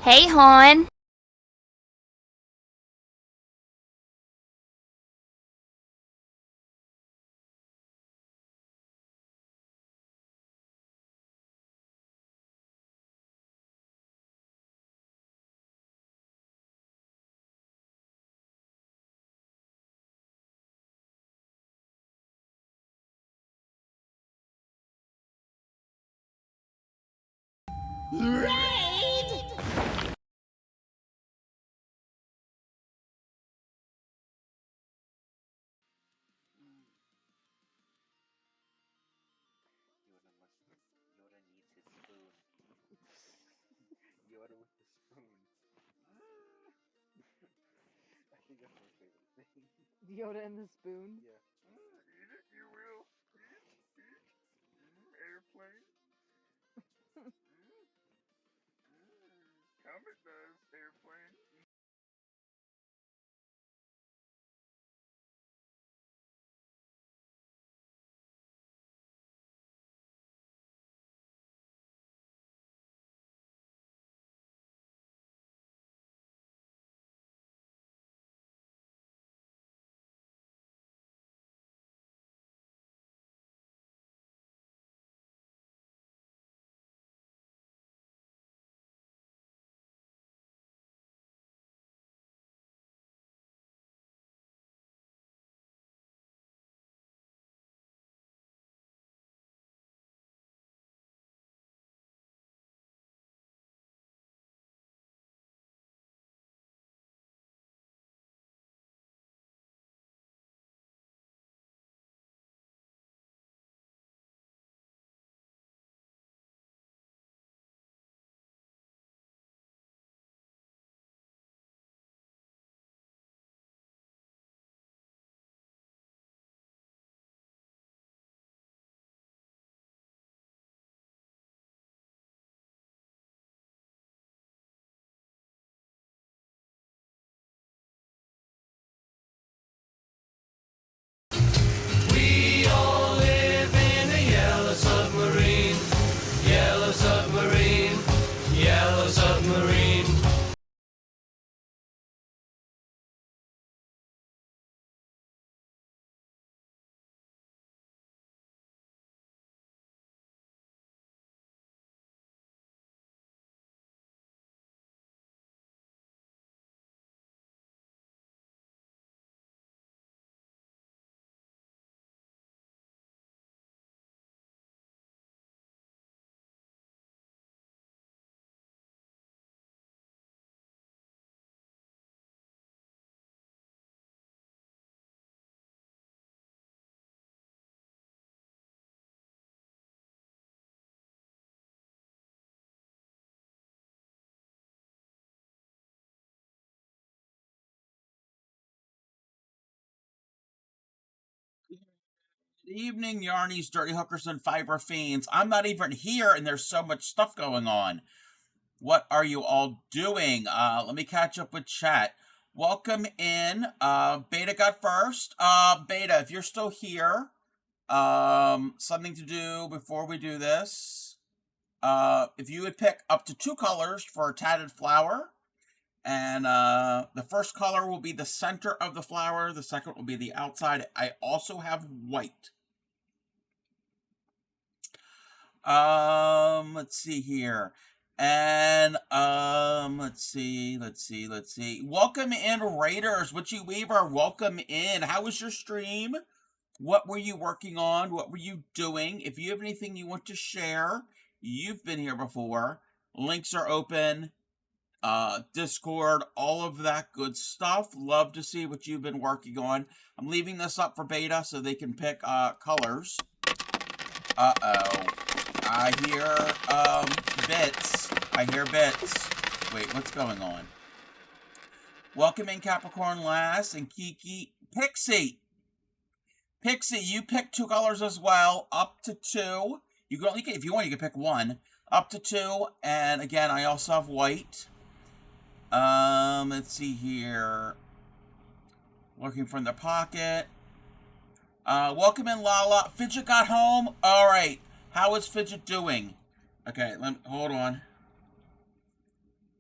Hey, hon. Yoda needs his spoon. Yoda with the spoon. I think that's my favorite thing. Yoda and the spoon. Yeah. Eat it, you will. Eat, eat. Airplane. Come it does, airplane. We all live in a yellow submarine, yellow submarine, yellow submarine. Good evening, Yarnies, Dirty Hookers, and Fiber Fiends. I'm not even here, and there's so much stuff going on. What are you all doing? Let me catch up with chat. Welcome in. Beta got first. Beta, if you're still here, something to do before we do this. If you would pick up to 2 colors for a tatted flower, and the first color will be the center of the flower, the second will be the outside. I also have white. Let's see here. And let's see. Welcome in, Raiders. Witchy Weaver, welcome in. How was your stream? What were you working on? What were you doing? If you have anything you want to share, you've been here before. Links are open. Discord, all of that good stuff. Love to see what you've been working on. I'm leaving this up for beta so they can pick colors. Uh-oh. I hear, bits. I hear bits. Wait, what's going on? Welcome in, Capricorn Last and Kiki. Pixie! Pixie, you pick 2 colors as well, up to 2. You can only, if you want, you can pick 1. Up to 2, and again, I also have white. Let's see here. Looking from the pocket. Welcome in, Lala. Fidget got home? Alright. How is Fidget doing? Okay, hold on.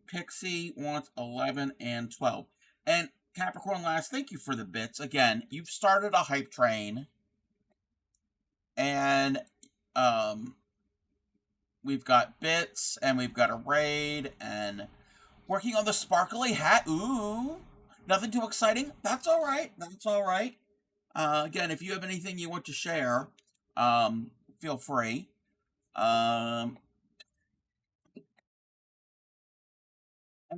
Pixie wants 11 and 12. And Capricorn Last, thank you for the bits. Again, you've started a hype train. And we've got bits, and we've got a raid, and working on the sparkly hat. Ooh, nothing too exciting. That's all right. That's all right. Again, if you have anything you want to share, feel free. And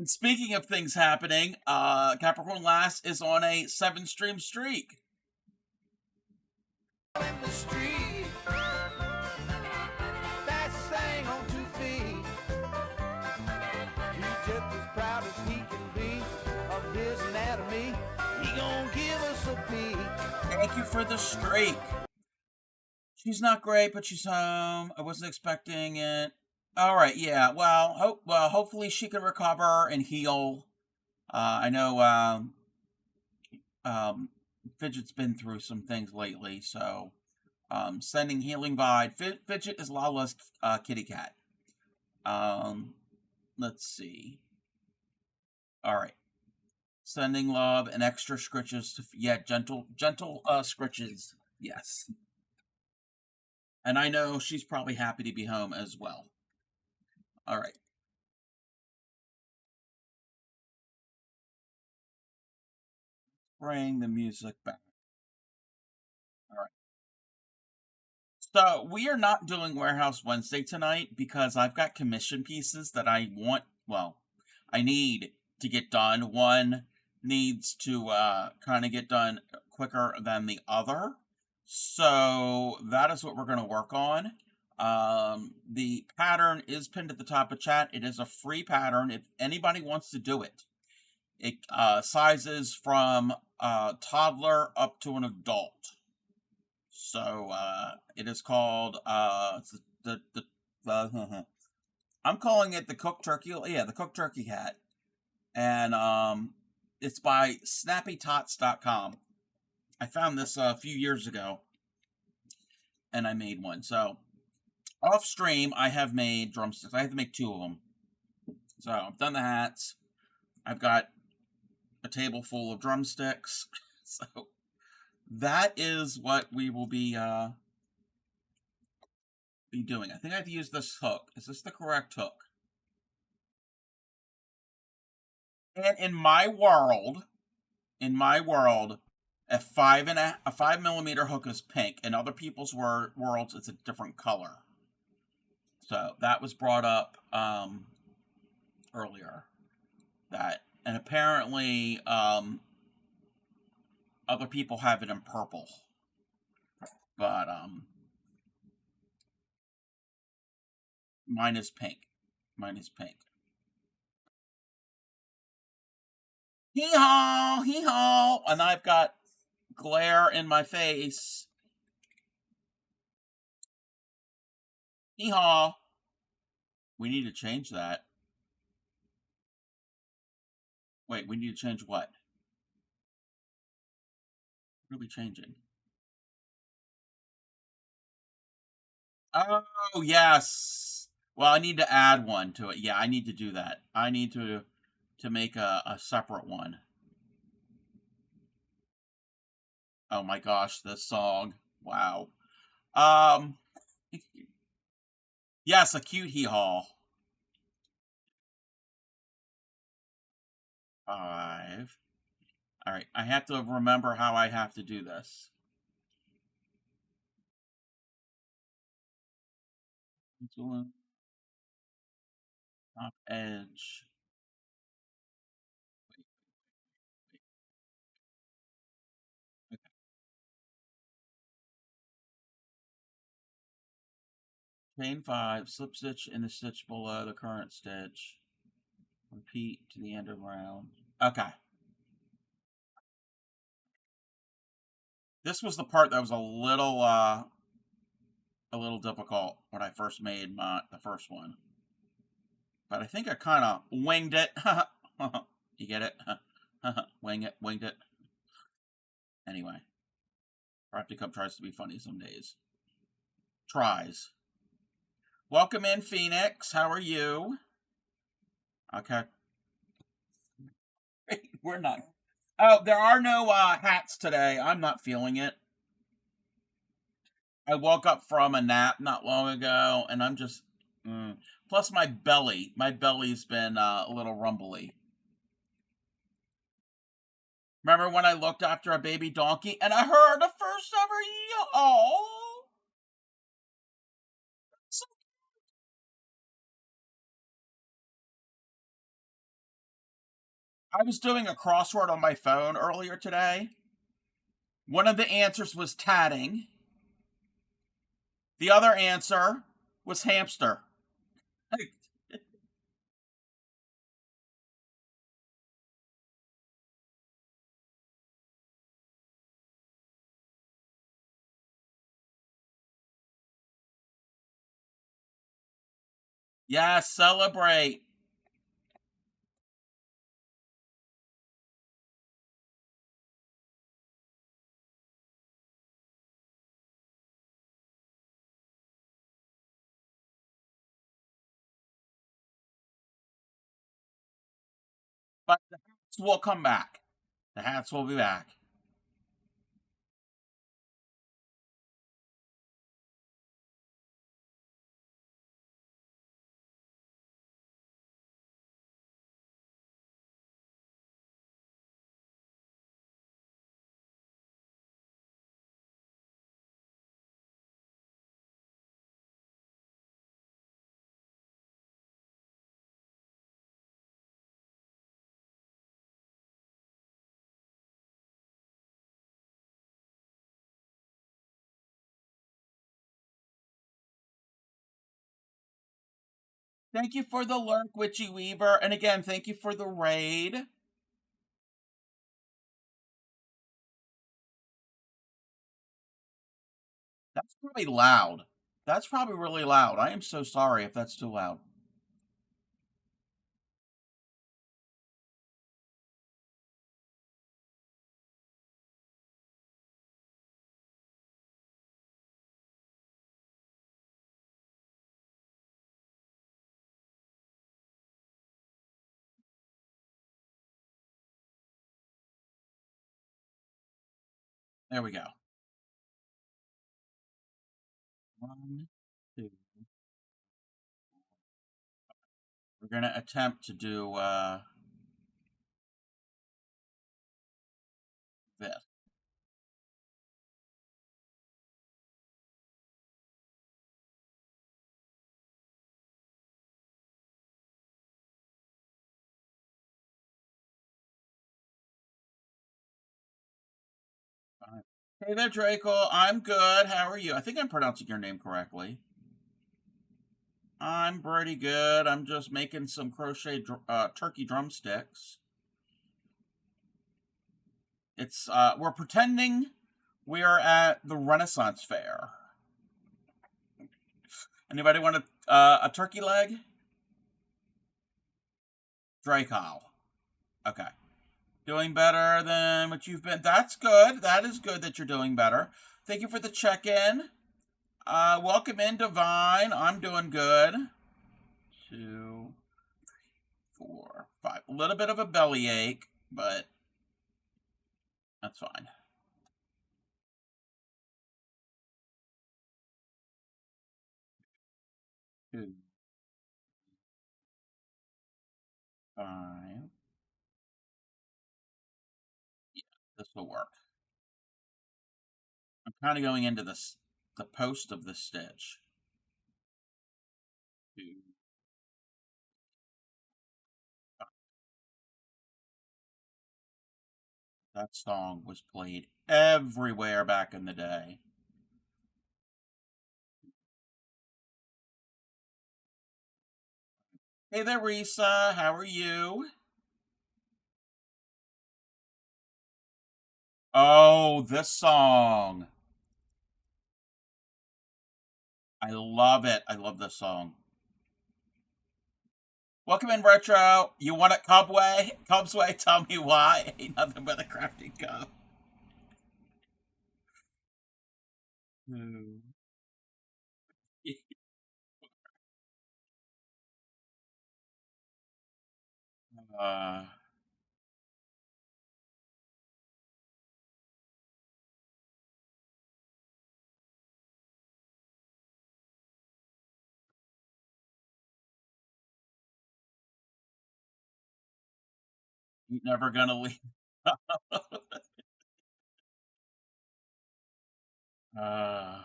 speaking of things happening, Capricorn Last is on a 7-stream streak. In the street, fast thing on 2 feet. He's just as proud as he can be of his anatomy. He gonna give us a peek. Thank you for the streak. She's not great, but she's home. I wasn't expecting it. All right, yeah. Well, hopefully she can recover and heal. I know Fidget's been through some things lately, so sending healing vibe. Fidget is Lala's kitty cat. Let's see. All right. Sending love and extra scritches to gentle scritches. Yes. And I know she's probably happy to be home as well. All right. Bring the music back. All right. So we are not doing Warehouse Wednesday tonight because I've got commission pieces that I need to get done. One needs to kind of get done quicker than the other. So that is what we're going to work on. The pattern is pinned at the top of chat. It is a free pattern if anybody wants to do it. It sizes from toddler up to an adult. So it is called I'm calling it the cooked turkey. Yeah, the cooked turkey hat, and it's by snappytots.com. I found this a few years ago, and I made one. So off stream, I have made drumsticks. I have to make 2 of them. So I've done the hats. I've got a table full of drumsticks. So that is what we will be doing. I think I have to use this hook. Is this the correct hook? And in my world, a 5mm hook is pink. In other people's worlds, it's a different color. So that was brought up earlier. And apparently other people have it in purple. But mine is pink. Hee-haw, hee-haw, and I've got glare in my face. Hee-haw. We need to change that. Wait, we need to change what? What are we changing? Oh, yes. Well, I need to add one to it. Yeah, I need to do that. I need to make a separate one. Oh my gosh, this song. Wow. Yes, a cute hee-haw. 5. All right, I have to remember how I have to do this. Top edge. Okay. Chain 5, slip stitch in the stitch below the current stitch. Repeat to the end of round. Okay. This was the part that was a little difficult when I first made the first one. But I think I kind of winged it. You get it? Winged it. Anyway. Practicum tries to be funny some days. Tries. Welcome in, Phoenix. How are you? Okay. We're not. Oh, there are no hats today. I'm not feeling it. I woke up from a nap not long ago, and I'm just. Plus, my belly's been a little rumbly. Remember when I looked after a baby donkey and I heard the first ever oh? I was doing a crossword on my phone earlier today. One of the answers was tatting. The other answer was hamster. Yeah, celebrate. But the hats will come back. The hats will be back. Thank you for the lurk, Witchy Weaver. And again, thank you for the raid. That's probably loud. That's probably really loud. I am so sorry if that's too loud. There we go. One, two. We're gonna attempt to do this. Hey there, Draco. I'm good. How are you? I think I'm pronouncing your name correctly. I'm pretty good. I'm just making some crochet turkey drumsticks. It's we're pretending we are at the Renaissance Fair. Anybody want a turkey leg? Draco. Okay. Doing better than what you've been. That's good. That is good that you're doing better. Thank you for the check-in. Welcome in, Divine. I'm doing good. 2, 4, 5. A little bit of a bellyache, but that's fine. 2, 5. Yeah, this will work. I'm kind of going into the post of the stitch. 2, 5. That song was played everywhere back in the day. Hey there, Risa. How are you? Oh, this song. I love it. I love this song. Welcome in, Retro. You want it Cubway? Cubsway, tell me why. Ain't nothing but a crafty cub. Hmm. uh, You're never gonna leave. uh,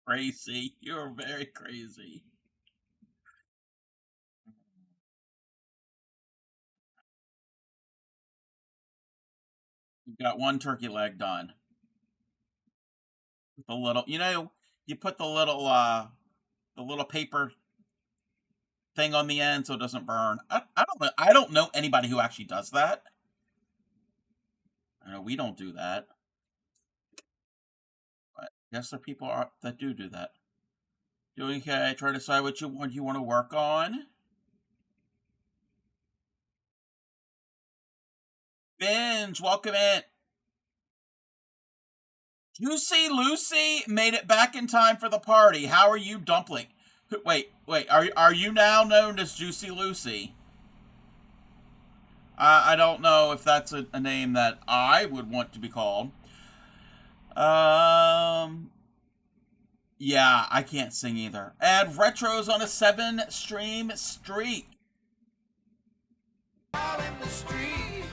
Crazy. You're very crazy. You got one turkey leg done. With the little, you put the little paper thing on the end so it doesn't burn. I don't know. I don't know anybody who actually does that. I know we don't do that. But I guess there are people that do that. Doing okay. Try to decide what you want to work on. Binge, welcome in. Juicy Lucy made it back in time for the party. How are you, Dumpling? Wait. Are you now known as Juicy Lucy? I don't know if that's a name that I would want to be called. Yeah, I can't sing either. And Retro's on a 7-stream streak. Out in the street,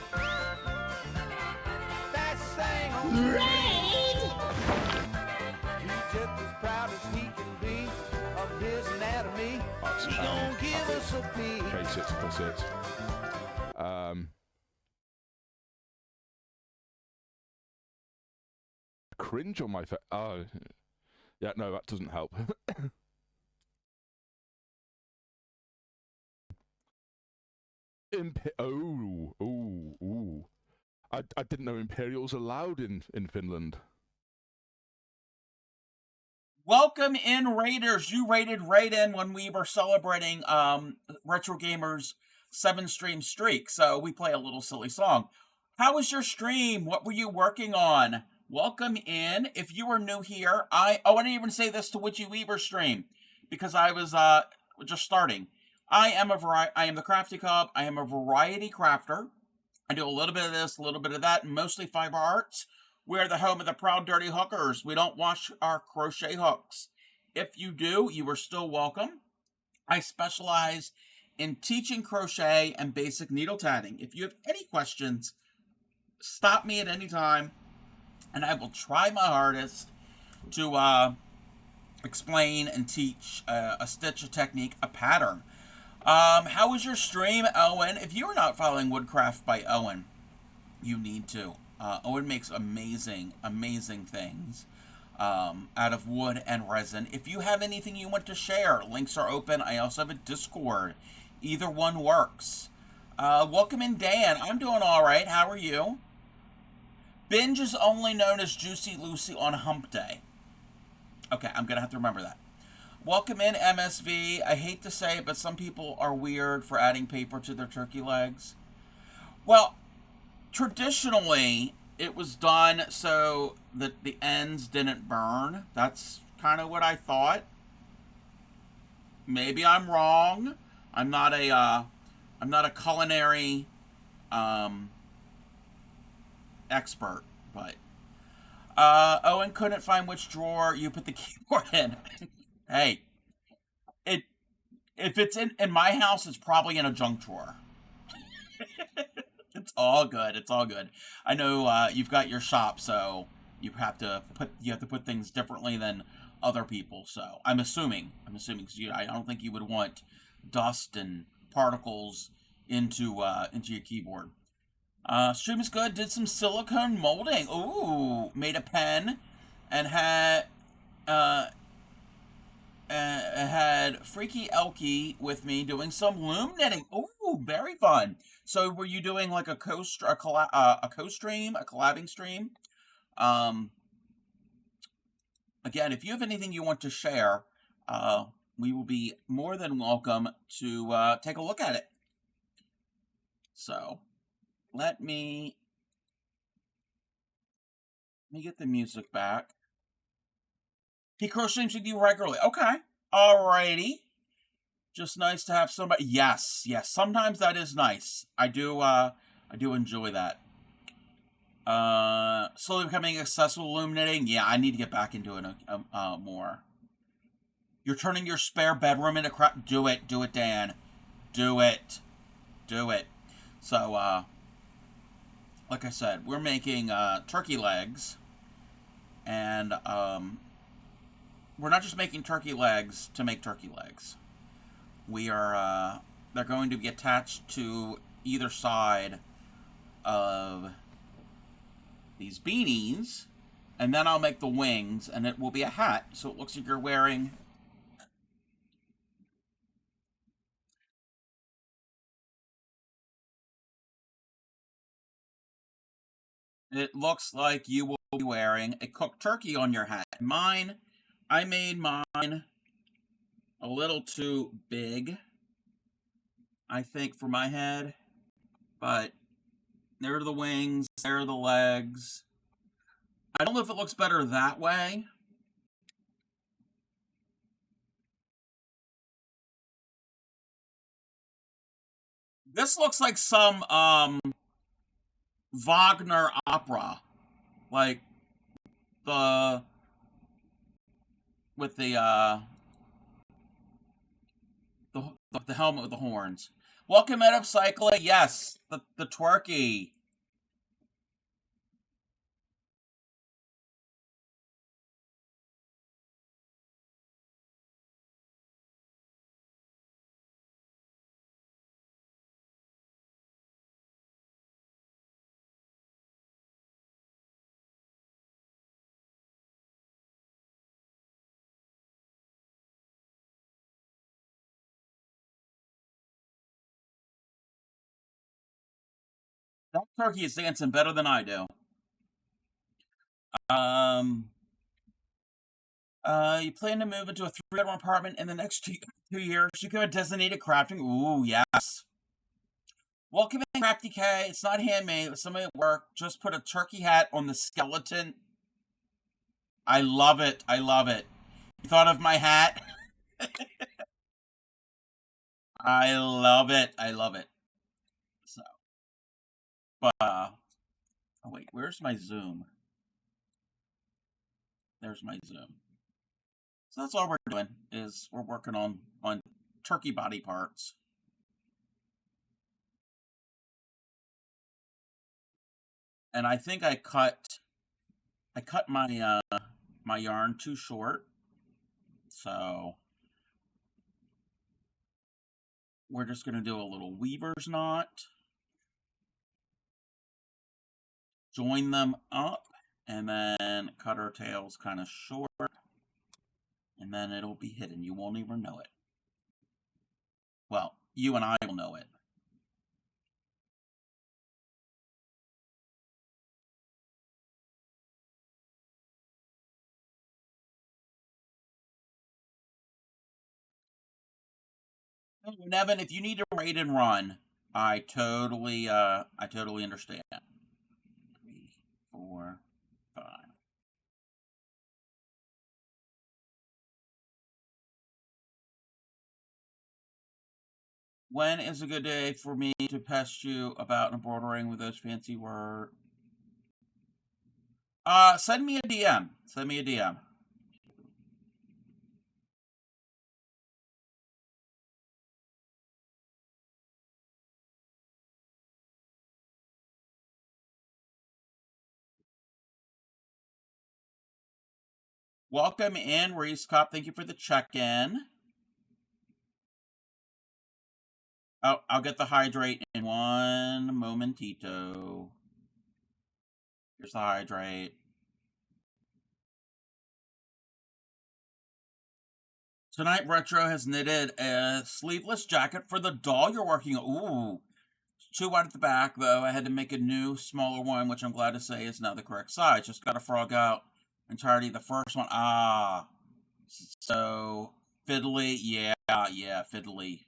that's thing on Raid! He's just as proud as he can be of his anatomy. He gon' give us a beat. Face it, plus it. Cringe on my face. Oh, yeah, no, that doesn't help. Ooh. I didn't know Imperial's allowed in Finland. Welcome in, Raiders. You raided right in when we were celebrating Retro Gamers 7-stream streak, so we play a little silly song. How was your stream? What were you working on? Welcome in. If you are new here, I didn't even say this to Witchy Weaver stream because I was just starting. I am the Crafty Cub. I am a variety crafter. I do a little bit of this, a little bit of that, mostly fiber arts. We're the home of the proud dirty hookers. We don't wash our crochet hooks. If you do, you are still welcome. I specialize in teaching crochet and basic needle tatting. If you have any questions, stop me at any time, and I will try my hardest to explain and teach a stitch, a technique, a pattern. How was your stream, Owen? If you are not following Woodcraft by Owen, you need to. Owen makes amazing things out of wood and resin. If you have anything you want to share, links are open. I also have a Discord. Either one works. Welcome in, Dan. I'm doing all right. How are you? Binge is only known as Juicy Lucy on Hump Day. Okay, I'm going to have to remember that. Welcome in, MSV. I hate to say it, but some people are weird for adding paper to their turkey legs. Well, traditionally, it was done so that the ends didn't burn. That's kind of what I thought. Maybe I'm wrong. I'm not a culinary expert, but Owen couldn't find which drawer you put the keyboard in. Hey, if it's in my house, it's probably in a junk drawer. It's all good. It's all good. I know you've got your shop, so you have to put things differently than other people. So I'm assuming because I don't think you would want dust and particles into your keyboard. Stream is good. Did some silicone molding. Ooh, made a pen and had Freaky Elkie with me doing some loom knitting. Ooh, very fun. So were you doing like a co-stream, a collabing stream? Again, if you have anything you want to share, we will be more than welcome to take a look at it. So let me get the music back. He crochets with you regularly. Okay. Alrighty. Just nice to have somebody. Yes. Sometimes that is nice. I do enjoy that. Slowly becoming accessible loom knitting. Yeah, I need to get back into it more. You're turning your spare bedroom into crap. Do it, Dan. Do it. Do it. So, like I said, we're making turkey legs, and we're not just making turkey legs to make turkey legs. We are, they're going to be attached to either side of these beanies, and then I'll make the wings, and it will be a hat, so it looks like you're wearing... It looks like you will be wearing a cooked turkey on your hat. Mine, I made mine a little too big, I think, for my head, but there are the wings, there are the legs. I don't know if it looks better that way. This looks like some Wagner opera, like the with the helmet with the horns. Welcome at Upcycling. Yes, the twerky. That turkey is dancing better than I do. Um, you plan to move into a 3-bedroom apartment in the next 2 years. You go designated crafting. Ooh, yes. Welcome in, Crafty K. It's not handmade. Somebody at work just put a turkey hat on the skeleton. I love it. I love it. You thought of my hat? I love it. I love it. So, but, oh wait, where's my zoom? There's my zoom. So that's all we're doing, is we're working on turkey body parts. And I think I cut my my yarn too short. So we're just going to do a little weaver's knot. Join them up, and then cut our tails kind of short, and then it'll be hidden. You won't even know it. Well, you and I will know it. Oh, and Evan, if you need to raid and run, I totally understand. 3, 4, 5. When is a good day for me to pest you about embroidering with those fancy words? Send me a DM. Send me a DM. Welcome in, Reese Cop. Thank you for the check-in. I'll get the hydrate in one momentito. Here's the hydrate. Tonight, Retro has knitted a sleeveless jacket for the doll you're working on. Ooh. 2 wide at the back, though. I had to make a new, smaller one, which I'm glad to say is now the correct size. Just got to frog out entirety the first one. Ah. So, fiddly. Yeah, fiddly.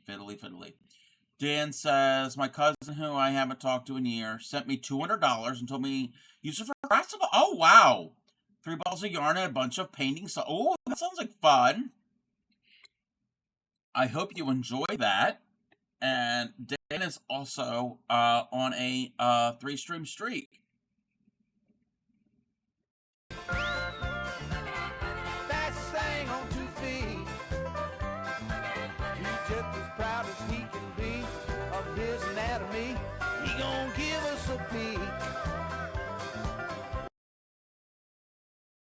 Dan says, my cousin, who I haven't talked to in years, sent me $200 and told me use it for crafts. Oh, wow. 3 balls of yarn and a bunch of painting. So, oh, that sounds like fun. I hope you enjoy that. And Dan is also on a 3-stream streak. Fastest thing on 2 feet. He's just as proud as he can be of his anatomy.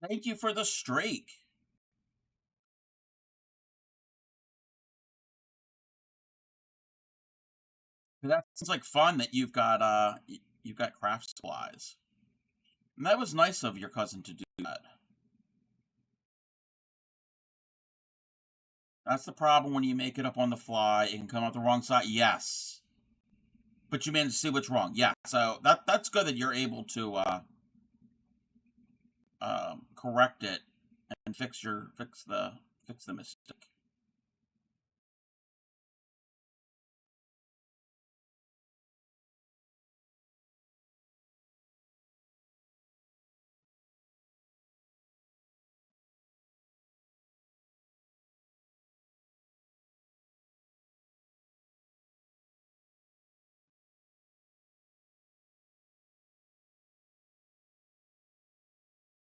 Thank you for the streak. That sounds like fun that you've got craft supplies. And that was nice of your cousin to do that. That's the problem when you make it up on the fly. It can come out the wrong side. Yes. But you managed to see what's wrong. Yeah. So that's good that you're able to correct it and fix the mistake.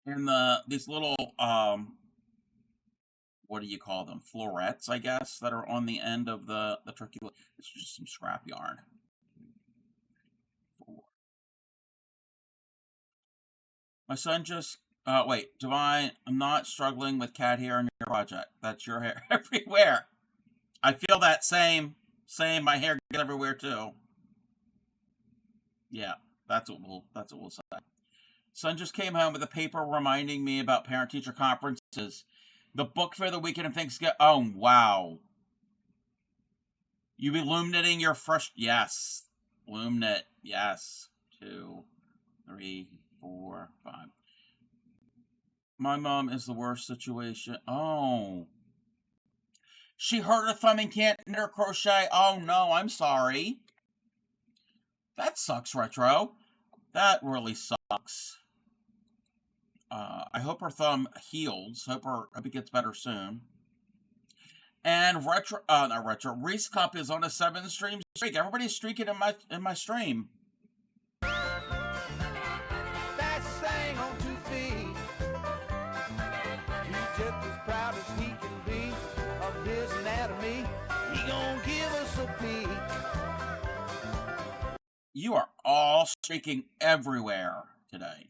And these little what do you call them? Florets, I guess, that are on the end of the turkey. It's just some scrap yarn. My son just wait, Divine, I'm not struggling with cat hair in your project. That's your hair everywhere. I feel that same my hair gets everywhere too. Yeah, that's what we'll say. Son just came home with a paper reminding me about parent teacher conferences. The book fair the weekend of Thanksgiving. Oh wow. You be loom knitting your fresh yes. Loom knit. Yes. 2, 3, 4, 5. My mom is the worst situation. Oh. She hurt her thumb and can't knit or crochet. Oh no, I'm sorry. That sucks, Retro. That really sucks. I hope her thumb heals. Hope it gets better soon. And not retro. Reese Cup is on a 7-stream streak. Everybody's streaking in my stream. Fastest thing on 2 feet. He's just as proud as he can be of his anatomy. He gonna give us a peek. You are all streaking everywhere today.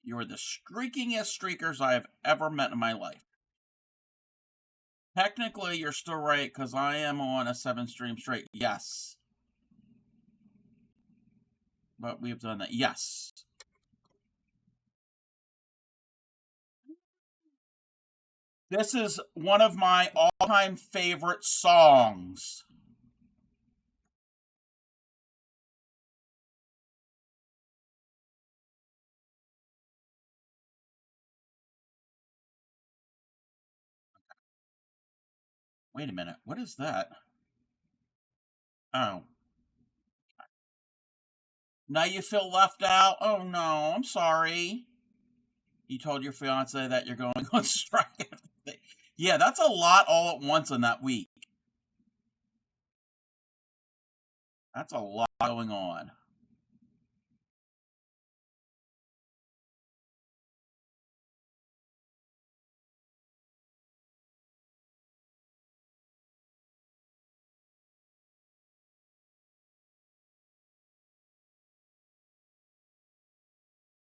You are the streakingest streakers I have ever met in my life. Technically, you're still right because I am on a 7-stream streak. Yes. But we've done that. Yes. This is one of my all-time favorite songs. Wait a minute. What is that? Oh. Now you feel left out? Oh no, I'm sorry. You told your fiance that you're going on strike. Yeah, that's a lot all at once in that week. That's a lot going on.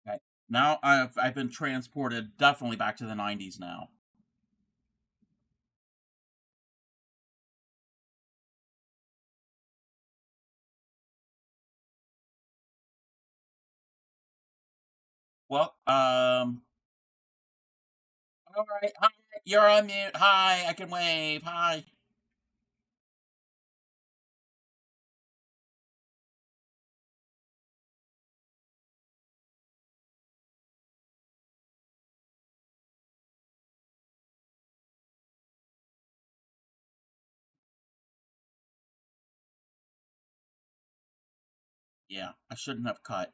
Okay. Now I've been transported definitely back to the 90s now. Well, all right. Hi, you're on mute. Hi, I can wave. Hi. Yeah, I shouldn't have cut.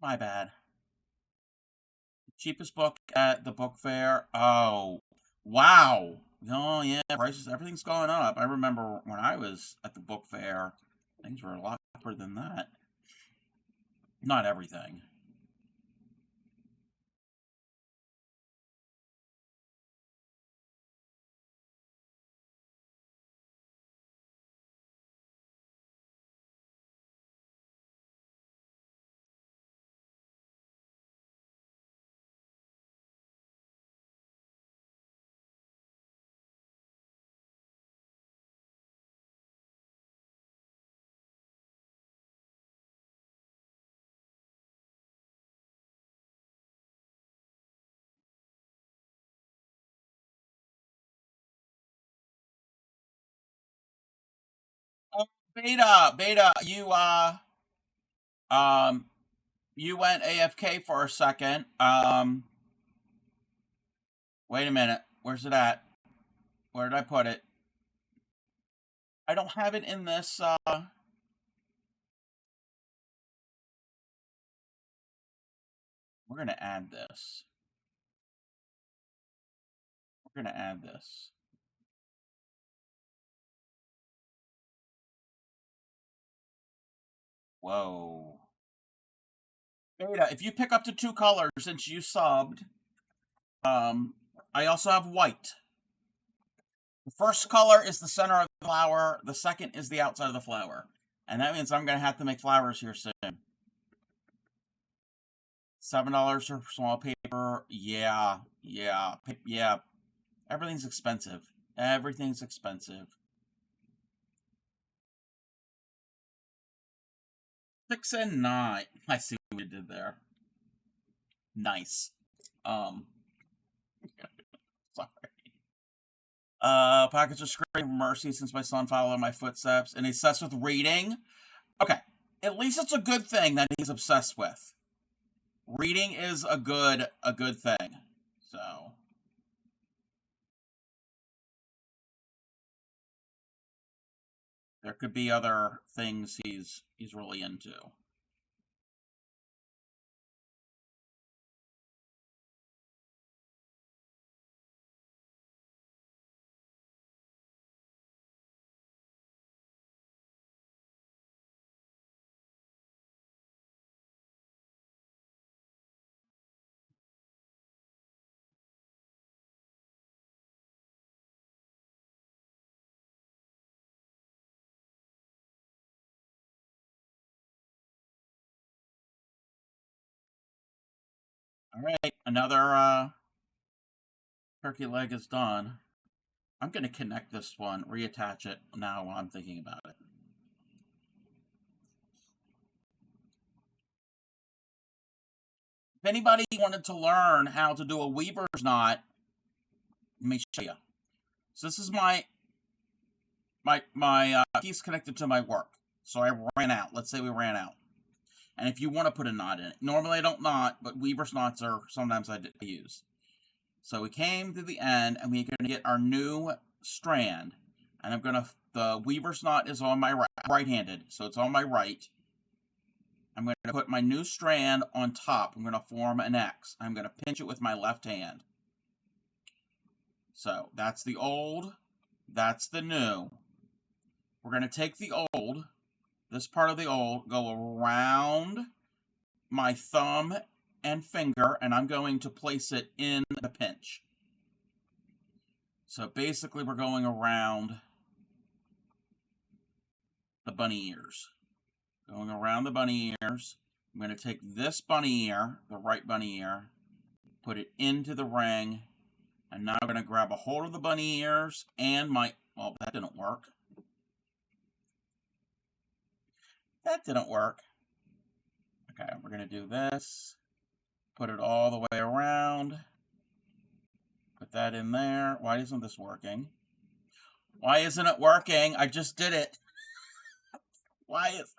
My bad. Cheapest book at the book fair. Oh, wow. Oh yeah, prices. Everything's going up. I remember when I was at the book fair, things were a lot cheaper than that. Not everything. Beta, you went AFK for a second. Wait a minute. Where's it at? Where did I put it? I don't have it in this, we're gonna add this. We're gonna add this. Whoa. Beta, if you pick up the 2 colors since you subbed, I also have white. The first color is the center of the flower. The second is the outside of the flower. And that means I'm going to have to make flowers here soon. $7 for small paper. Yeah. Everything's expensive. Everything's expensive. 6 and 9. I see what we did there. Nice. Sorry. Pockets are screaming mercy since my son followed my footsteps and he's obsessed with reading. Okay. At least it's a good thing that he's obsessed with. Reading is a good thing. So there could be other things he's really into. All right, another turkey leg is done. I'm going to connect this one, reattach it now while I'm thinking about it. If anybody wanted to learn how to do a weaver's knot, let me show you. So this is my piece connected to my work. So I ran out. Let's say we ran out. And if you want to put a knot in it, normally I don't knot, but weaver's knots are sometimes I use. So we came to the end, and we're going to get our new strand. And the weaver's knot is on my right-handed, so it's on my right. I'm going to put my new strand on top. I'm going to form an X. I'm going to pinch it with my left hand. So that's the old, that's the new. We're going to take the old, this part of the old, go around my thumb and finger, and I'm going to place it in the pinch. So basically we're going around the bunny ears. Going around the bunny ears. I'm going to take this bunny ear, the right bunny ear, put it into the ring, and now I'm going to grab a hold of the bunny ears and well, that didn't work. That didn't work. Okay, we're going to do this. Put it all the way around. Put that in there. Why isn't this working? Why isn't it working? I just did it. Why is...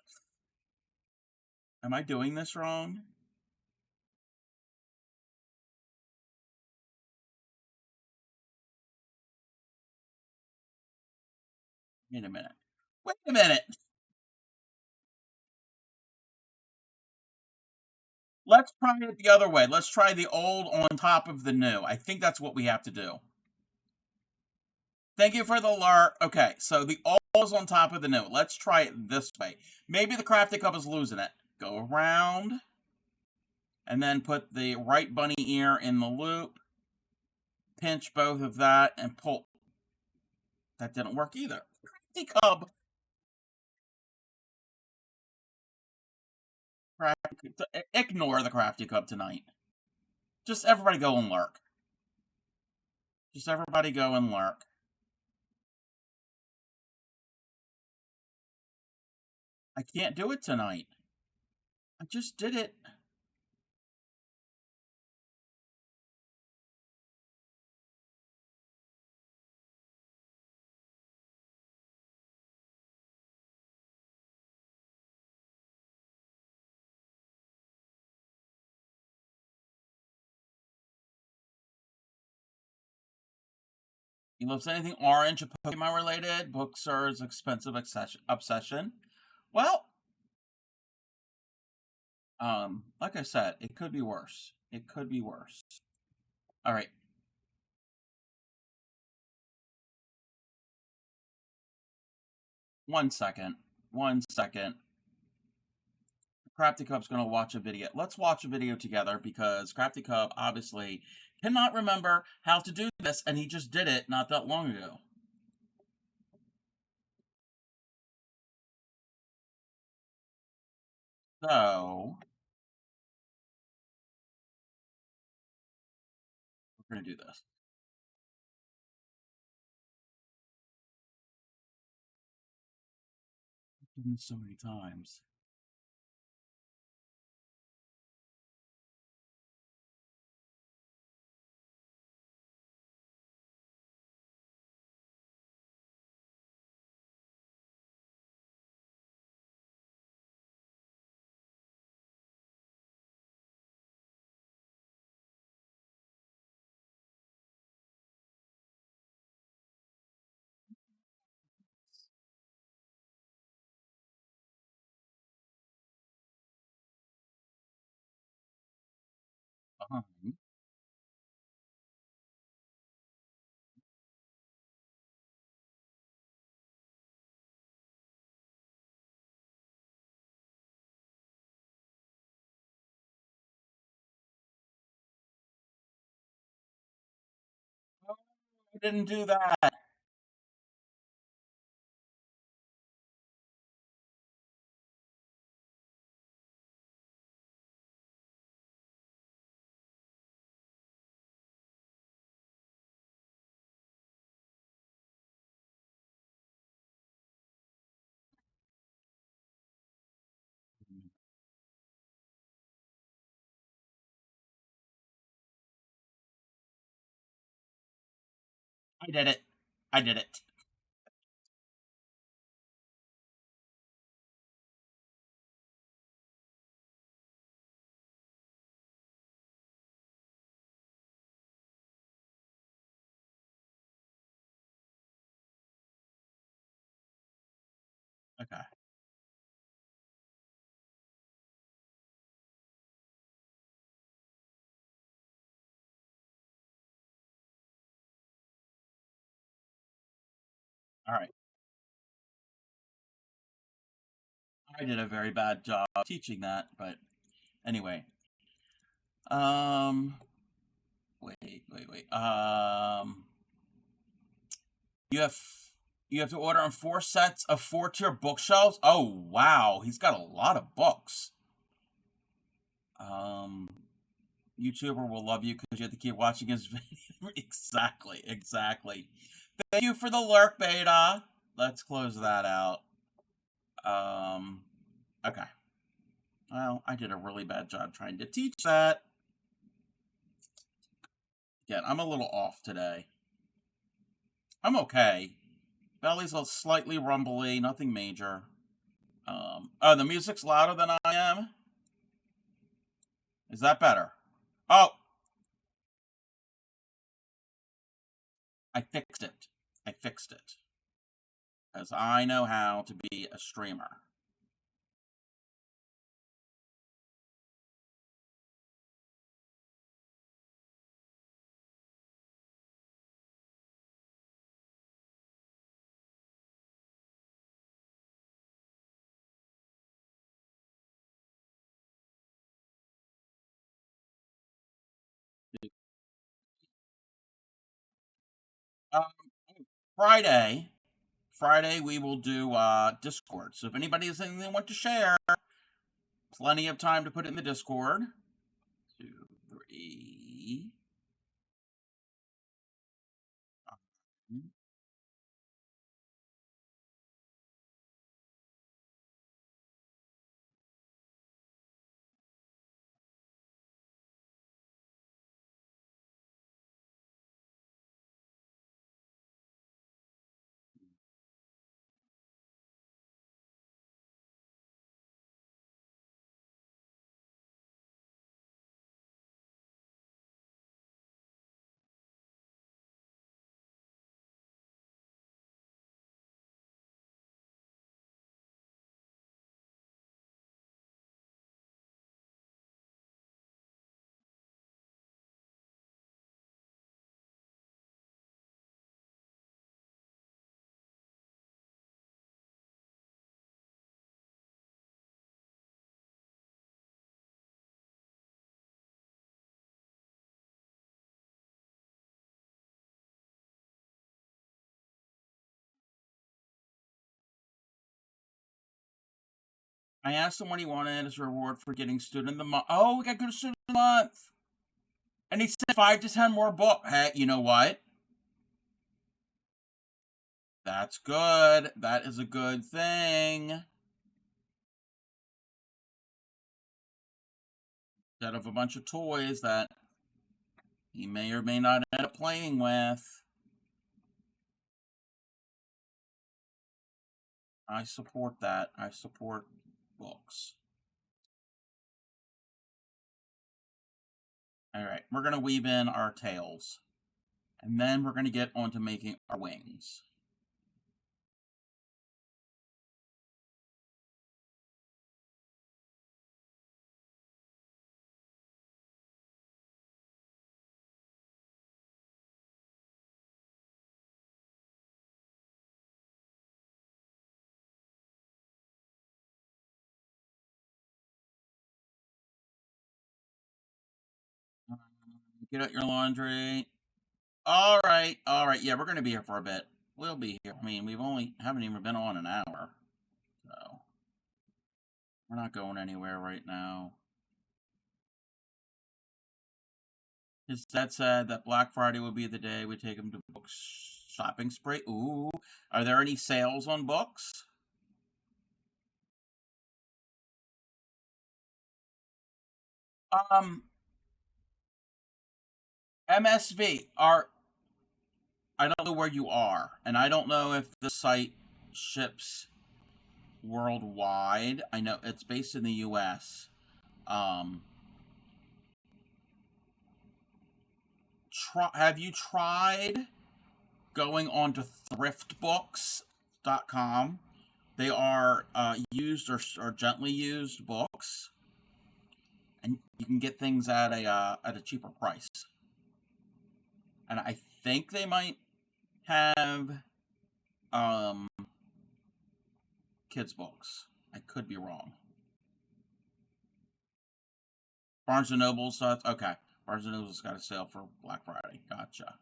Am I doing this wrong? Wait a minute. Wait a minute. Let's try it the other way. Let's try the old on top of the new. I think that's what we have to do. Thank you for the alert. Okay, so the old is on top of the new. Let's try it this way. Maybe the crafty cup is losing it. Go around. And then put the right bunny ear in the loop. Pinch both of that and pull. That didn't work either. Crafty cub. Ignore the crafty cub tonight. Just everybody go and lurk. Just everybody go and lurk. I can't do it tonight. I just did it. He loves anything orange, Pokemon related. Books are his expensive obsession. Well, like I said, it could be worse. It could be worse. All right. One second. One second. Crafty Cub's going to watch a video. Let's watch a video together because Crafty Cub obviously cannot remember how to do this, and he just did it not that long ago. So, we're going to do this. I've done this so many times. Fine. I didn't do that. I did it. I did it. Okay. All right. I did a very bad job teaching that, but anyway. Um, wait. You have you have to order on 4 sets of 4-tier bookshelves. Oh wow, he's got a lot of books. Um, YouTuber will love you because you have to keep watching his video. Exactly. Thank you for the lurk, Beta. Let's close that out. Um, okay. Well, I did a really bad job trying to teach that. Again, I'm a little off today. I'm okay. Belly's a slightly rumbly, nothing major. Oh, the music's louder than I am. Is that better? Oh, I fixed it. I fixed it. Because I know how to be a streamer. Um, Friday, we will do Discord. So if anybody has anything they want to share, plenty of time to put it in the Discord. 2, 3. I asked him what he wanted as a reward for getting student of the month. Oh, we got good student of the month. And he said 5 to 10 more books. Hey, you know what? That's good. That is a good thing. Instead of a bunch of toys that he may or may not end up playing with. I support that. I support books. Alright, we're going to weave in our tails. And then we're going to get on to making our wings. Get out your laundry. All right. Yeah, we're going to be here for a bit. We'll be here. I mean, haven't even been on an hour. So, we're not going anywhere right now. His dad said that Black Friday would be the day we take him to book shopping spree. Ooh, are there any sales on books? MSV, I don't know where you are, and I don't know if the site ships worldwide. I know it's based in the US. Have you tried going on to thriftbooks.com? They are used or gently used books, and you can get things at a cheaper price. And I think they might have kids books. I could be wrong. Barnes and Noble's okay. Barnes and Noble's got a sale for Black Friday. Gotcha.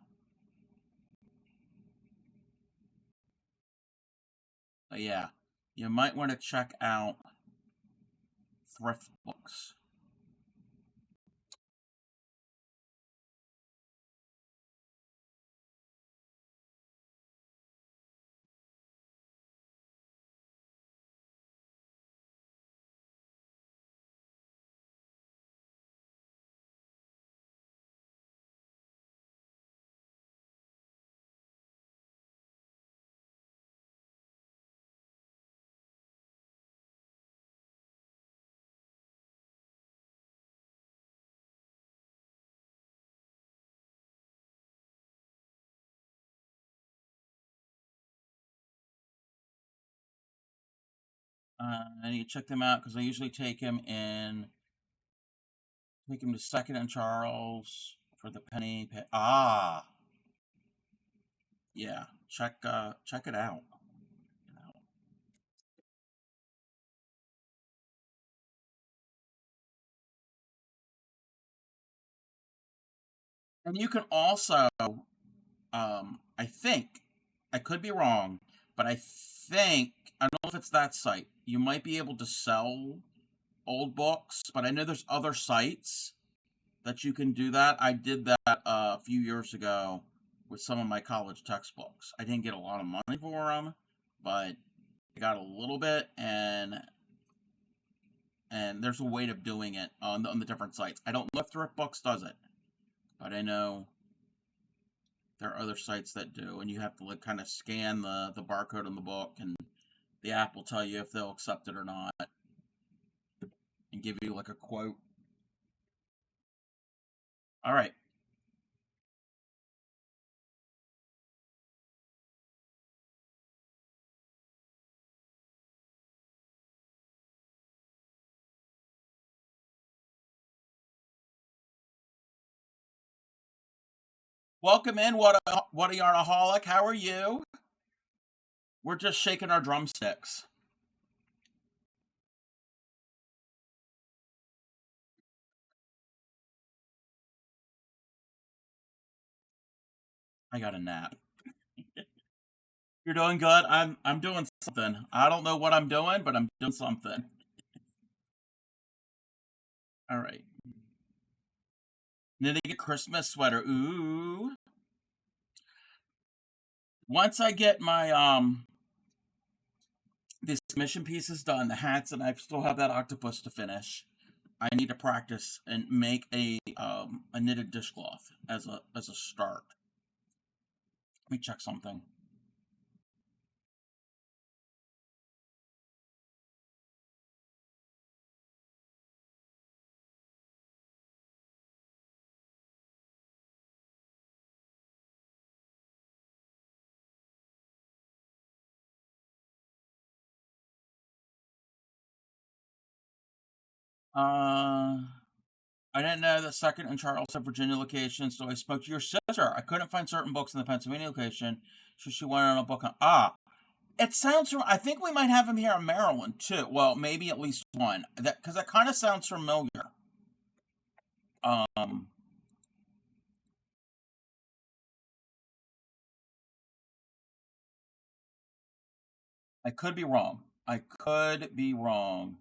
But yeah, you might want to check out thrift books. I need to check them out because I usually take him to Second and Charles for the penny. Yeah. Check it out. And you can also, I think, I could be wrong, but I don't know if it's that site. You might be able to sell old books, but I know there's other sites that you can do that. I did that a few years ago with some of my college textbooks. I didn't get a lot of money for them, but I got a little bit, and there's a way of doing it on the different sites. I don't know if ThriftBooks does it, but I know there are other sites that do, and you have to like kind of scan the barcode on the book, and the app will tell you if they'll accept it or not, and give you like a quote. All right. Welcome in, what a yarnaholic. How are you? We're just shaking our drumsticks. I got a nap. You're doing good. I'm doing something. I don't know what I'm doing, but I'm doing something. All right. Knitting a Christmas sweater. Ooh. Once I get my these commission pieces done, the hats, and I still have that octopus to finish, I need to practice and make a knitted dishcloth as a start. Let me check something. I didn't know the second in Charleston, Virginia location, so I spoke to your sister. I couldn't find certain books in the Pennsylvania location, so she wanted on a book on. It sounds. I think we might have them here in Maryland too. Well, maybe at least one. That because that kind of sounds familiar. Um, I could be wrong. I could be wrong.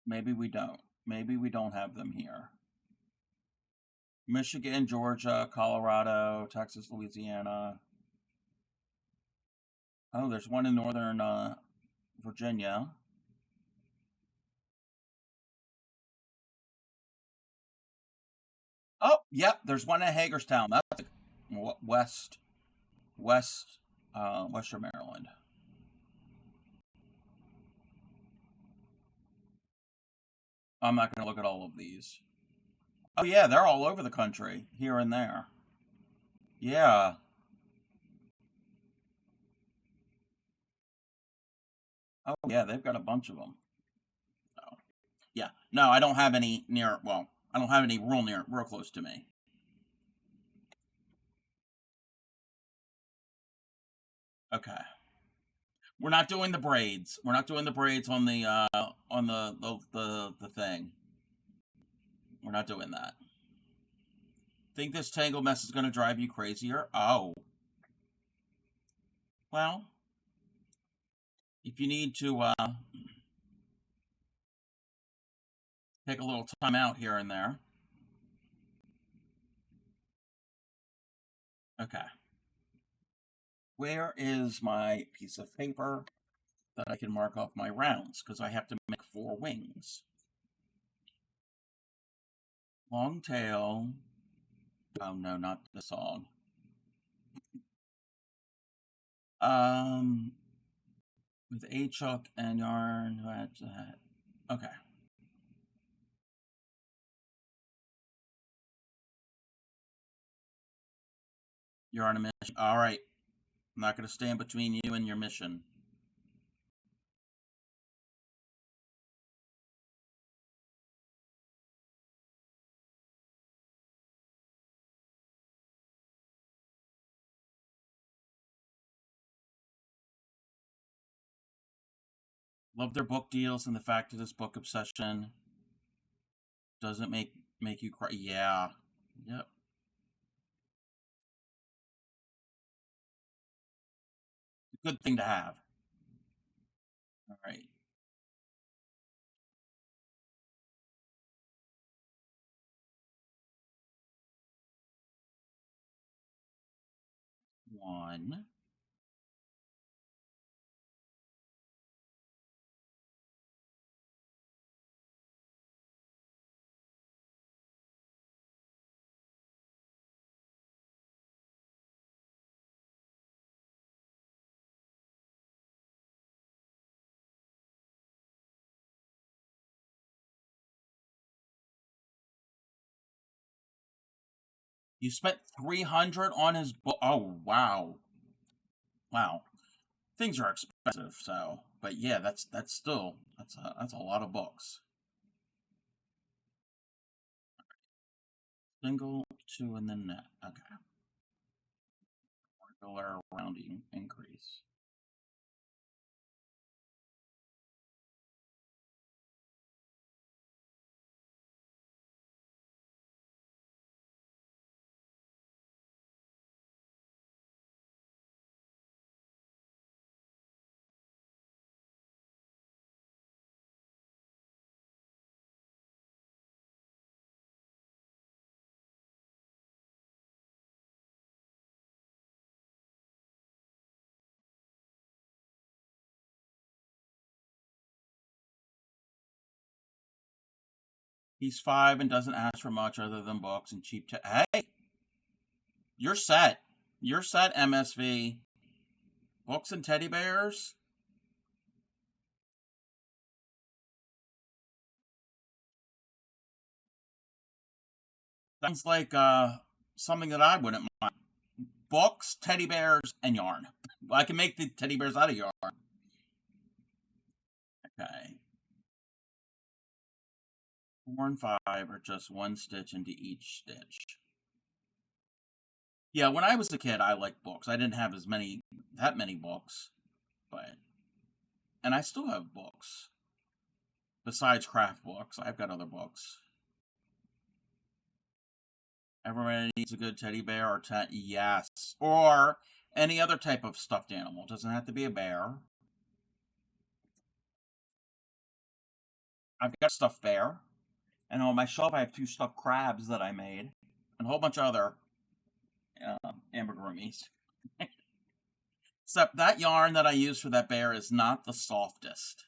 Maybe we don't. Maybe we don't have them here. Michigan, Georgia, Colorado, Texas, Louisiana. Oh, there's one in northern Virginia. Oh, yep, there's one in Hagerstown. That's west, Western Maryland. I'm not going to look at all of these. Oh yeah, they're all over the country, here and there. Yeah. Oh yeah, they've got a bunch of them. So, yeah. No, I don't have any near. Well, I don't have any real close to me. Okay. We're not doing the braids. We're not doing the braids on the thing. We're not doing that. Think this tangle mess is going to drive you crazier? Oh. Well, if you need to take a little time out here and there. Okay. Where is my piece of paper that I can mark off my rounds? Because I have to make 4 wings. Long tail. Oh no, not the song. With a hook and yarn. Okay. You're on a mission. All right. I'm not going to stand between you and your mission. Love their book deals and the fact of this book obsession doesn't make you cry. Yeah. Yep. Good thing to have. All right. One. You spent 300 on his book. Oh wow. Wow. Things are expensive, so but yeah, that's still that's a lot of books. Single, two, and then net. Okay. Regular rounding increase. He's 5 and doesn't ask for much other than books and cheap. Hey, you're set. You're set, MSV. Books and teddy bears. Sounds like something that I wouldn't mind. Books, teddy bears, and yarn. I can make the teddy bears out of yarn. Okay. 4 and 5 are just one stitch into each stitch. Yeah, when I was a kid, I liked books. I didn't have that many books, and I still have books. Besides craft books, I've got other books. Everybody needs a good teddy bear or yes, or any other type of stuffed animal. It doesn't have to be a bear. I've got a stuffed bear, and on my shelf I have 2 stuffed crabs that I made, and a whole bunch of other amigurumis. Except that yarn that I use for that bear is not the softest.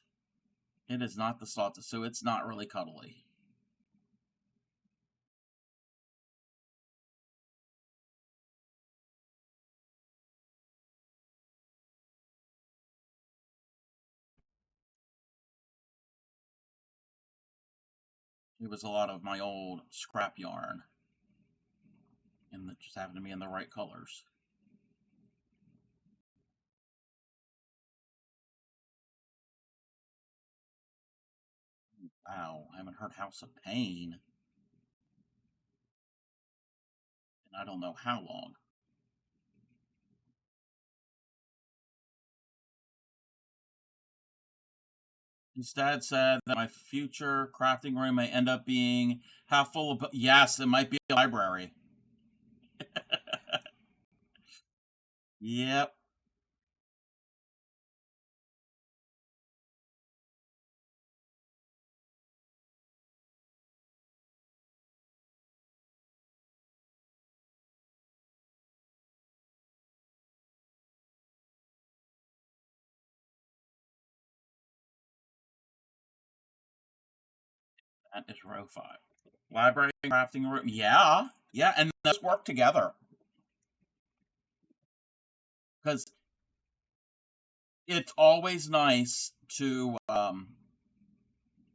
It is not the softest, so it's not really cuddly. It was a lot of my old scrap yarn, and it just happened to be in the right colors. Wow, I haven't heard House of Pain in I don't know how long. His dad said that my future crafting room may end up being half full of. Yes, it might be a library. Yep. That is row 5. Library and crafting room. Yeah. Yeah, and those work together. Because it's always nice to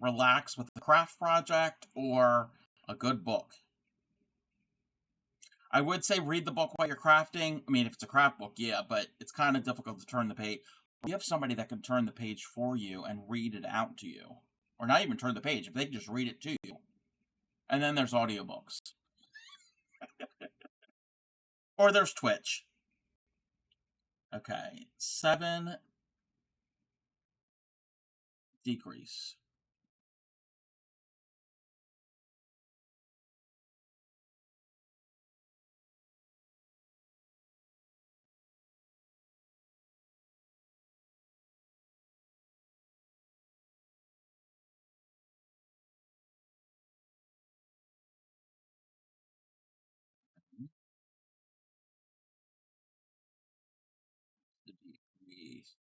relax with a craft project or a good book. I would say read the book while you're crafting. I mean, if it's a craft book, yeah, but it's kind of difficult to turn the page. You have somebody that can turn the page for you and read it out to you. Or not even turn the page, if they can just read it to you. And then there's audiobooks. Or there's Twitch. Okay, 7 decrease. The decrease.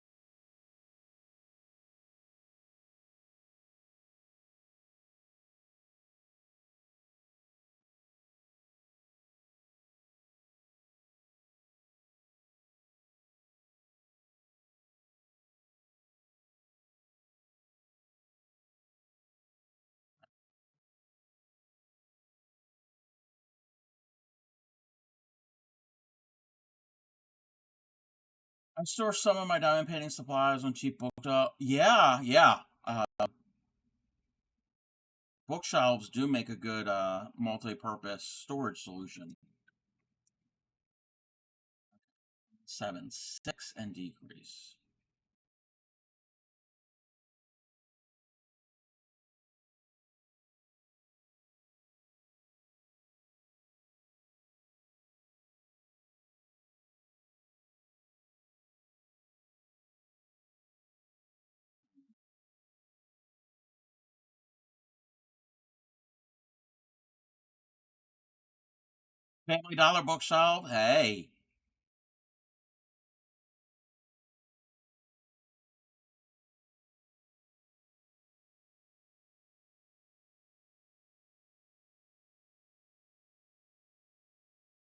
I store some of my diamond painting supplies on cheap book. Yeah, yeah. Bookshelves do make a good multi-purpose storage solution. 7, 6, and decrease. Family Dollar bookshelf. Hey,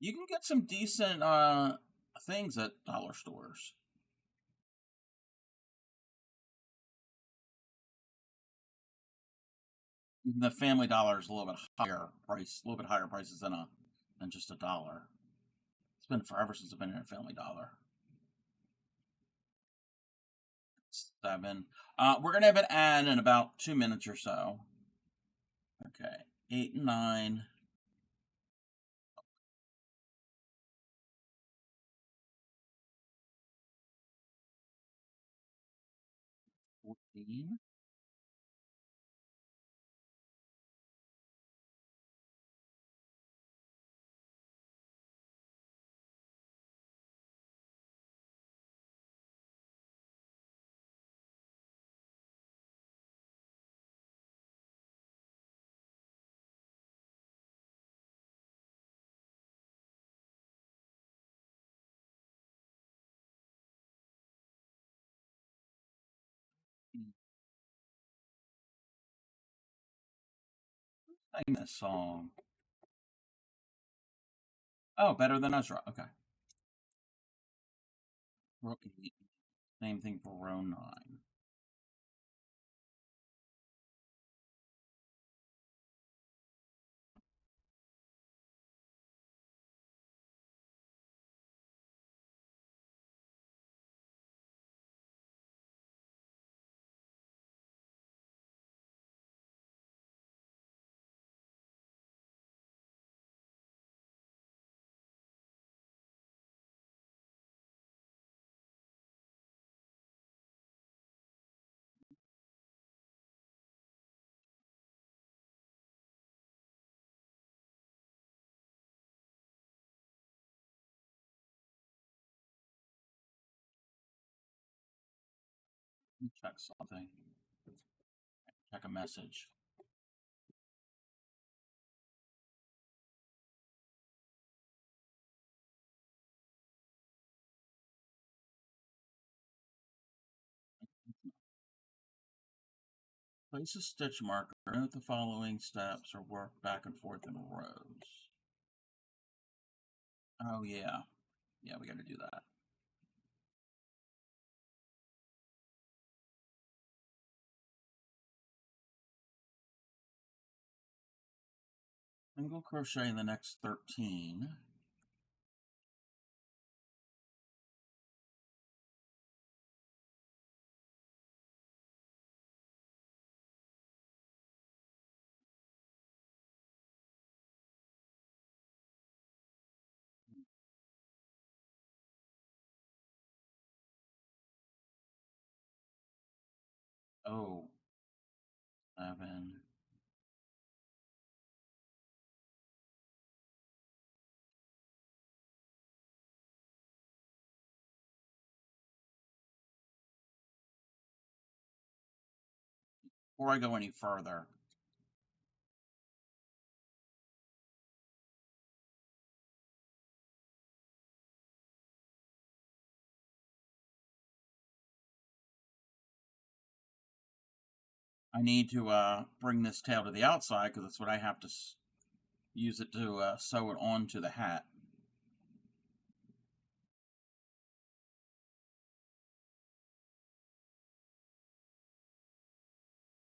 You can get some decent things at dollar stores. Even the Family Dollar is a little bit higher price, a little bit higher prices than just a dollar. It's been forever since I've been in a Family Dollar. 7. We're gonna have an ad in about 2 minutes or so. Okay, 8 and 9. 14. Sing this song. Oh, better than Ezra. Okay. Row 8. Same thing for row 9. Let me check something. Check a message. Place a stitch marker. Note the following steps or work back and forth in rows. Oh, yeah. Yeah, we got to do that. Single crochet in the next 13. Oh, 7. Before I go any further, I need to bring this tail to the outside because that's what I have to use it to sew it onto the hat.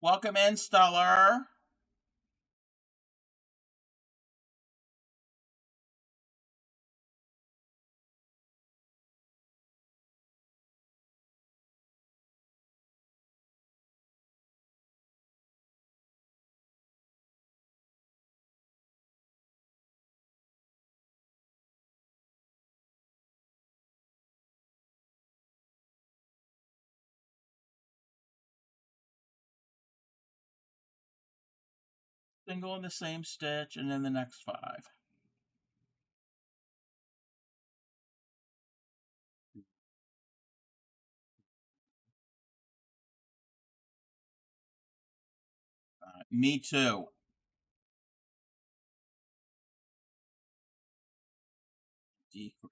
Welcome in, Stellar. Single in the same stitch and then the next 5. Me too. Decrease.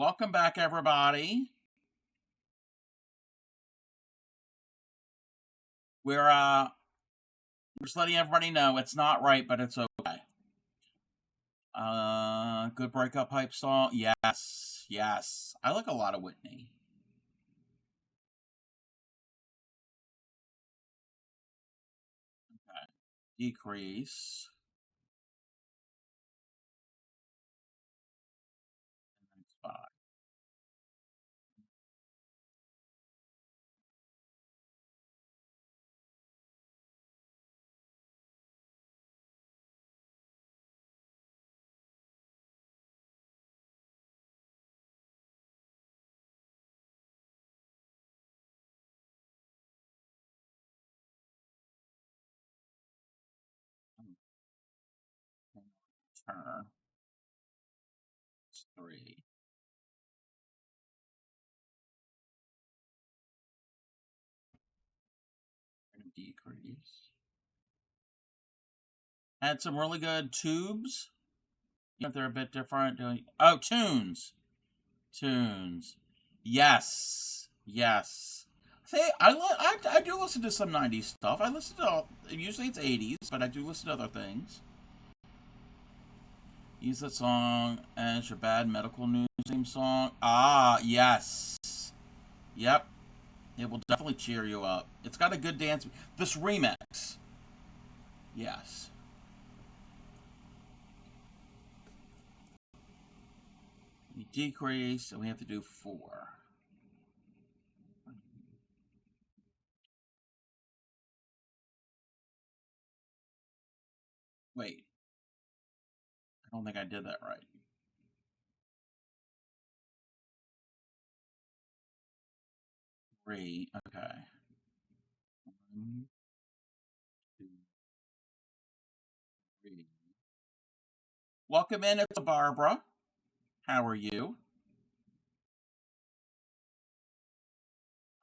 Welcome back, everybody. We're just letting everybody know it's not right, but it's okay. Good breakup hype song. Yes, yes. I like a lot of Whitney. Okay. Decrease. And then 5. Turn. It's 3. Decrease. Had some really good tubes. If they're a bit different. Oh, tunes. Tunes. Yes. Yes. See, I do listen to some 90s stuff. I listen to, usually it's 80s, but I do listen to other things. Use that song as your bad medical news theme song. Ah, yes. Yep. It will definitely cheer you up. It's got a good dance. This remix. Yes. We decrease, and we have to do 4. Wait. I don't think I did that right. 3. Okay. 1, 2, 3. Welcome in, it's Barbara. How are you?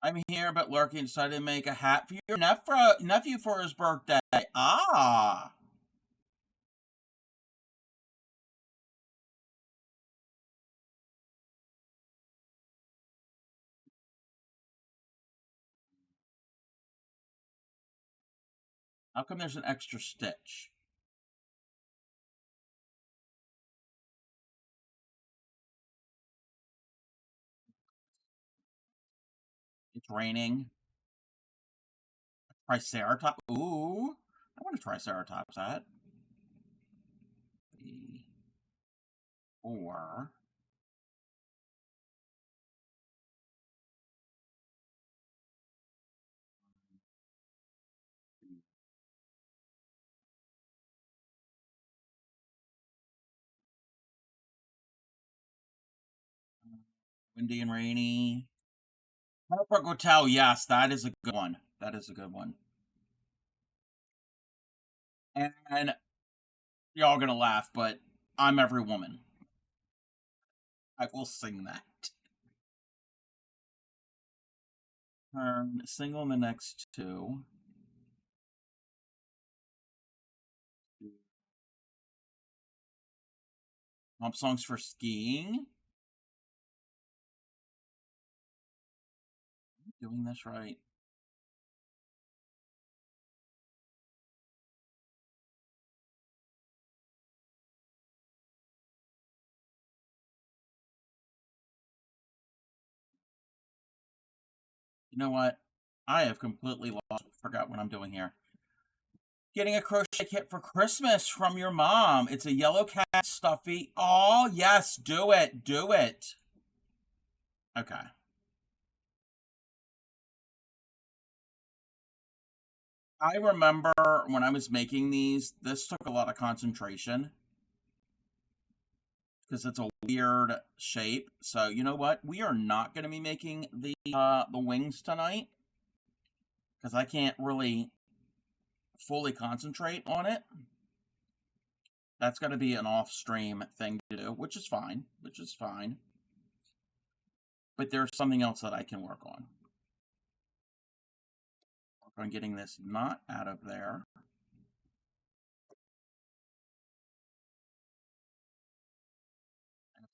I'm here, but lurking. Decided to make a hat for your nephew for his birthday. Ah. How come there's an extra stitch? It's raining. Triceratops. Ooh. I want a Triceratops hat. 4. Windy and rainy. Heartbreak Hotel. Yes, that is a good one. That is a good one. And y'all gonna laugh, but I'm Every Woman. I will sing that. Turn single in the next 2. Pump songs for skiing. Doing this right. You know what? I have completely forgot what I'm doing here. Getting a crochet kit for Christmas from your mom. It's a yellow cat stuffy. Oh, yes, do it. Do it. Okay. I remember when I was making these, this took a lot of concentration because it's a weird shape. So, you know what? We are not going to be making the wings tonight because I can't really fully concentrate on it. That's got to be an off-stream thing to do, which is fine. Which is fine. But there's something else that I can work on. Work on getting this knot out of there.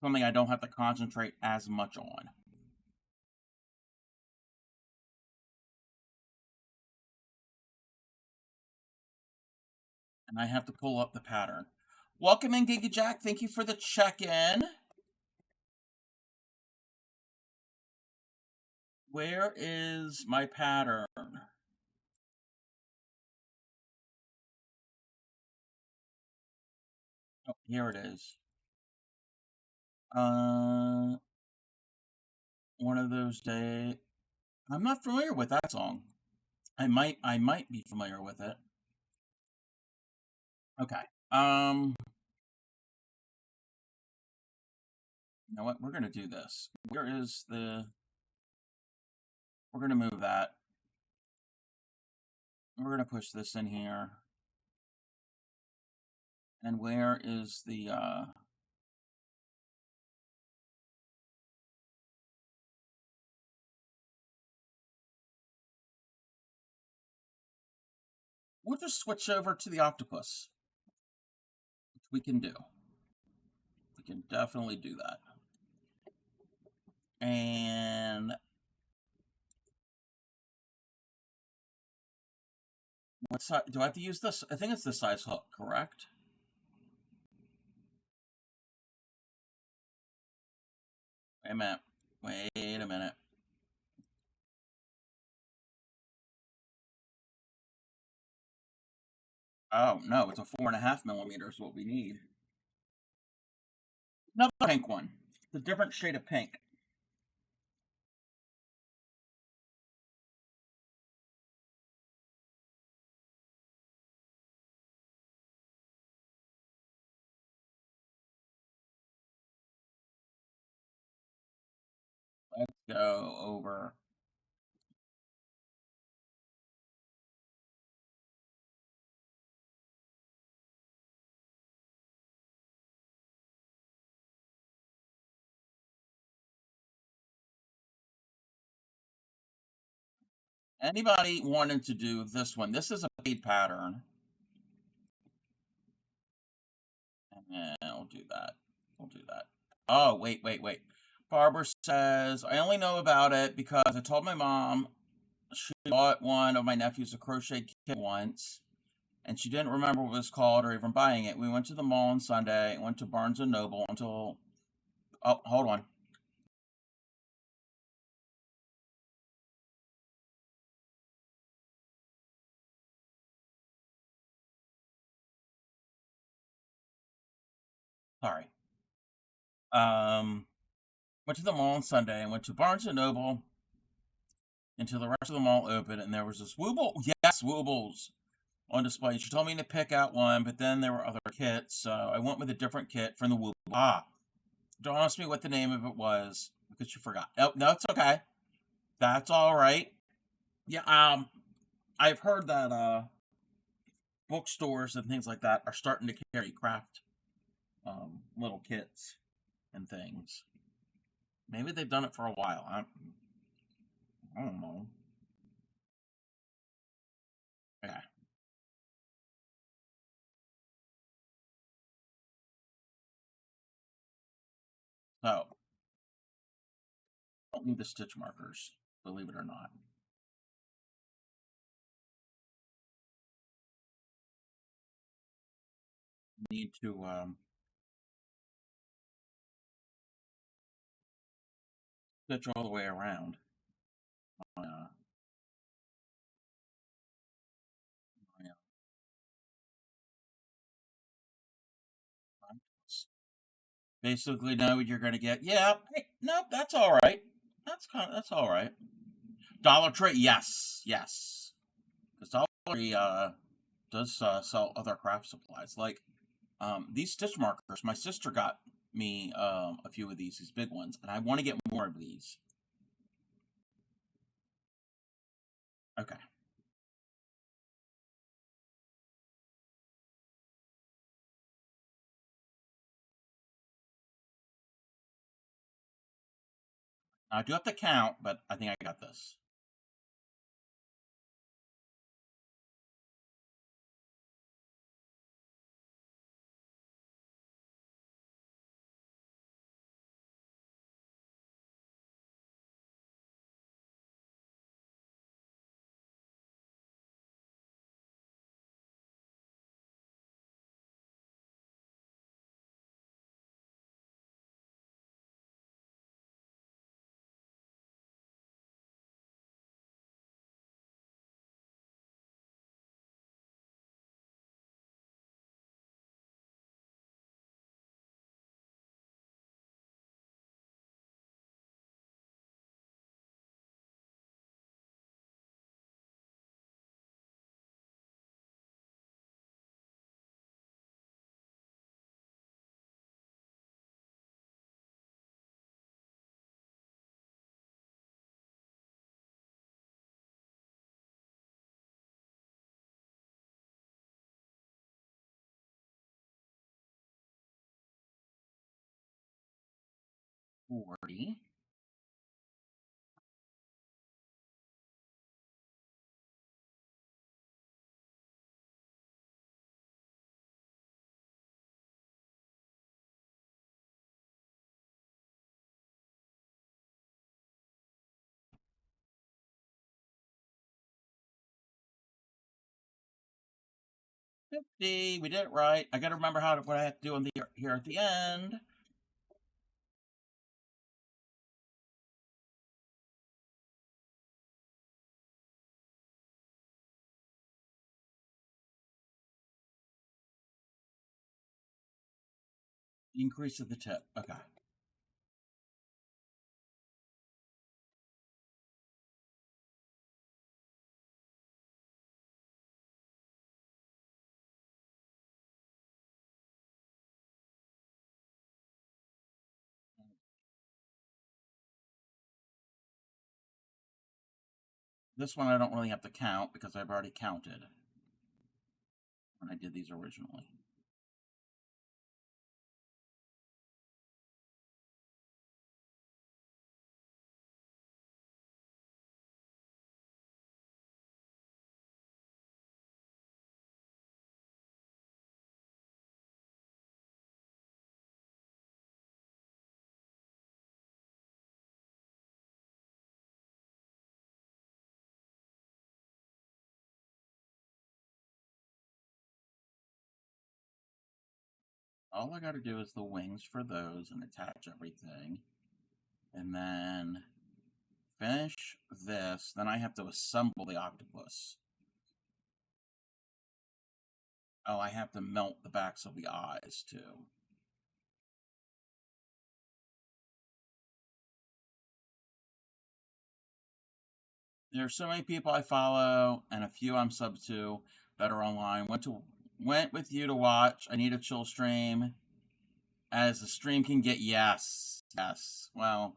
something I don't have to concentrate as much on. And I have to pull up the pattern. Welcome in, Giga Jack. Thank you for the check-in. Where is my pattern? Oh, here it is. One of those days. I'm not familiar with that song. I might be familiar with it. Okay. You know what? We're gonna do this. Where is the? We're gonna move that. We're gonna push this in here. And where is the? We'll just switch over to the octopus, which we can do. We can definitely do that. And what size do I have to use this? I think it's this size hook, correct? Wait a minute. Wait a minute. Oh no, it's a 4.5 millimeters. What we need. Another pink one. It's a different shade of pink. Let's go over. Anybody wanting to do this one? This is a paid pattern. And we'll do that. We'll do that. Oh, wait. Barbara says, I only know about it because I told my mom she bought one of my nephews a crochet kit once, and she didn't remember what it was called or even buying it. We went to the mall on Sunday, went to Barnes & Noble until... Oh, hold on. Sorry. Went to the mall on Sunday and went to Barnes & Noble until the rest of the mall opened, and there was this Wooble. Yes, Woobles on display. She told me to pick out one, but then there were other kits, so I went with a different kit from the Wooble. Don't ask me what the name of it was because you forgot. No, it's okay. That's all right. Yeah, I've heard that bookstores and things like that are starting to carry craft little kits and things. Maybe they've done it for a while. I don't know. Yeah. So, don't need the stitch markers, believe it or not. Need to stitch all the way around. Uh, yeah. Basically know what you're going to get. Yeah, hey, nope, that's all right. That's all right. Dollar Tree, yes. Because Dollar Tree does sell other craft supplies like these stitch markers. My sister got me a few of these big ones, and I want to get more of these. Okay. I do have to count, but I think I got this. 40. We did it right. I gotta remember what I have to do on the here at the end. Increase of the tip. Okay. This one I don't really have to count because I've already counted when I did these originally. All I gotta do is the wings for those and attach everything. And then finish this. Then I have to assemble the octopus. Oh, I have to melt the backs of the eyes too. There's so many people I follow and a few I'm sub to that are online. Went with you to watch. I need a chill stream. As the stream can get, yes. Yes. Well,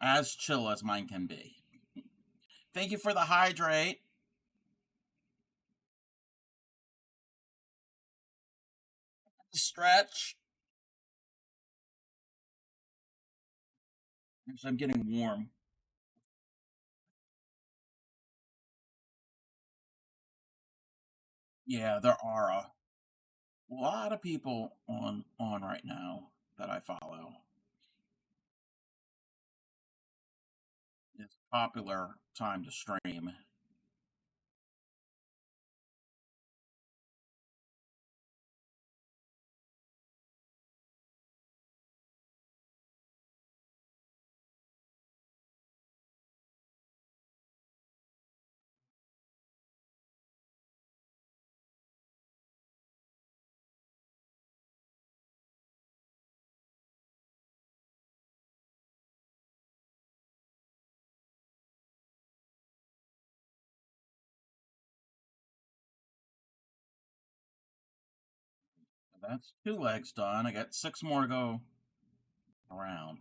as chill as mine can be. Thank you for the hydrate. Stretch. I'm getting warm. Yeah, there are a lot of people on right now that I follow. It's a popular time to stream. That's 2 legs done. I got 6 more to go around.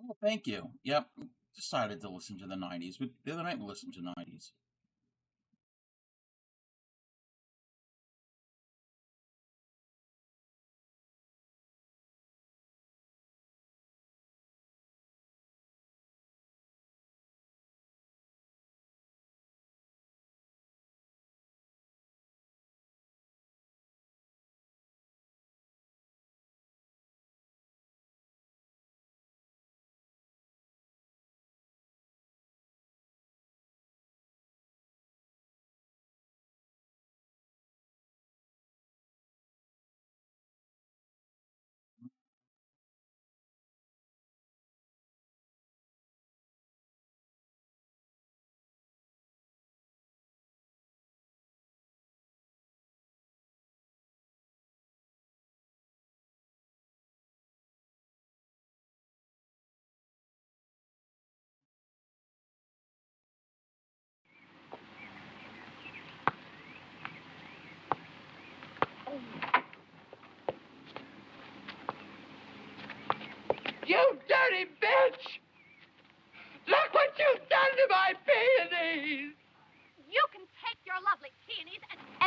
Oh, thank you. Yep. Decided to listen to the 90s. The other night we listened to 90s.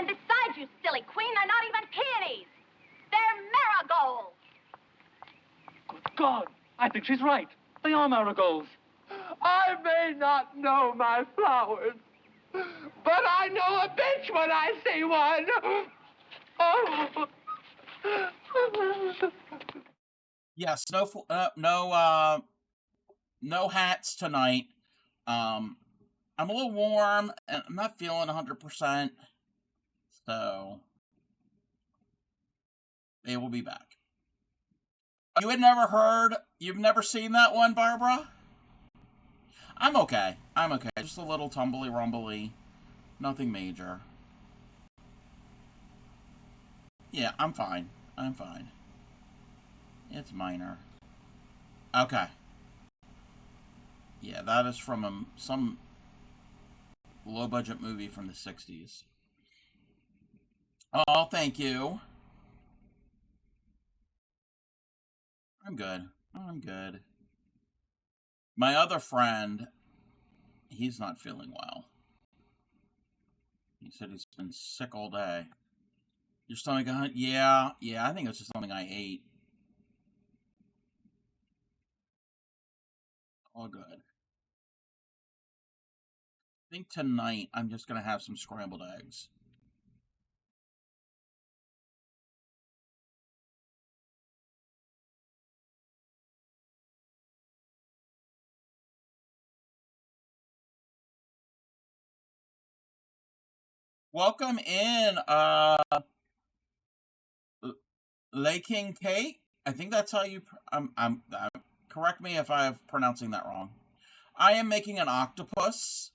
And besides, you silly queen, they're not even peonies. They're marigolds. Good God, I think she's right. They are marigolds. I may not know my flowers, but I know a bitch when I see one. Oh. Yes, no hats tonight. I'm a little warm and I'm not feeling 100%. So they will be back. You've never seen that one, Barbara? I'm okay. Just a little tumbly rumbly. Nothing major. Yeah, I'm fine. It's minor. Okay. Yeah, that is from some low budget movie from the 60s. Oh, thank you. I'm good. My other friend, he's not feeling well. He said he's been sick all day. Your stomach, yeah, I think it's just something I ate. All good. I think tonight I'm just gonna have some scrambled eggs. Welcome in, Lei King Kate. I think that's how you. Correct me if I'm pronouncing that wrong. I am making an octopus.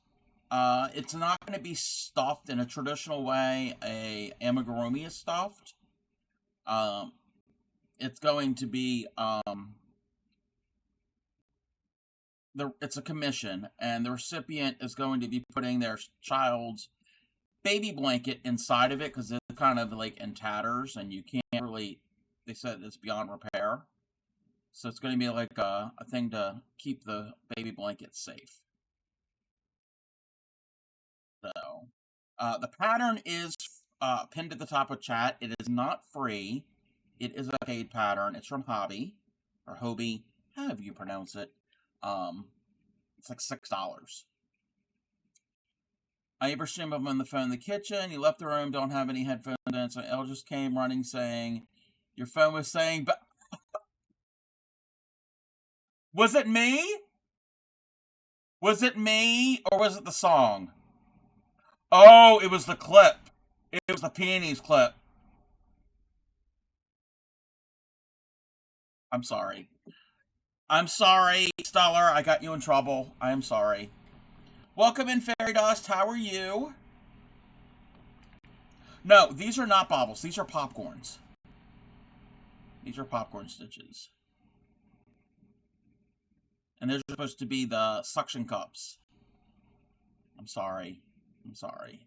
It's not going to be stuffed in a traditional way. A amigurumi is stuffed. Um, it's going to be it's a commission, and the recipient is going to be putting their child's baby blanket inside of it because it's kind of like in tatters, and you can't really. They said it's beyond repair, so it's going to be like a thing to keep the baby blanket safe. So, the pattern is pinned at the top of chat. It is not free. It is a paid pattern. It's from Hobby or Hobie, however you pronounce it. It's like $6. I overstreamed him on the phone in the kitchen. He left the room, don't have any headphones in, so Elle just came running saying, your phone was saying, but was it me? Was it me, or was it the song? Oh, it was the clip. It was the peonies clip. I'm sorry. I'm sorry, Stellar. I got you in trouble. I am sorry. Welcome in, Fairy Dust. How are you? No, these are not baubles. These are popcorns. These are popcorn stitches. And they're supposed to be the suction cups. I'm sorry. I'm sorry.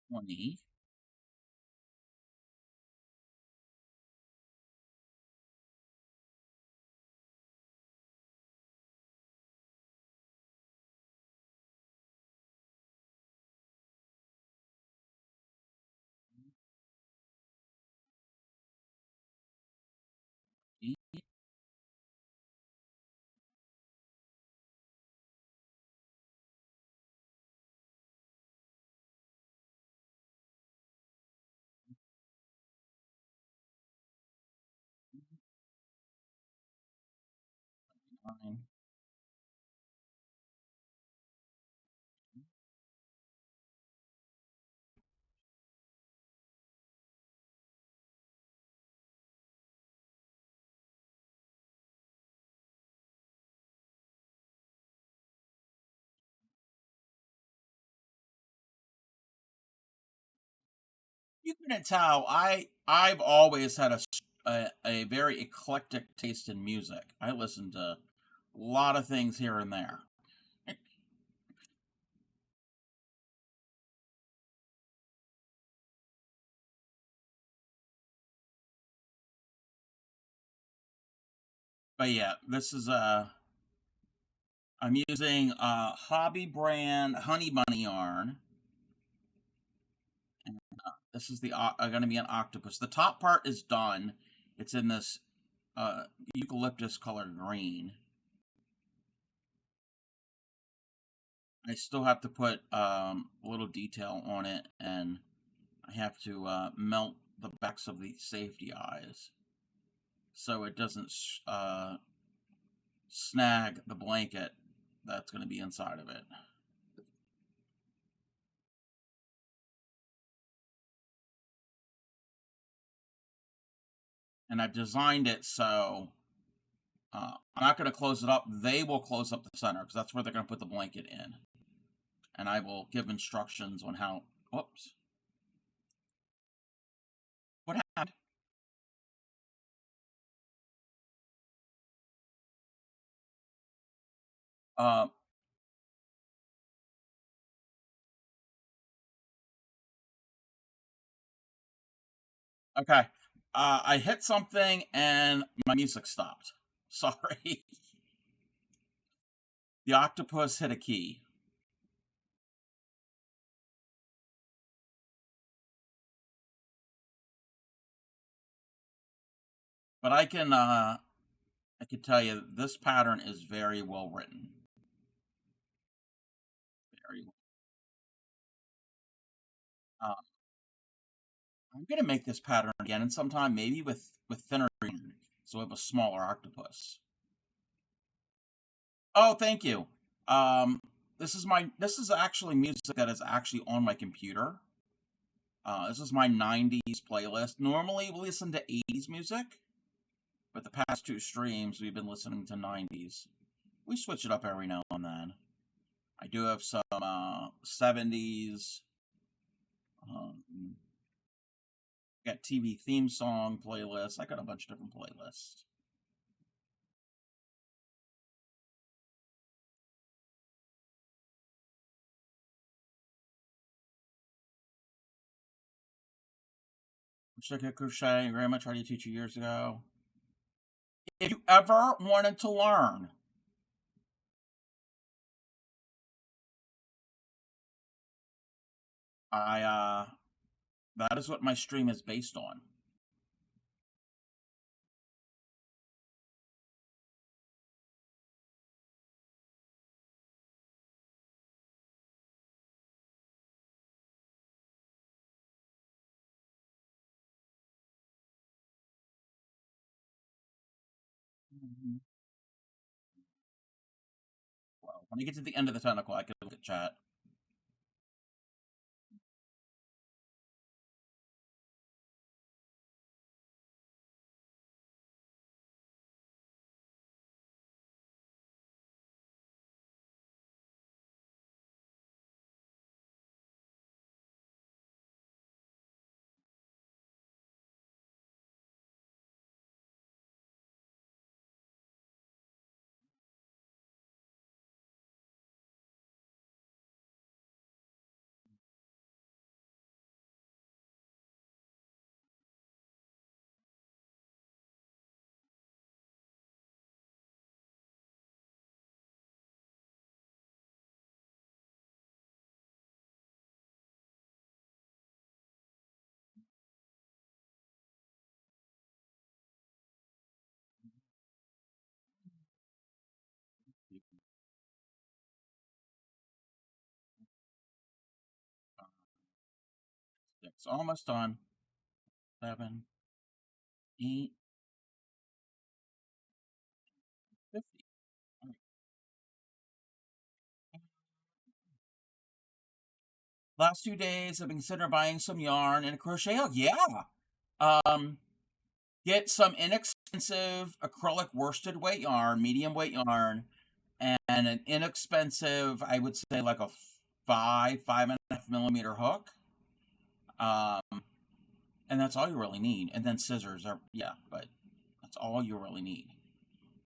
Money. Fine. You couldn't tell. I've always had a very eclectic taste in music. I listen to a lot of things here and there. But yeah, this is I'm using hobby brand Honey Bunny yarn. And, this is the going to be an octopus. The top part is done. It's in this uh, eucalyptus color green. I still have to put a little detail on it, and I have to melt the backs of the safety eyes so it doesn't snag the blanket that's going to be inside of it. And I've designed it so I'm not going to close it up. They will close up the center because that's where they're going to put the blanket in. And I will give instructions on how. Whoops. What happened? Uh, okay. I hit something and my music stopped. Sorry. The octopus hit a key. But I can tell you this pattern is very well written. Very well. I'm gonna make this pattern again, and sometime maybe with thinner green, so we have a smaller octopus. Oh, thank you. This is actually music that is actually on my computer. This is my '90s playlist. Normally we listen to '80s music, but the past two streams we've been listening to '90s. We switch it up every now and then. I do have some '70s. Got TV theme song playlists. I got a bunch of different playlists. Wish I could crochet. Grandma tried to teach you years ago. If you ever wanted to learn, I that is what my stream is based on. Well, when I get to the end of the tentacle, I can look at chat. It's almost done. 7, 8, 50. Last 2 days, I've been considering buying some yarn and a crochet hook. Yeah. Um, get some inexpensive acrylic worsted weight yarn, medium weight yarn, and an inexpensive, I would say like a 5.5 millimeter hook. And that's all you really need. And then scissors are, yeah, but that's all you really need.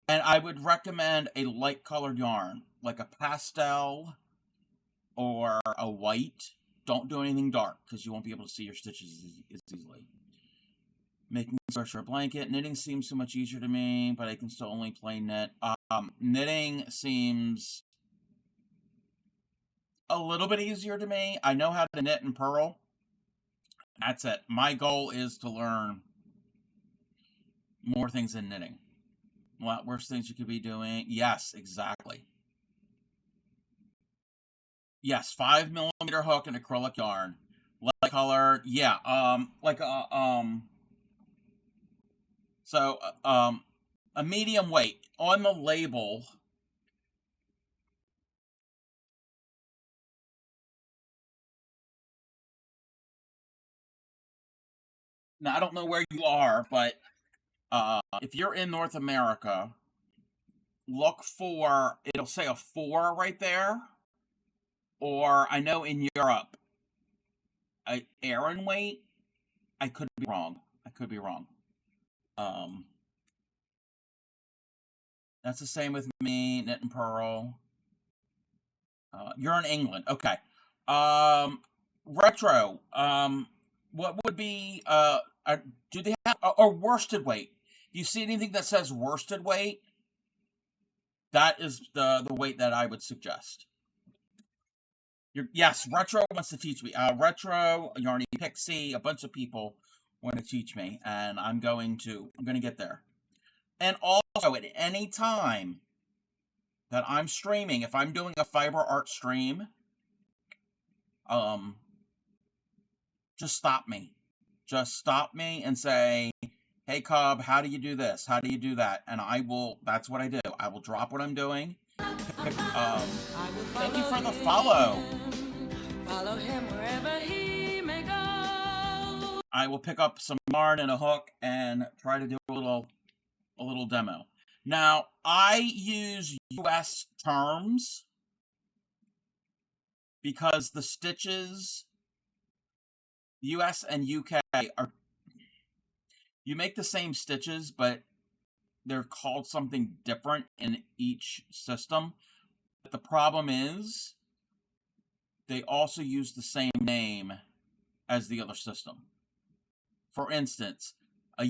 And I would recommend a light colored yarn, like a pastel or a white. Don't do anything dark because you won't be able to see your stitches as easily. Making a blanket. Knitting seems so much easier to me, but I can still only plain knit. Knitting seems a little bit easier to me. I know how to knit and purl. That's it. My goal is to learn more things in knitting. A lot worse things you could be doing. Yes, exactly. Yes, 5mm hook and acrylic yarn. Light color, yeah. So a medium weight on the label. Now I don't know where you are, but if you're in North America, look for, it'll say a 4 right there. Or I know in Europe, Aran weight. I could be wrong. That's the same with me, knit and purl. You're in England, okay. Retro. What would be? Do they have or worsted weight? Do you see anything that says worsted weight? That is the weight that I would suggest. Yes, Retro wants to teach me. Retro, Yarny Pixie, a bunch of people want to teach me, and I'm going to get there. And also, at any time that I'm streaming, if I'm doing a fiber art stream, just stop me. Just stop me and say, hey, Cub, how do you do this? How do you do that? And I will, that's what I do. I will drop what I'm doing. Thank you for the follow. Follow him wherever he may go. I will pick up some yarn and a hook and try to do a little demo. Now, I use US terms because the stitches, US and UK, are, you make the same stitches, but they're called something different in each system. But the problem is, they also use the same name as the other system. For instance, a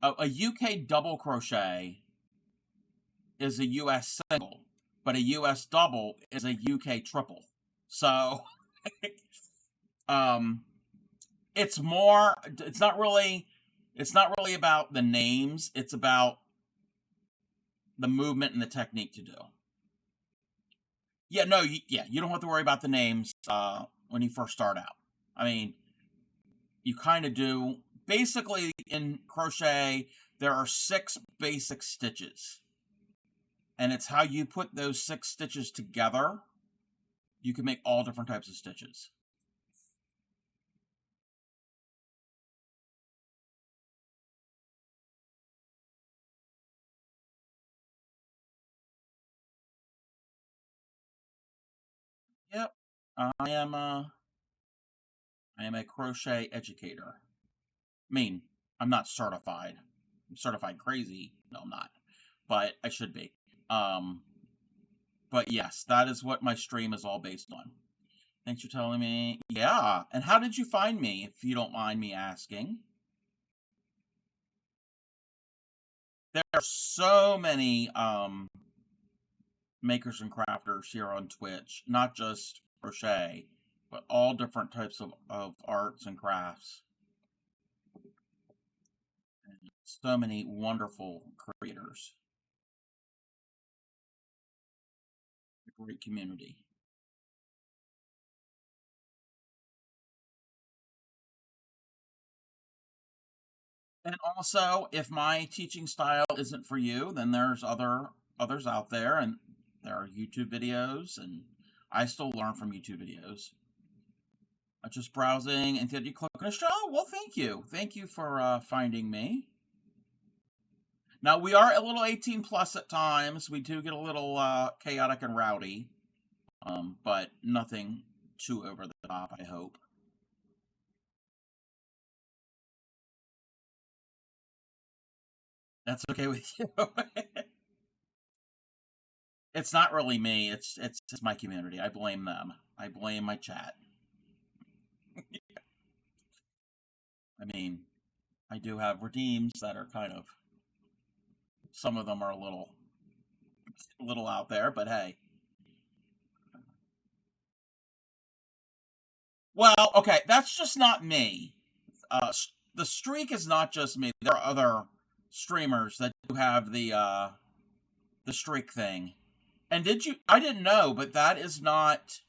UK double crochet is a US single, but a US double is a UK triple. So, it's not really about the names. It's about the movement and the technique to do. Yeah, no, you don't have to worry about the names when you first start out. I mean, you kind of do. Basically, in crochet, there are 6 basic stitches. And it's how you put those 6 stitches together. You can make all different types of stitches. Yep, I am a crochet educator. I mean, I'm not certified. I'm certified crazy. No, I'm not. But I should be. But yes, that is what my stream is all based on. Thanks for telling me. Yeah, and how did you find me, if you don't mind me asking? There are so many makers and crafters here on Twitch, not just crochet, but all different types of arts and crafts. And so many wonderful creators. A great community. And also, if my teaching style isn't for you, then there's others out there, and there are YouTube videos, and I still learn from YouTube videos. I'm just browsing, and did you click on a show? Well, thank you. Thank you for finding me. Now, we are a little 18 plus at times. We do get a little chaotic and rowdy, but nothing too over the top, I hope. That's okay with you. It's not really me. It's my community. I blame them. I blame my chat. I mean, I do have redeems that are kind of, some of them are a little out there, but hey. Well, okay, that's just not me. The streak is not just me. There are other streamers that do have the streak thing. And I didn't know, but that is not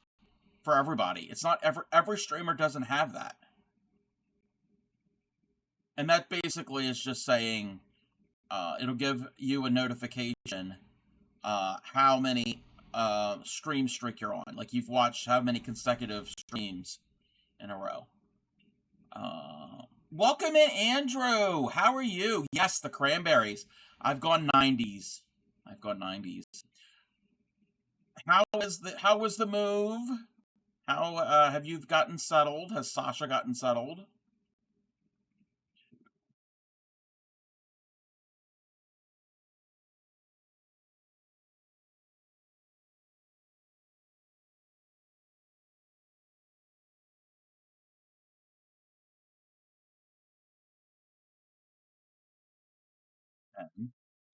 for everybody. It's not every streamer doesn't have that. And that basically is just saying it'll give you a notification how many stream streak you're on. Like you've watched how many consecutive streams in a row. Welcome in, Andrew. How are you? Yes, the cranberries. I've gone 90s. How was the move? How have you gotten settled? Has Sasha gotten settled?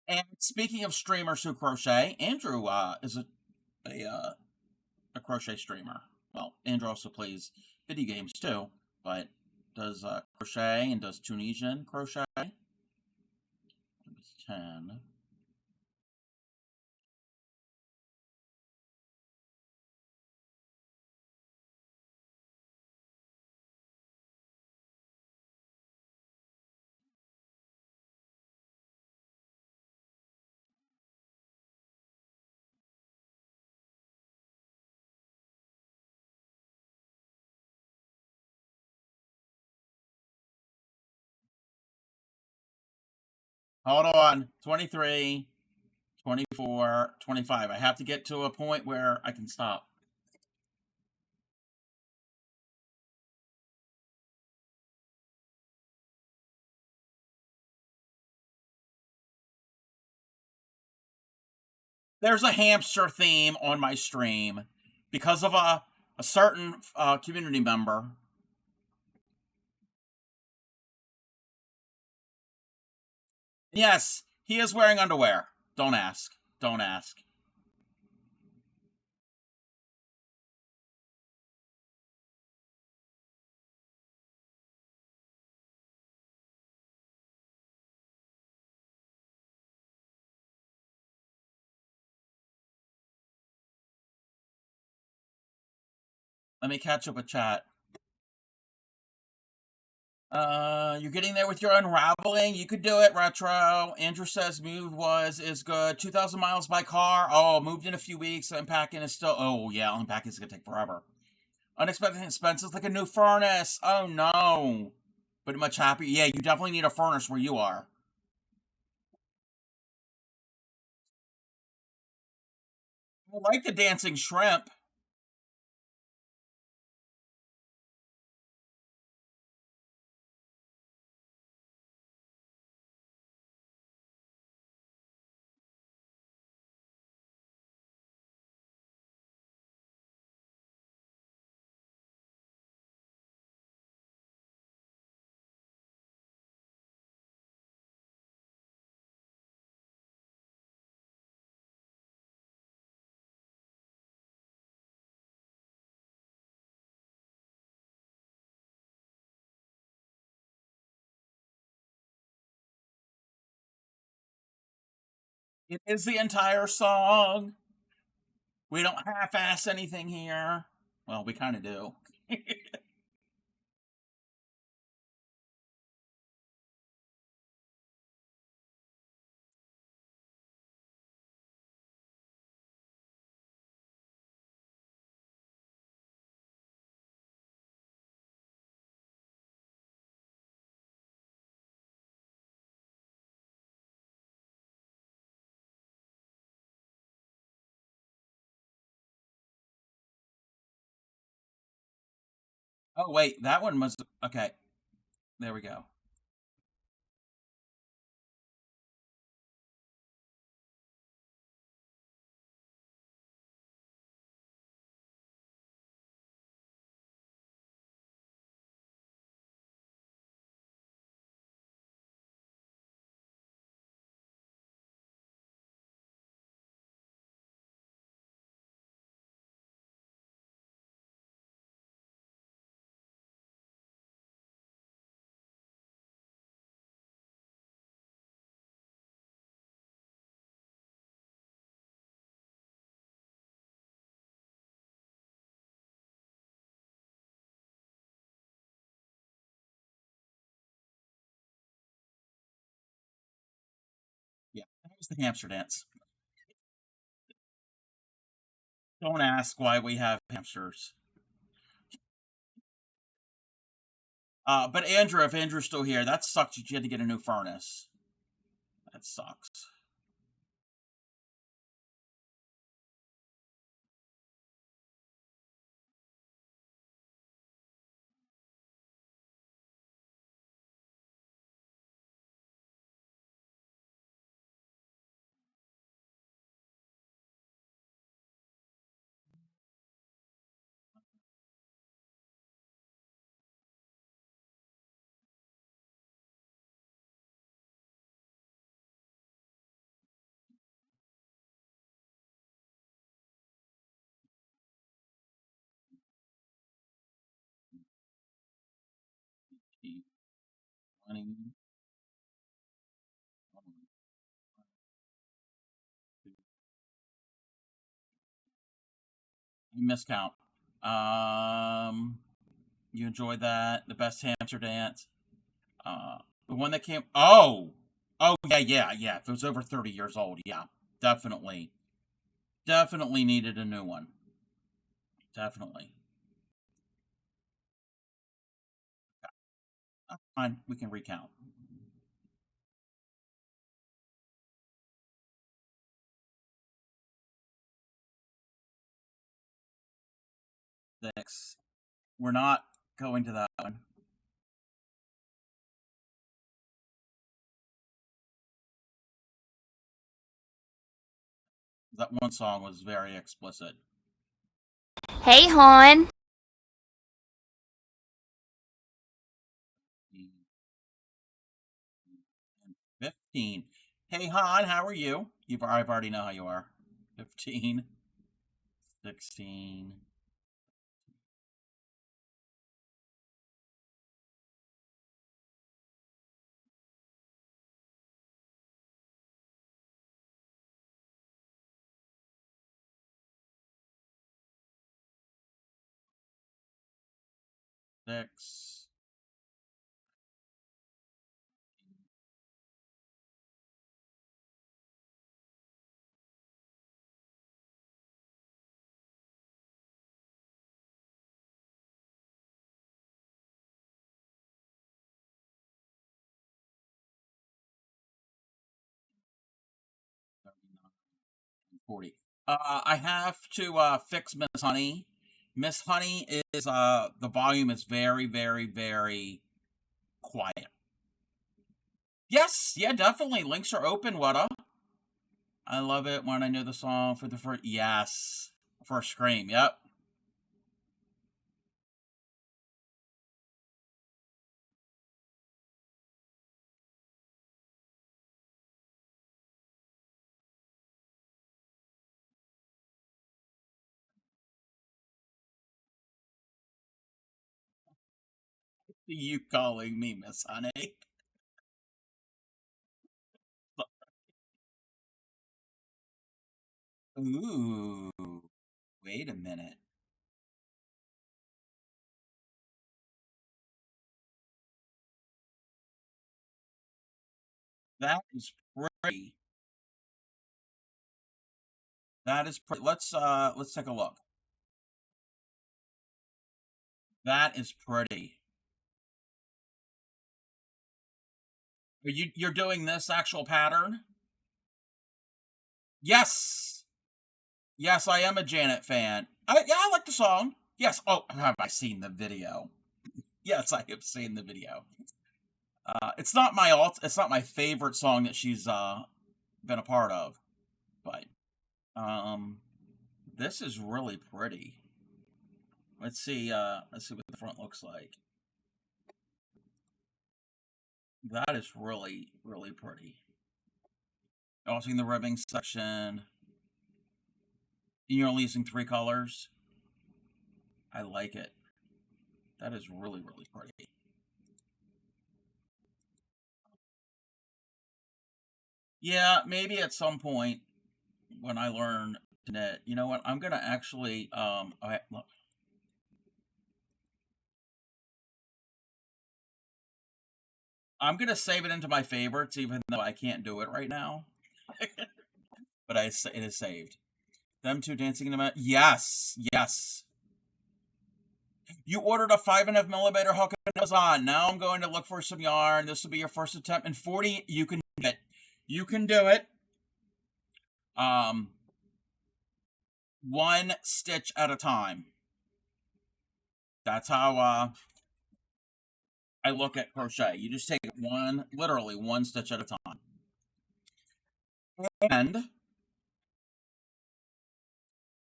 And speaking of streamers who crochet, Andrew is a crochet streamer. Well, Andrew also plays video games too, but does crochet and does Tunisian crochet. 10. Hold on. 23, 24, 25. I have to get to a point where I can stop. There's a hamster theme on my stream because of a certain community member. Yes, he is wearing underwear. Don't ask. Don't ask. Let me catch up with chat. You're getting there with your unraveling. You could do it, Retro. Andrew says move is good. 2,000 miles by car. Oh, moved in a few weeks. Unpacking is still. Oh, yeah, unpacking is gonna take forever. Unexpected expenses like a new furnace. Oh, no. But much happier. Yeah, you definitely need a furnace where you are. I like the dancing shrimp. It is the entire song. We don't half-ass anything here. Well, we kind of do. Oh, wait, that one was... Okay, there we go. It's the hamster dance. Don't ask why we have hamsters. But Andrew, if Andrew's still here, that sucks that you had to get a new furnace. That sucks. Miscount. You enjoyed that? The best hamster dance? The one that came. Oh, yeah. If it was over 30 years old, yeah, definitely, definitely needed a new one. Definitely. Fine, we can recount. 6. We're not going to that one. That one song was very explicit. Hey, hon. 15. Hey, Han, how are you? I've already know how you are. 15. 16. 6. And 40. I have to fix Miss Honey. Miss Honey is the volume is very, very, very quiet. Yes, yeah, definitely. Links are open, Wada. I love it when I know the song for the first. Yes, for Scream. Yep. You calling me Miss Honey? Ooh, wait a minute. That is pretty. That is pretty. Let's take a look. That is pretty. You're doing this actual pattern? Yes. Yes, I am a Janet fan. Yeah, I like the song. Yes. Oh, have I seen the video? Yes, I have seen the video. It's not my It's not my favorite song that she's been a part of, but um, this is really pretty. Let's see. Let's see what the front looks like. That is really, really pretty. Also in the ribbing section. You're only using 3 colors. I like it. That is really, really pretty. Yeah, maybe at some point when I learn to knit. You know what? I'm gonna actually look. I'm gonna save it into my favorites, even though I can't do it right now. But it is saved. Them two dancing in the mat. Yes, yes. You ordered a 5.5 millimeter hook on Amazon. Now I'm going to look for some yarn. This will be your first attempt. In 40, you can do it. You can do it. One stitch at a time. That's how I look at crochet. You just take literally one stitch at a time. And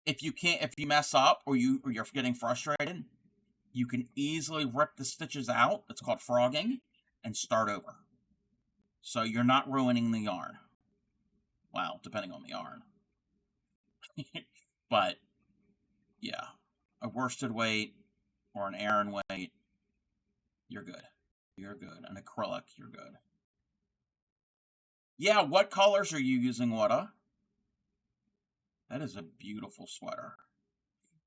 if you mess up or you're getting frustrated, you can easily rip the stitches out. It's called frogging, and start over. So you're not ruining the yarn. Well, depending on the yarn. But yeah, a worsted weight or an Aran weight, you're good. You're good. An acrylic, you're good. Yeah, what colors are you using, Wada? That is a beautiful sweater.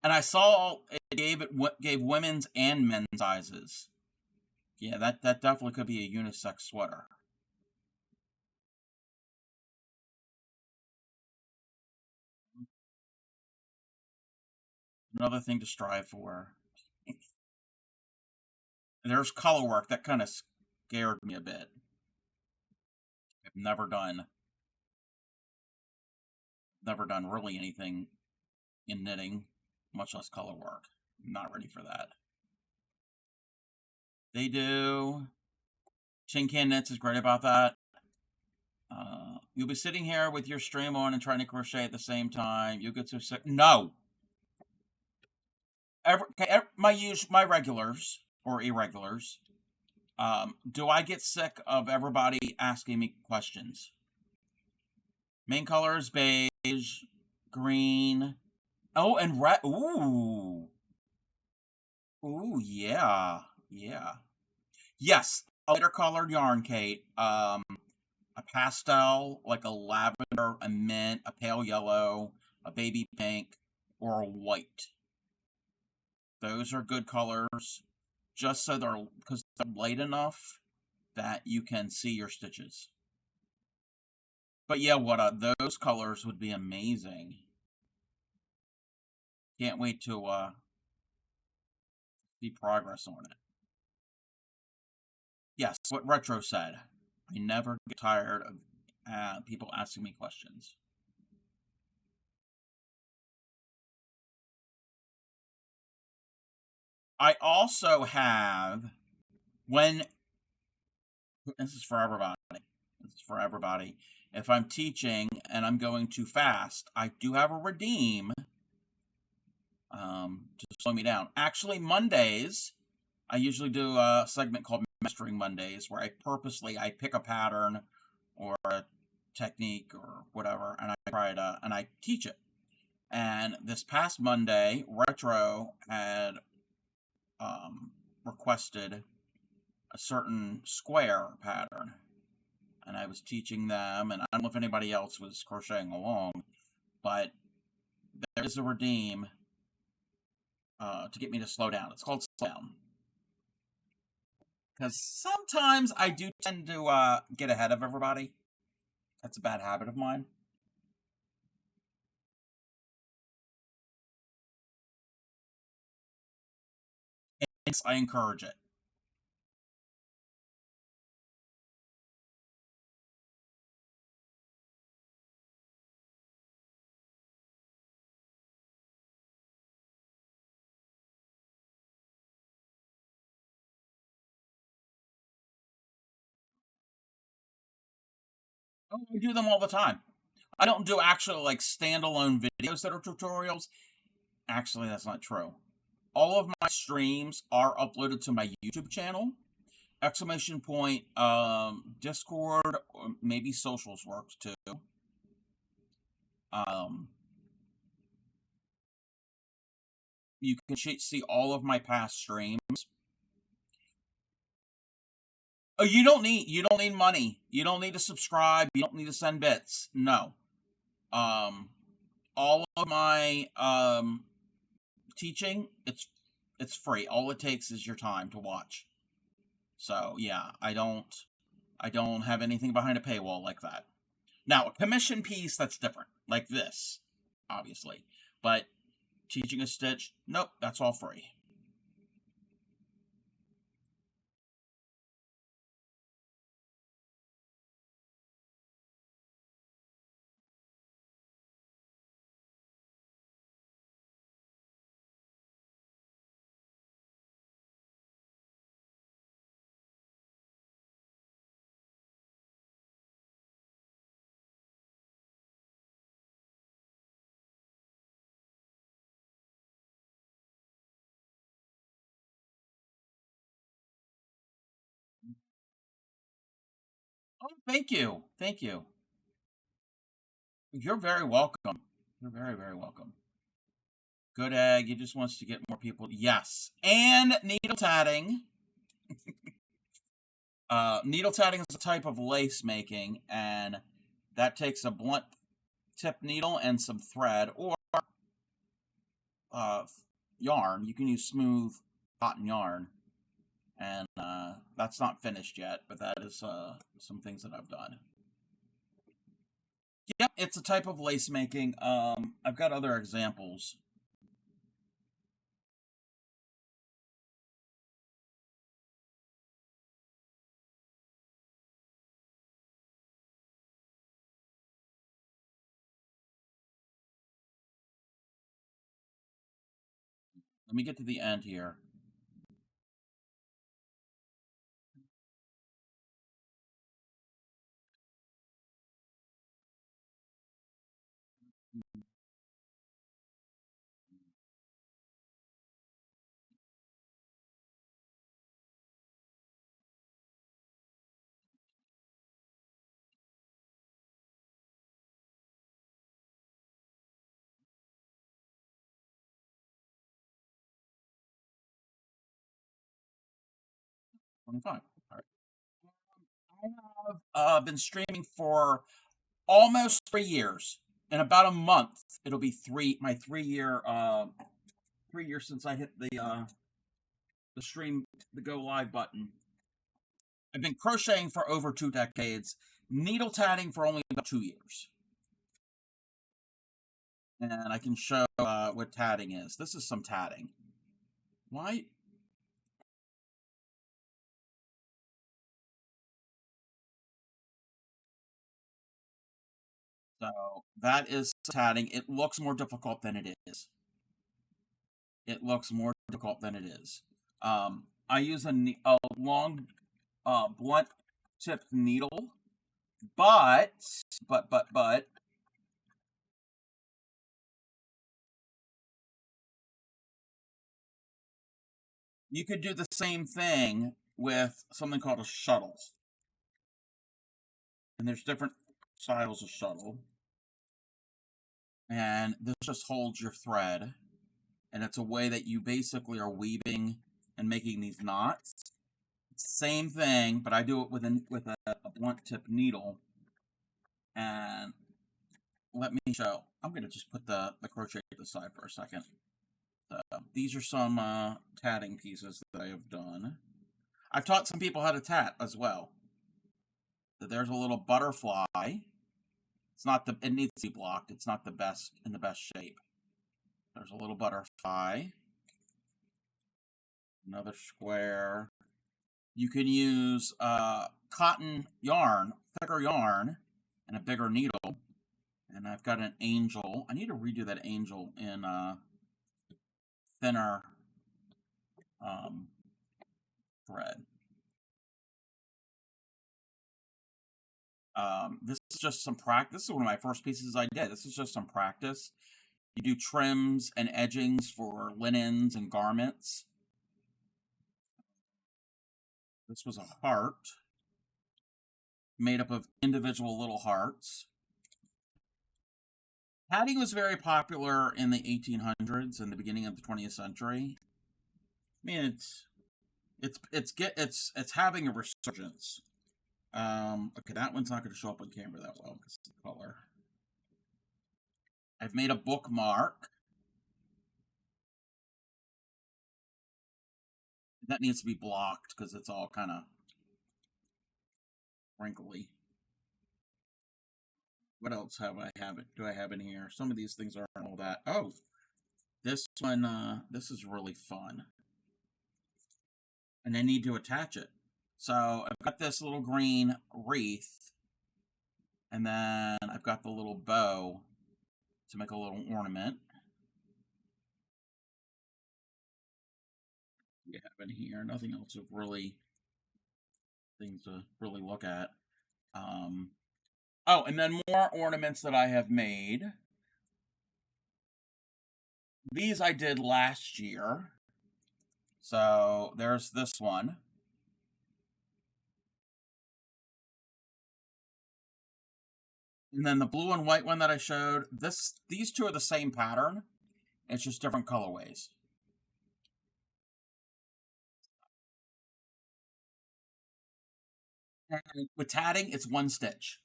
And I saw it gave women's and men's sizes. Yeah, that definitely could be a unisex sweater. Another thing to strive for. There's color work that kind of scared me a bit. I've never done really anything in knitting, much less color work. I'm not ready for that. They do. Tin Can Knits is great about that. You'll be sitting here with your stream on and trying to crochet at the same time. You'll get so sick. No. My regulars or irregulars. Do I get sick of everybody asking me questions? Main colors: beige, green. Oh, and red. Ooh. Ooh, yeah. Yeah. Yes, a lighter colored yarn, Kate. A pastel, like a lavender, a mint, a pale yellow, a baby pink, or a white. Those are good colors, just so because they're light enough that you can see your stitches. But yeah, those colors would be amazing. Can't wait to see progress on it. Yes, what Retro said. I never get tired of people asking me questions. I also have, this is for everybody. If I'm teaching and I'm going too fast, I do have a redeem to slow me down. Actually, Mondays, I usually do a segment called Mastering Mondays, where I pick a pattern or a technique or whatever, and I teach it. And this past Monday, Retro had requested a certain square pattern, and I was teaching them, and I don't know if anybody else was crocheting along, but there is a redeem to get me to slow down. It's called Slow Down. Because sometimes I do tend to get ahead of everybody. That's a bad habit of mine. And I encourage it. Oh, I do them all the time. I don't do actual like standalone videos that are tutorials. Actually, that's not true. All of my streams are uploaded to my YouTube channel. Exclamation point, Discord, or maybe socials works too. You can see all of my past streams. Oh, you don't need money. You don't need to subscribe. You don't need to send bits. No. All of my teaching, it's free. All it takes is your time to watch. So yeah, I don't have anything behind a paywall like that. Now, a commission piece, that's different, like this, obviously. But teaching a stitch, nope, that's all free. Oh, thank you. Thank you. You're very welcome. You're very, very welcome. Good egg. He just wants to get more people. Yes. And needle tatting. Needle tatting is a type of lace making, and that takes a blunt tip needle and some thread or yarn. You can use smooth cotton yarn, and that's not finished yet, but that is some things that I've done. Yep, it's a type of lace making. I've got other examples. Let me get to the end here. $25. All right. I have been streaming for almost 3 years. In about a month, it'll be my 3 year 3 years since I hit the stream, the go live button. I've been crocheting for over 2 decades, needle tatting for only about 2 years. And I can show what tatting is. This is some tatting. Why? So that is tatting. It looks more difficult than it is. It looks more difficult than it is. I use a long, blunt tipped needle, but you could do the same thing with something called a shuttle. And there's different styles of shuttle. And this just holds your thread. And it's a way that you basically are weaving and making these knots. Same thing, but I do it with a blunt tip needle. And let me show. I'm going to just put the crochet to the side for a second. These are some tatting pieces that I have done. I've taught some people how to tat as well. There's a little butterfly. It's not it needs to be blocked. It's not the best in the best shape. There's a little butterfly. Another square. You can use cotton yarn, thicker yarn, and a bigger needle. And I've got an angel. I need to redo that angel in thinner thread. This is just some practice. This is one of my first pieces I did. This is just some practice. You do trims and edgings for linens and garments. This was a heart made up of individual little hearts. Tatting was very popular in the 1800s and the beginning of the 20th century. I mean, it's having a resurgence. Okay, that one's not going to show up on camera that well because of the color. I've made a bookmark. That needs to be blocked because it's all kind of wrinkly. What else do I have in here? Some of these things aren't all that. Oh, this one, this is really fun. And I need to attach it. So I've got this little green wreath, and then I've got the little bow to make a little ornament. We have in here nothing else of really things to really look at. Oh, and then more ornaments that I have made. These I did last year. So there's this one. And then the blue and white one that I showed, these two are the same pattern. It's just different colorways. And with tatting, it's one stitch.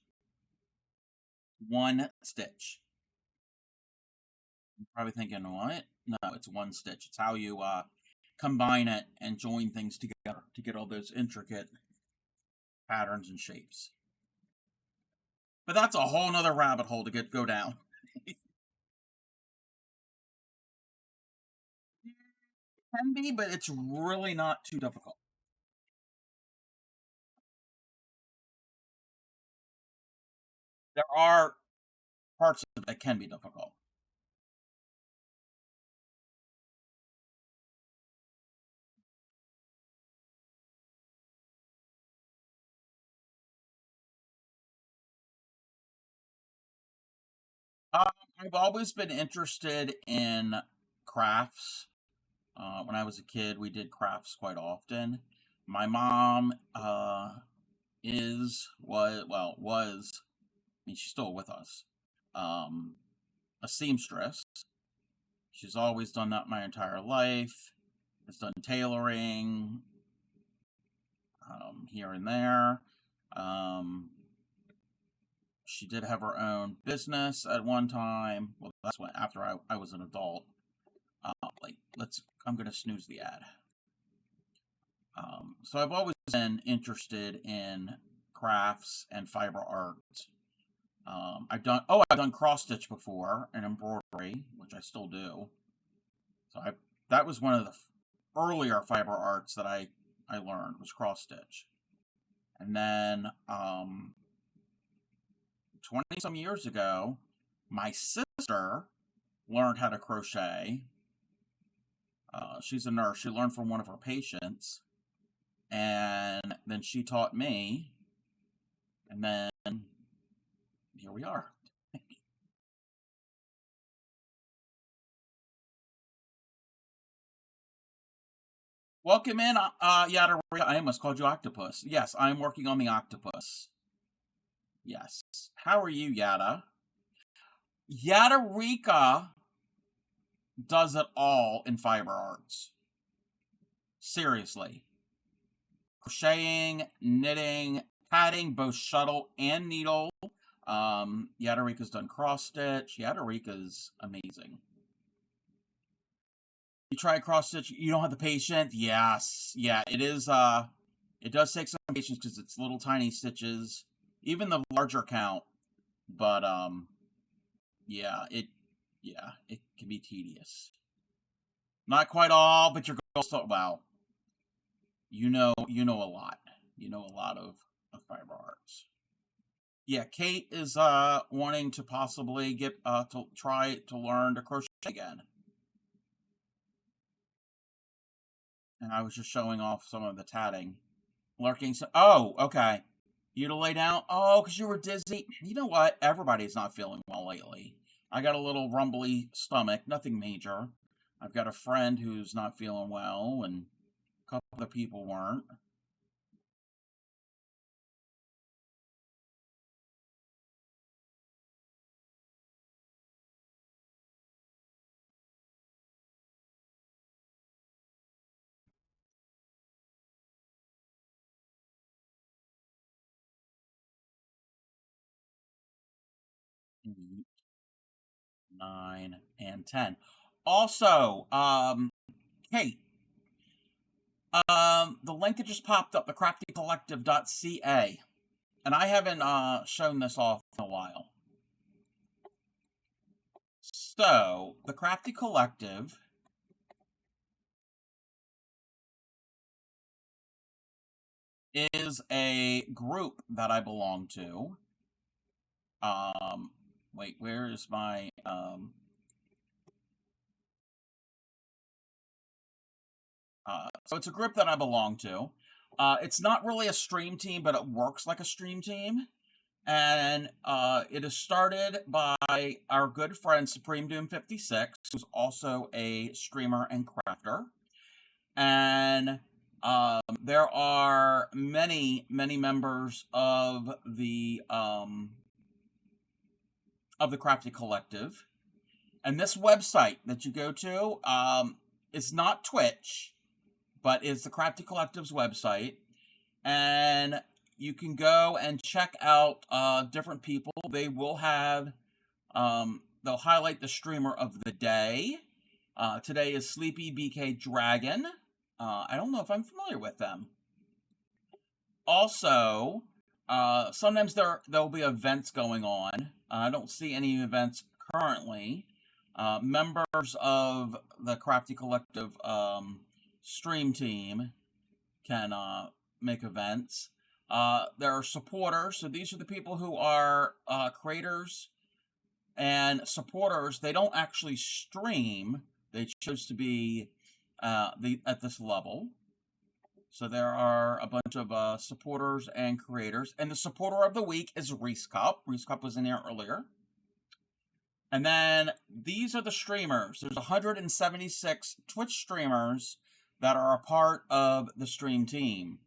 One stitch. You're probably thinking, what? No, it's one stitch. It's how you combine it and join things together to get all those intricate patterns and shapes. But that's a whole nother rabbit hole to go down. Can be, but it's really not too difficult. There are parts of it that can be difficult. I've always been interested in crafts. When I was a kid, we did crafts quite often. My mom was, I mean, she's still with us, a seamstress. She's always done that my entire life. Has done tailoring here and there. She did have her own business at one time. Well, that's when after I was an adult. I'm gonna snooze the ad. So I've always been interested in crafts and fiber art. I've done cross stitch before and embroidery, which I still do. So that was one of the earlier fiber arts that I learned was cross stitch. And then 20 some years ago, my sister learned how to crochet. She's a nurse. She learned from one of her patients. And then she taught me. And then here we are. Welcome in, Yada. I almost called you Octopus. Yes, I'm working on the octopus. Yes. How are you, Yada? Yadarika does it all in fiber arts. Seriously. Crocheting, knitting, patting, both shuttle and needle. Yadarika's done cross stitch. Yadarika's amazing. You try cross stitch, you don't have the patience? Yes. Yeah, it is, it does take some patience because it's little tiny stitches. Even the larger count. But, yeah, it can be tedious. Not quite all, but your goal still, wow. You know a lot. You know a lot of fiber arts. Yeah, Kate is wanting to possibly get to try to learn to crochet again. And I was just showing off some of the tatting. Lurking. Oh, okay. You to lay down? Oh, because you were dizzy. You know what? Everybody's not feeling well lately. I got a little rumbly stomach. Nothing major. I've got a friend who's not feeling well, and a couple other people weren't. Mm-hmm. 9 and 10. Also, Kate, the link that just popped up, thecraftycollective.ca, and I haven't shown this off in a while. So, the Crafty Collective is a group that I belong to. Wait, where is my, so it's a group that I belong to. It's not really a stream team, but it works like a stream team. And it is started by our good friend Supreme Doom 56, who's also a streamer and crafter. And there are many members of the Crafty Collective. And this website that you go to is not Twitch, but it's the Crafty Collective's website. And you can go and check out different people. They will have, they'll highlight the streamer of the day. Today is Sleepy BK Dragon. I don't know if I'm familiar with them. Also, sometimes there'll be events going on. I don't see any events currently. Members of the Crafty Collective stream team can make events. There are supporters, so these are the people who are creators and supporters. They don't actually stream. They chose to be at this level. So there are a bunch of supporters and creators. And the supporter of the week is Reese Cup. Reese Cup was in here earlier. And then these are the streamers. There's 176 Twitch streamers that are a part of the stream team.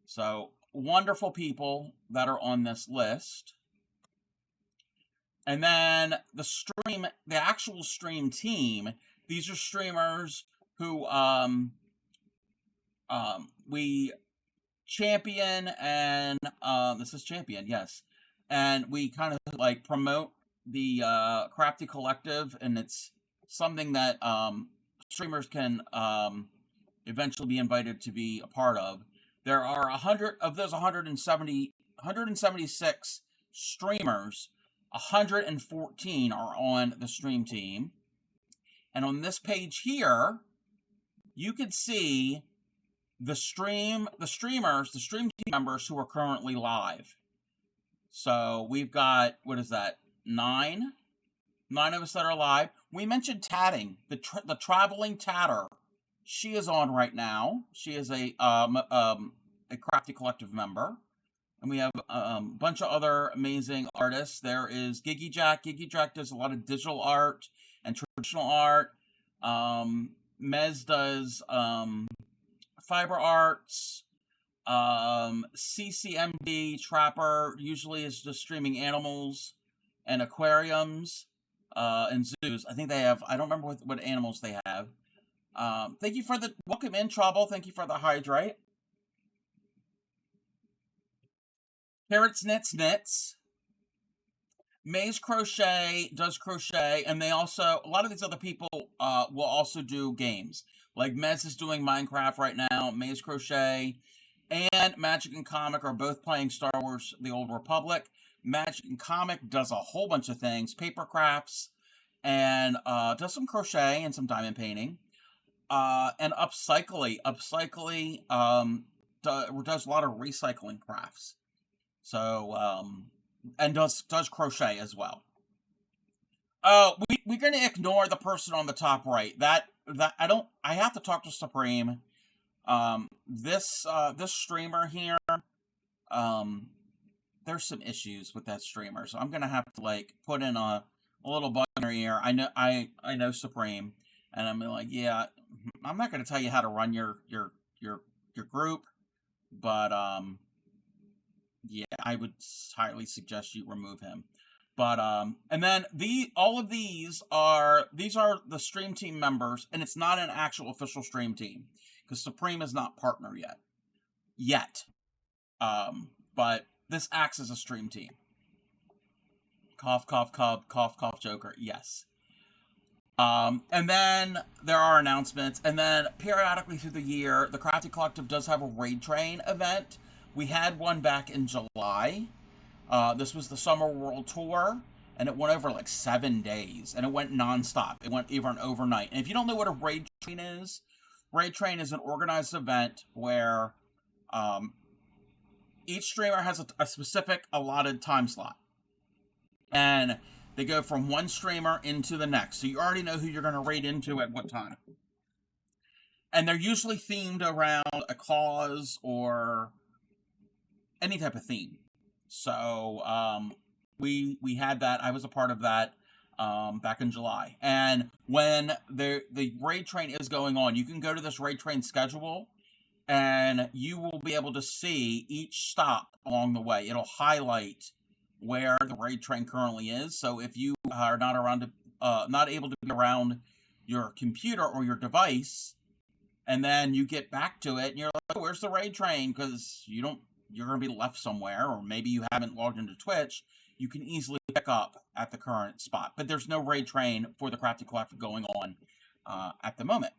So, wonderful people that are on this list. And then the actual stream team, these are streamers who we champion and this is champion, yes. And we kind of like promote the Crafty Collective, and it's something that streamers can eventually be invited to be a part of. There are 100 of those 176 streamers. 114 are on the stream team. And on this page here, you can see the streamers, the stream team members who are currently live. So we've got, what is that, 9 of us that are live. We mentioned Tatting, the traveling Tatter. She is on right now. She is a Crafty Collective member. And we have a bunch of other amazing artists. There is Giggy Jack. Giggy Jack does a lot of digital art and traditional art. Mez does fiber arts. CCMD Trapper usually is just streaming animals and aquariums and zoos. I think they have, I don't remember what animals they have. Thank you for the welcome in, Trouble. Thank you for the hydrate. Carrots Knits. Maze Crochet does crochet, and they also, a lot of these other people will also do games. Like Mez is doing Minecraft right now. Maze Crochet and Magic and Comic are both playing Star Wars The Old Republic. Magic and Comic does a whole bunch of things, paper crafts, and does some crochet and some diamond painting. And Upcycly does a lot of recycling crafts. So, and does crochet as well. We're going to ignore the person on the top right. I have to talk to Supreme. This streamer here, there's some issues with that streamer, so I'm going to have to like put in a little bug in her ear. I know Supreme, and I'm like, yeah, I'm not going to tell you how to run your group, but yeah, I would highly suggest you remove him. But and then all of these are the stream team members, and it's not an actual official stream team because Supreme is not partner yet. But this acts as a stream team. Cough, cough, cough, cough, cough, Joker. Yes. And then there are announcements, and then periodically through the year, the Crafty Collective does have a Raid Train event. We had one back in July. This was the Summer World Tour, and it went over like 7 days, and it went nonstop. It went even overnight. And if you don't know what a raid train is an organized event where each streamer has a specific allotted time slot, and they go from one streamer into the next. So you already know who you're going to raid into at what time. And they're usually themed around a cause or any type of theme. So we had that. I was a part of that back in July. And when the raid train is going on, you can go to this raid train schedule, and you will be able to see each stop along the way. It'll highlight where the raid train currently is. So if you are not able to be around your computer or your device, and then you get back to it, and you're like, oh, where's the raid train? Because you're going to be left somewhere, or maybe you haven't logged into Twitch, you can easily pick up at the current spot. But there's no raid train for the Crafty Collective going on at the moment.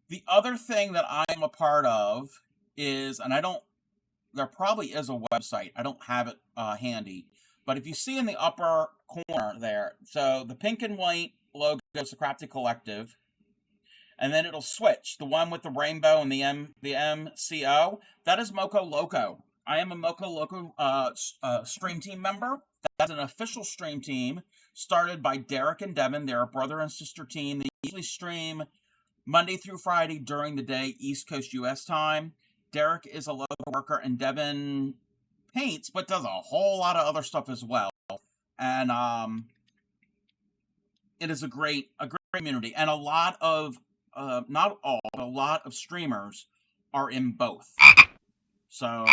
The other thing that I am a part of is, and there probably is a website, I don't have it handy, but if you see in the upper corner there, so the pink and white logo is the Crafty Collective, and then it'll switch. The one with the rainbow and the MCO, that is Moco Loco. I am a Moco Loco stream team member. That's an official stream team started by Derek and Devin. They're a brother and sister team. They usually stream Monday through Friday during the day, East Coast US time. Derek is a local worker, and Devin paints, but does a whole lot of other stuff as well. And it is a great community. And a lot of not all, but a lot of streamers are in both. So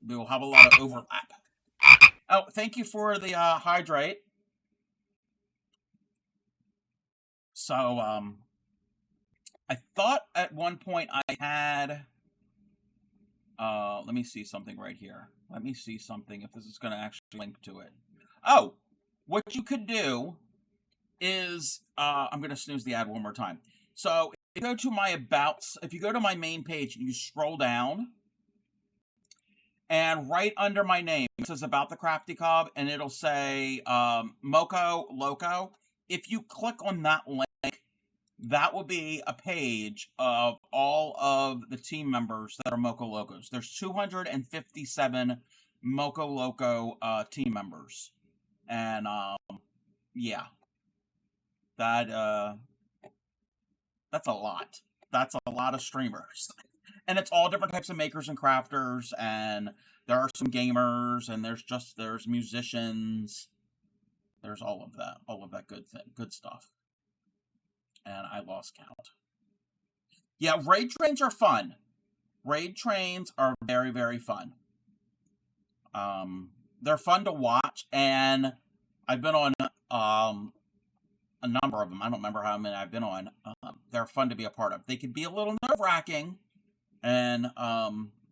we will have a lot of overlap. Oh, thank you for the hydrate. So I thought at one point I had let me see something right here. Let me see something if this is going to actually link to it. Oh, what you could do is I'm going to snooze the ad one more time. So if you go to if you go to my main page and you scroll down, and right under my name it says About the Crafty Cob, and it'll say Moco Loco. If you click on that link, that will be a page of all of the team members that are Moco Locos. There's 257 Moco Loco team members. And yeah. That's a lot. That's a lot of streamers. And it's all different types of makers and crafters, and there are some gamers, and there's musicians. There's all of that good stuff. And I lost count. Yeah, raid trains are fun. Raid trains are very, very fun. They're fun to watch, and I've been on a number of them. I don't remember how many I've been on. They're fun to be a part of. They can be a little nerve-wracking and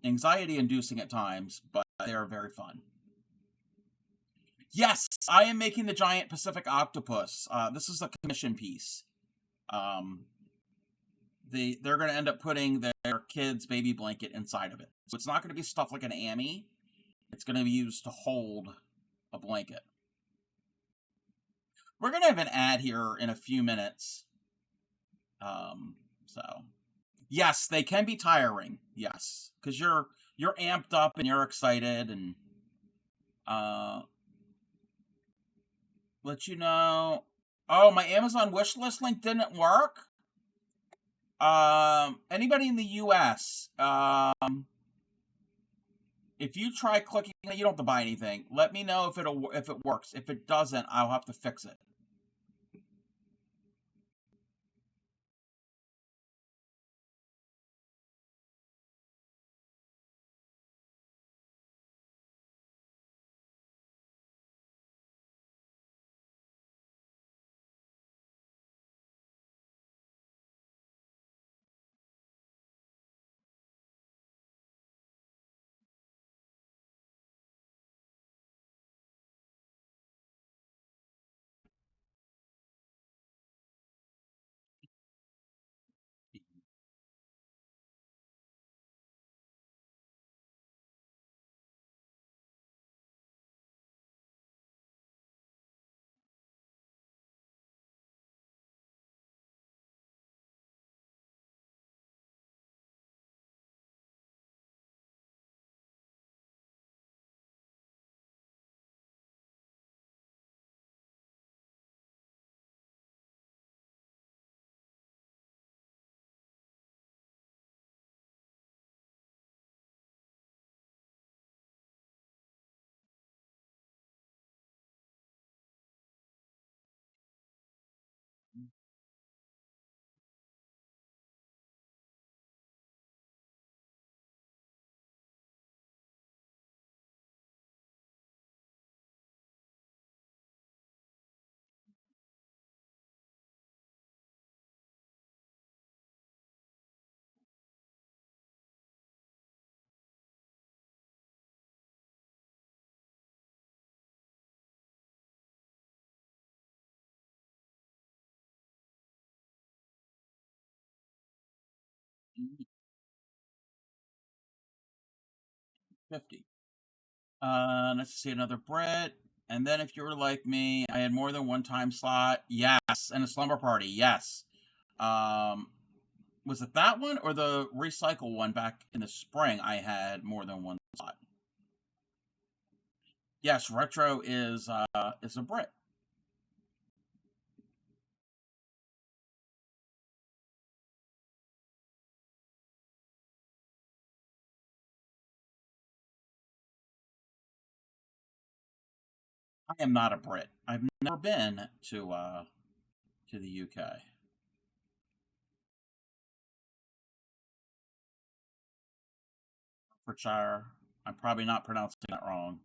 anxiety-inducing at times, but they are very fun. Yes, I am making the giant Pacific octopus. This is a commission piece. They're going to end up putting their kid's baby blanket inside of it. So it's not going to be stuff like an Ammy. It's going to be used to hold a blanket. We're going to have an ad here in a few minutes. So yes, they can be tiring. Yes, because you're amped up and you're excited, and let you know. Oh, my Amazon wishlist link didn't work. Anybody in the U.S., if you try clicking, you don't have to buy anything. Let me know if it works. If it doesn't, I'll have to fix it. 50. Let's see, another Brit. And then if you were like me, I had more than one time slot. Yes. And a slumber party. Yes. Um, was it that one or the recycle one back in the spring? I had more than one slot. Yes, retro is a Brit. I am not a Brit. I've never been to the UK. Hertfordshire. I'm probably not pronouncing that wrong.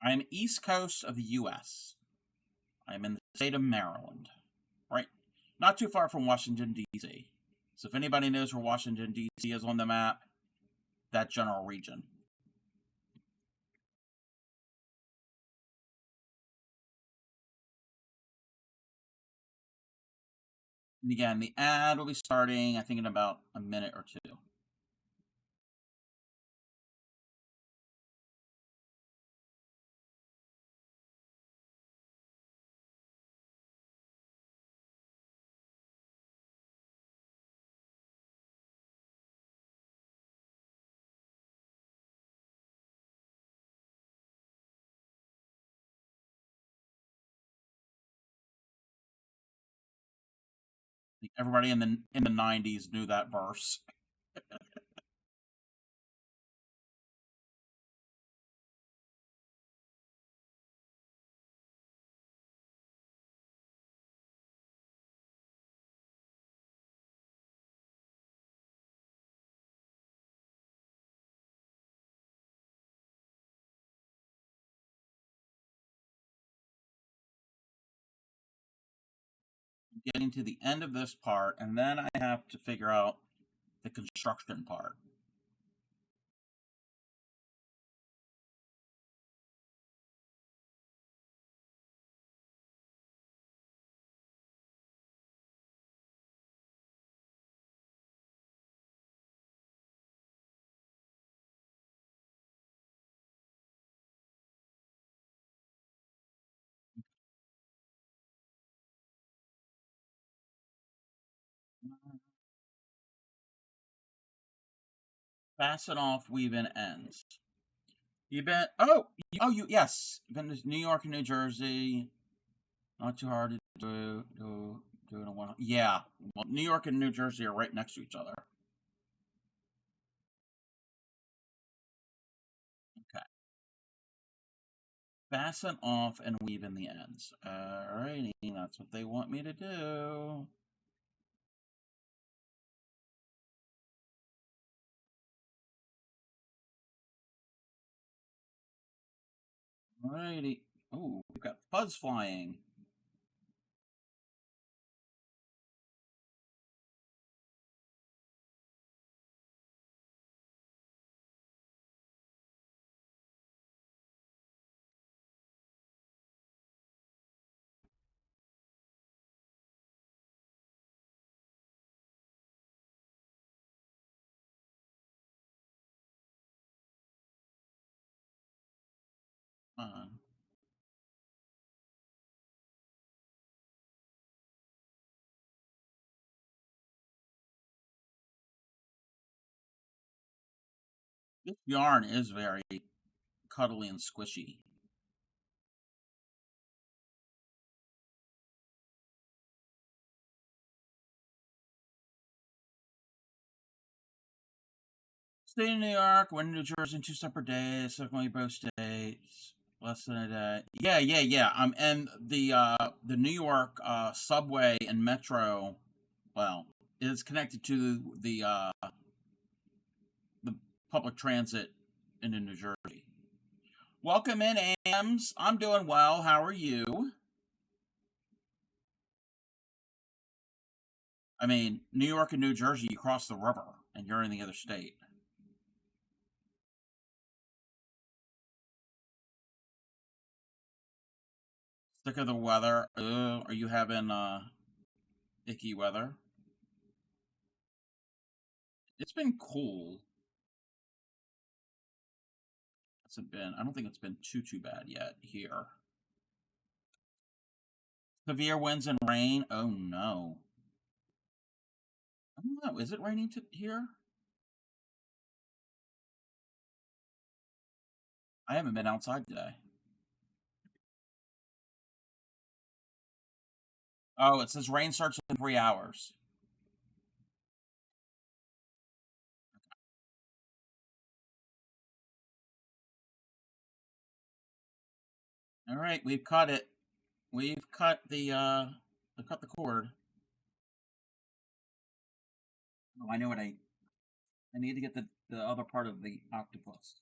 I'm east coast of the U.S. I'm in the state of Maryland, right? Not too far from Washington, D.C. So if anybody knows where Washington, D.C. is on the map, that general region. And again, the ad will be starting, I think, in about a minute or two. Everybody in the 90s knew that verse. Getting to the end of this part, and then I have to figure out the construction part. Fasten off, weave in ends. You've been yes, been to New York and New Jersey. Not too hard to do in a one. Yeah, well, New York and New Jersey are right next to each other. Okay. Fasten off and weave in the ends. Alrighty, that's what they want me to do. Alrighty. Oh, we've got fuzz flying. Uh, this yarn is very cuddly and squishy. Stayed in New York, went to New Jersey in 2 separate days, subsequently both states. Less than a day. Yeah. And the New York subway and metro, well, is connected to the public transit in New Jersey. Welcome in, Ams. I'm doing well. How are you? I mean, New York and New Jersey, you cross the river and you're in the other state. Sick of the weather. Are you having icky weather? It's been cool. I don't think it's been too bad yet here. Severe winds and rain. Oh no. I don't know. Is it raining here? I haven't been outside today. Oh, it says rain starts in 3 hours. All right, we've cut it. We've cut the cord. Oh, I know what I need to get the other part of the octopus.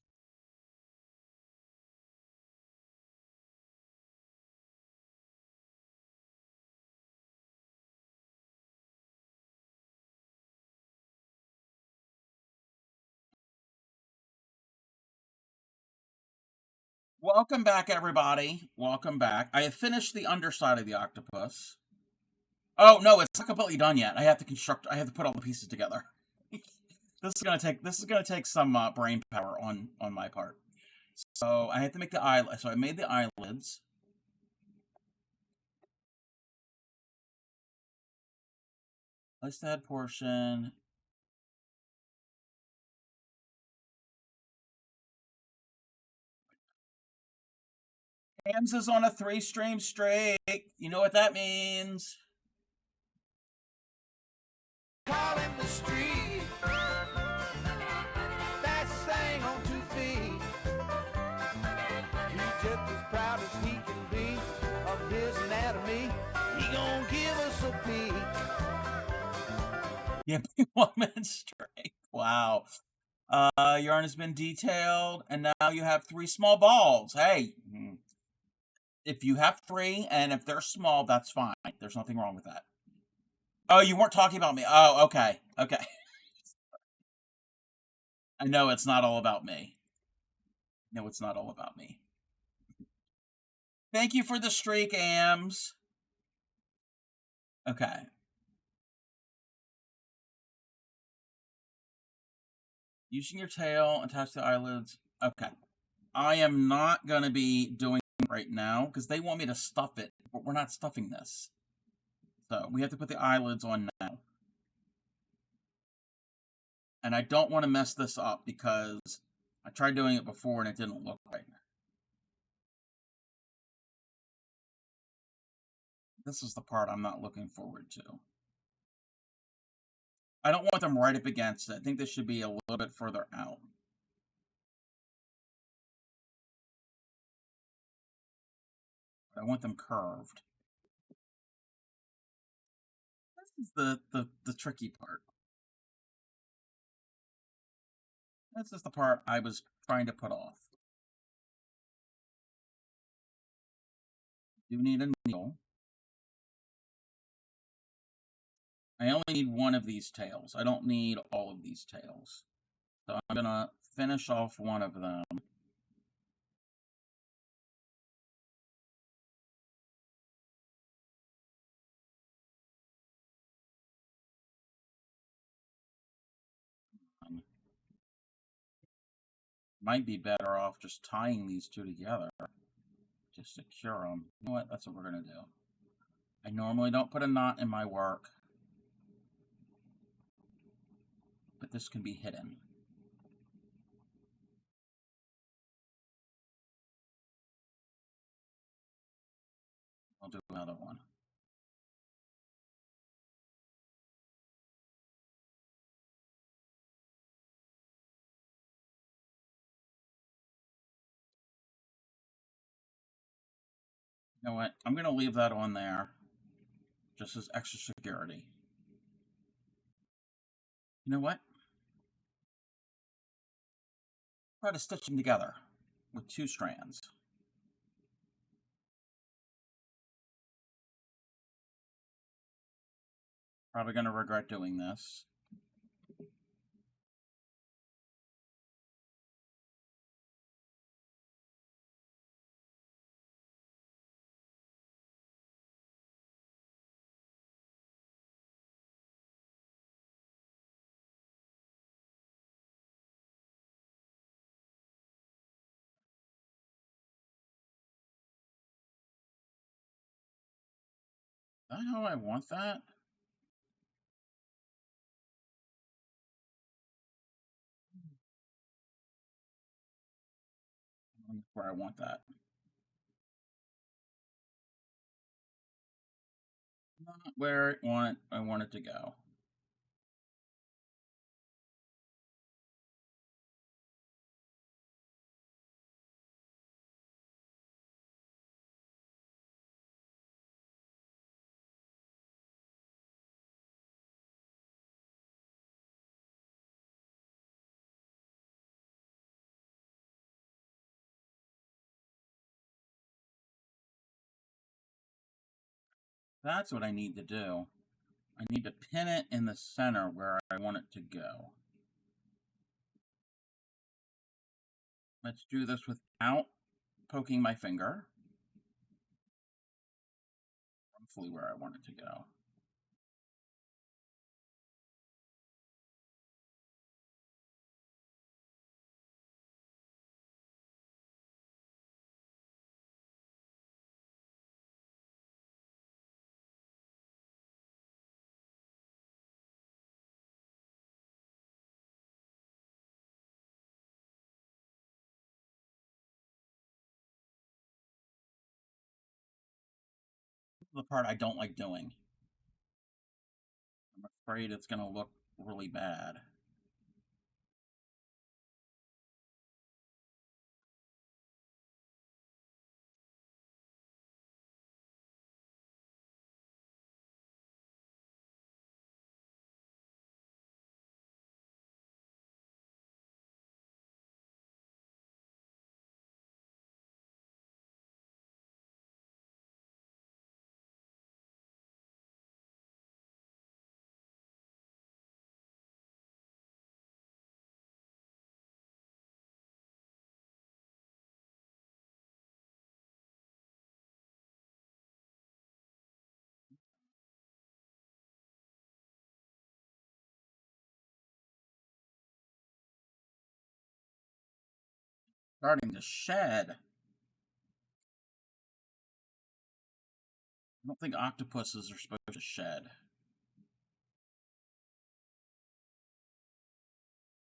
Welcome back, everybody. Welcome back. I have finished the underside of the octopus. Oh no, it's not completely done yet. I have to put all the pieces together. This is gonna take some brain power on my part. So I have to make the eyelid. So I made the eyelids. Place the head portion. Hams is on a 3-stream streak. You know what that means. Calling the street, fastest thing on 2 feet. He's just as proud as he can be of his anatomy. He gonna give us a peek. Yeah, 1 minute straight. Wow. Yarn has been detailed, and now you have 3 small balls. Hey, if you have 3, and if they're small, that's fine. There's nothing wrong with that. Oh, you weren't talking about me. Oh, okay. Okay. I know it's not all about me. No, it's not all about me. Thank you for the streak, Ams. Okay. Using your tail, attach the eyelids. Okay. I am not going to be doing it right now because they want me to stuff it, but we're not stuffing this. So we have to put the eyelids on now. And I don't want to mess this up because I tried doing it before and it didn't look right. This is the part I'm not looking forward to. I don't want them right up against it. I think they should be a little bit further out. I want them curved. This is the tricky part. This is the part I was trying to put off. You need a needle. I only need one of these tails. I don't need all of these tails. So I'm going to finish off one of them. Might be better off just tying these two together to secure them. You know what? That's what we're going to do. I normally don't put a knot in my work, but this can be hidden. I'll do another one. You know what? I'm going to leave that on there just as extra security. You know what? Try to stitch them together with 2 strands. Probably going to regret doing this. that how I want that? Where I want that. Not where I want it to go. That's what I need to do. I need to pin it in the center where I want it to go. Let's do this without poking my finger. Roughly where I want it to go. The part I don't like doing. I'm afraid it's going to look really bad. Starting to shed. I don't think octopuses are supposed to shed.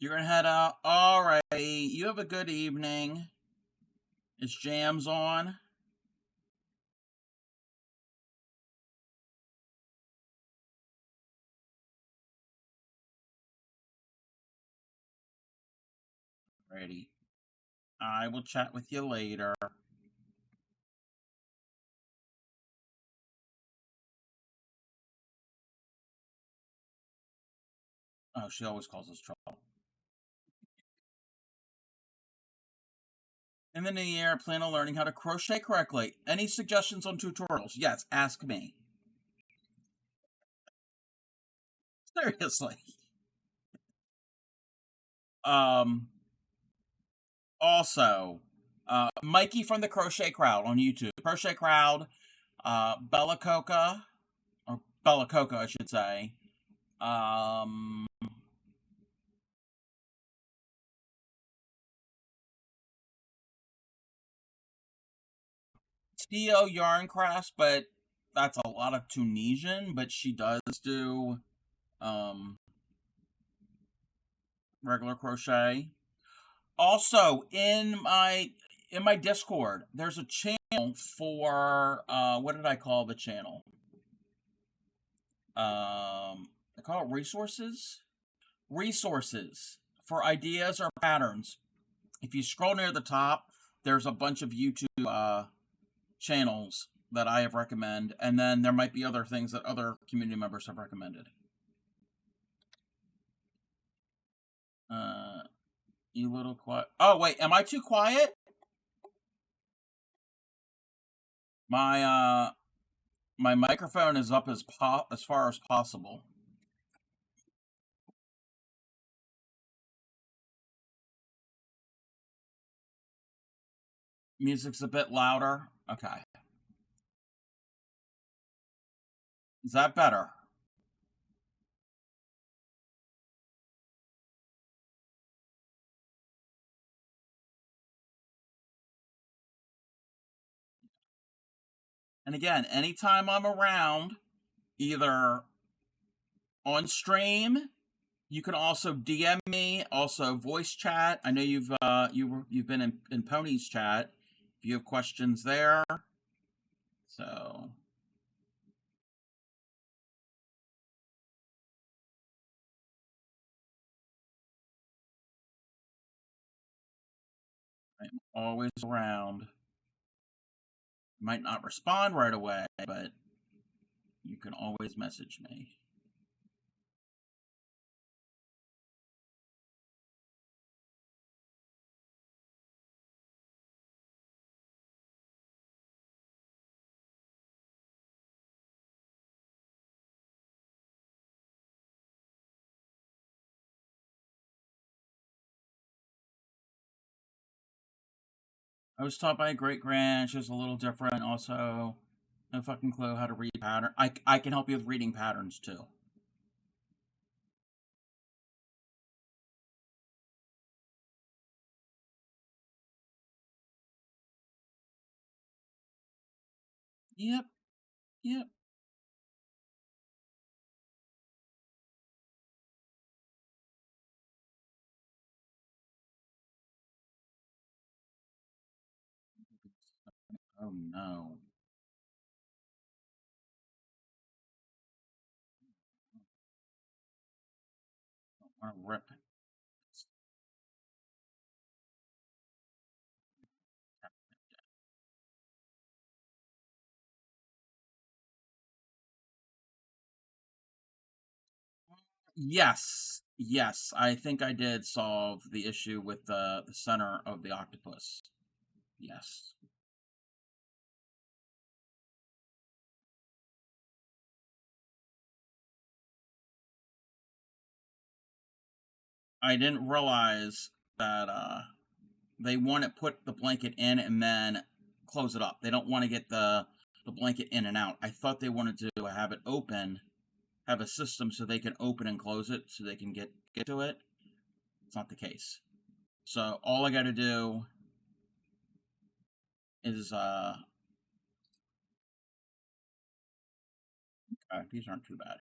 You're gonna head out? Alright. You have a good evening. Is Jams on? Ready. I will chat with you later. Oh, she always calls us trouble. In the new year, I plan on learning how to crochet correctly. Any suggestions on tutorials? Yes, ask me. Seriously. Also, Mikey from the Crochet Crowd on YouTube. Crochet Crowd, Bella Coca, or Bella Coca, I should say. Theo Yarncraft, but that's a lot of Tunisian, but she does do regular crochet. Also, in my Discord, there's a channel for what did I call the channel? I call it resources. Resources for ideas or patterns. If you scroll near the top, there's a bunch of YouTube channels that I have recommended, and then there might be other things that other community members have recommended. You little quiet. Oh wait, am I too quiet? My my microphone is up as far as possible. Music's a bit louder. Okay. Is that better? And again, anytime I'm around, either on stream. You can also DM me, also voice chat. I know you've been in Pony's chat. If you have questions there, so I'm always around. Might not respond right away, but you can always message me. I was taught by a great grand. She was a little different. Also, no fucking clue how to read pattern. I can help you with reading patterns too. Yep. Yep. Oh no. I want to rip. Yes. Yes. I think I did solve the issue with the center of the octopus. Yes. I didn't realize that they want to put the blanket in and then close it up. They don't want to get the blanket in and out. I thought they wanted to have it open, have a system so they can open and close it so they can get to it. It's not the case. So all I got to do is these aren't too bad.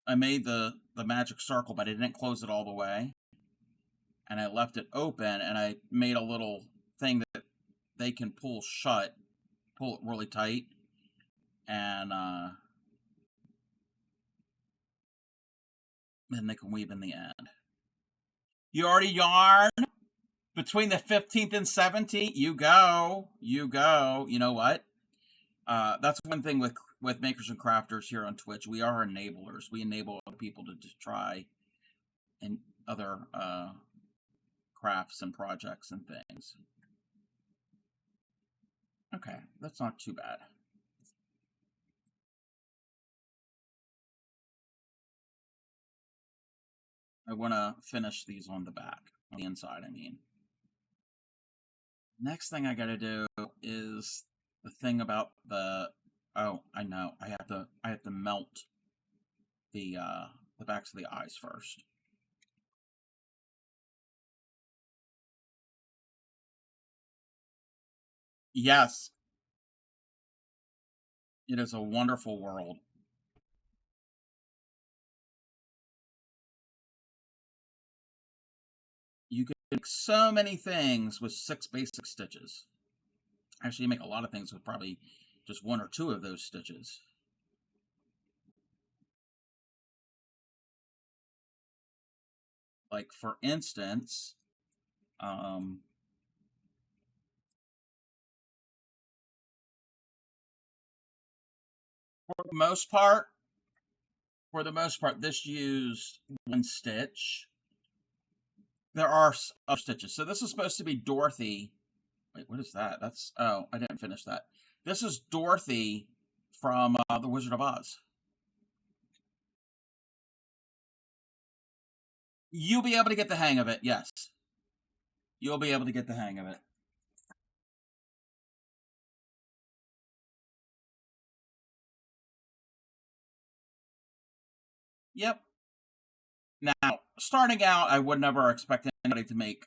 I made the magic circle, but I didn't close it all the way, and I left it open, and I made a little thing that they can pull shut, pull it really tight, and then they can weave in the end. You already yarn between the 15th and 17th. You go. You know what? That's one thing with makers and crafters here on Twitch. We are enablers. We enable other people to try and other crafts and projects and things. Okay, that's not too bad. I want to finish these on the back, on the inside, I mean. Next thing I gotta do is the thing about the, oh, I know, I have to melt the backs of the eyes first. Yes. It is a wonderful world. You can make so many things with 6 basic stitches. Actually, you make a lot of things with probably just 1 or 2 of those stitches. Like, for instance, for the most part, this used 1 stitch. There are other stitches. So this is supposed to be Dorothy. Wait, what is that? That's, oh, I didn't finish that. This is Dorothy from The Wizard of Oz. You'll be able to get the hang of it, yes. You'll be able to get the hang of it. Yep. Now, starting out, I would never expect anybody to make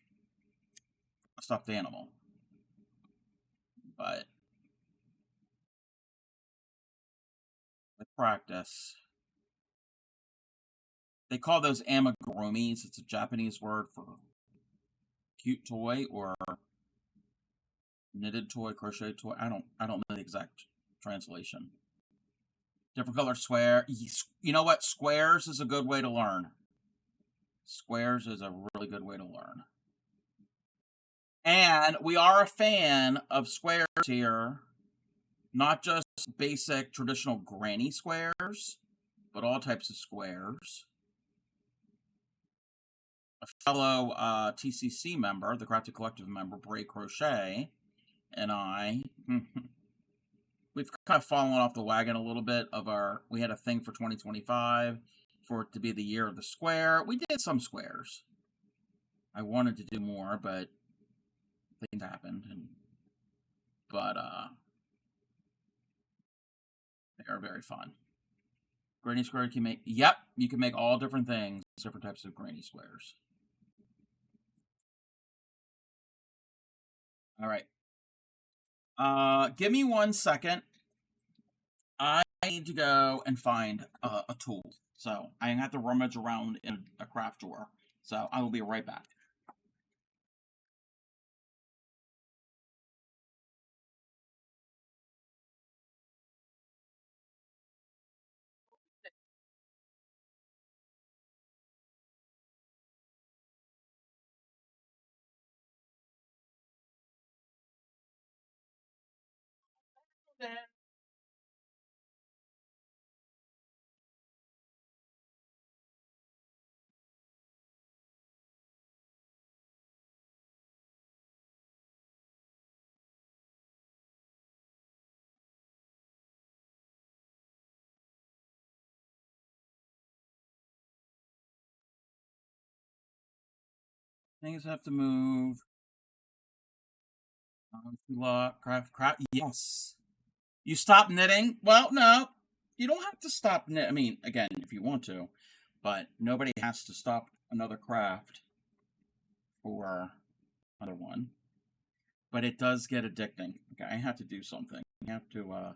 a stuffed animal. But practice. They call those amigurumis. It's a Japanese word for cute toy or knitted toy, crochet toy. I don't know the exact translation. Different color square. You know what? Squares is a good way to learn. Squares is a really good way to learn. And we are a fan of squares here. Not just basic traditional granny squares, but all types of squares. A fellow TCC member, the Crafted Collective member, Bray Crochet, and I, we've kind of fallen off the wagon a little bit we had a thing for 2025 for it to be the year of the square. We did some squares. I wanted to do more, but things happened. But they are very fun. Granny square you can make, yep, you can make all different things, different types of granny squares. All right. Give me 1 second. I need to go and find a tool. So I have to rummage around in a craft drawer. So I will be right back. Things have to move. Craft. Yes. You stop knitting? Well, no. You don't have to stop knitting. I mean, again, if you want to. But nobody has to stop another craft for another one. But it does get addicting. Okay, I have to do something. I have to,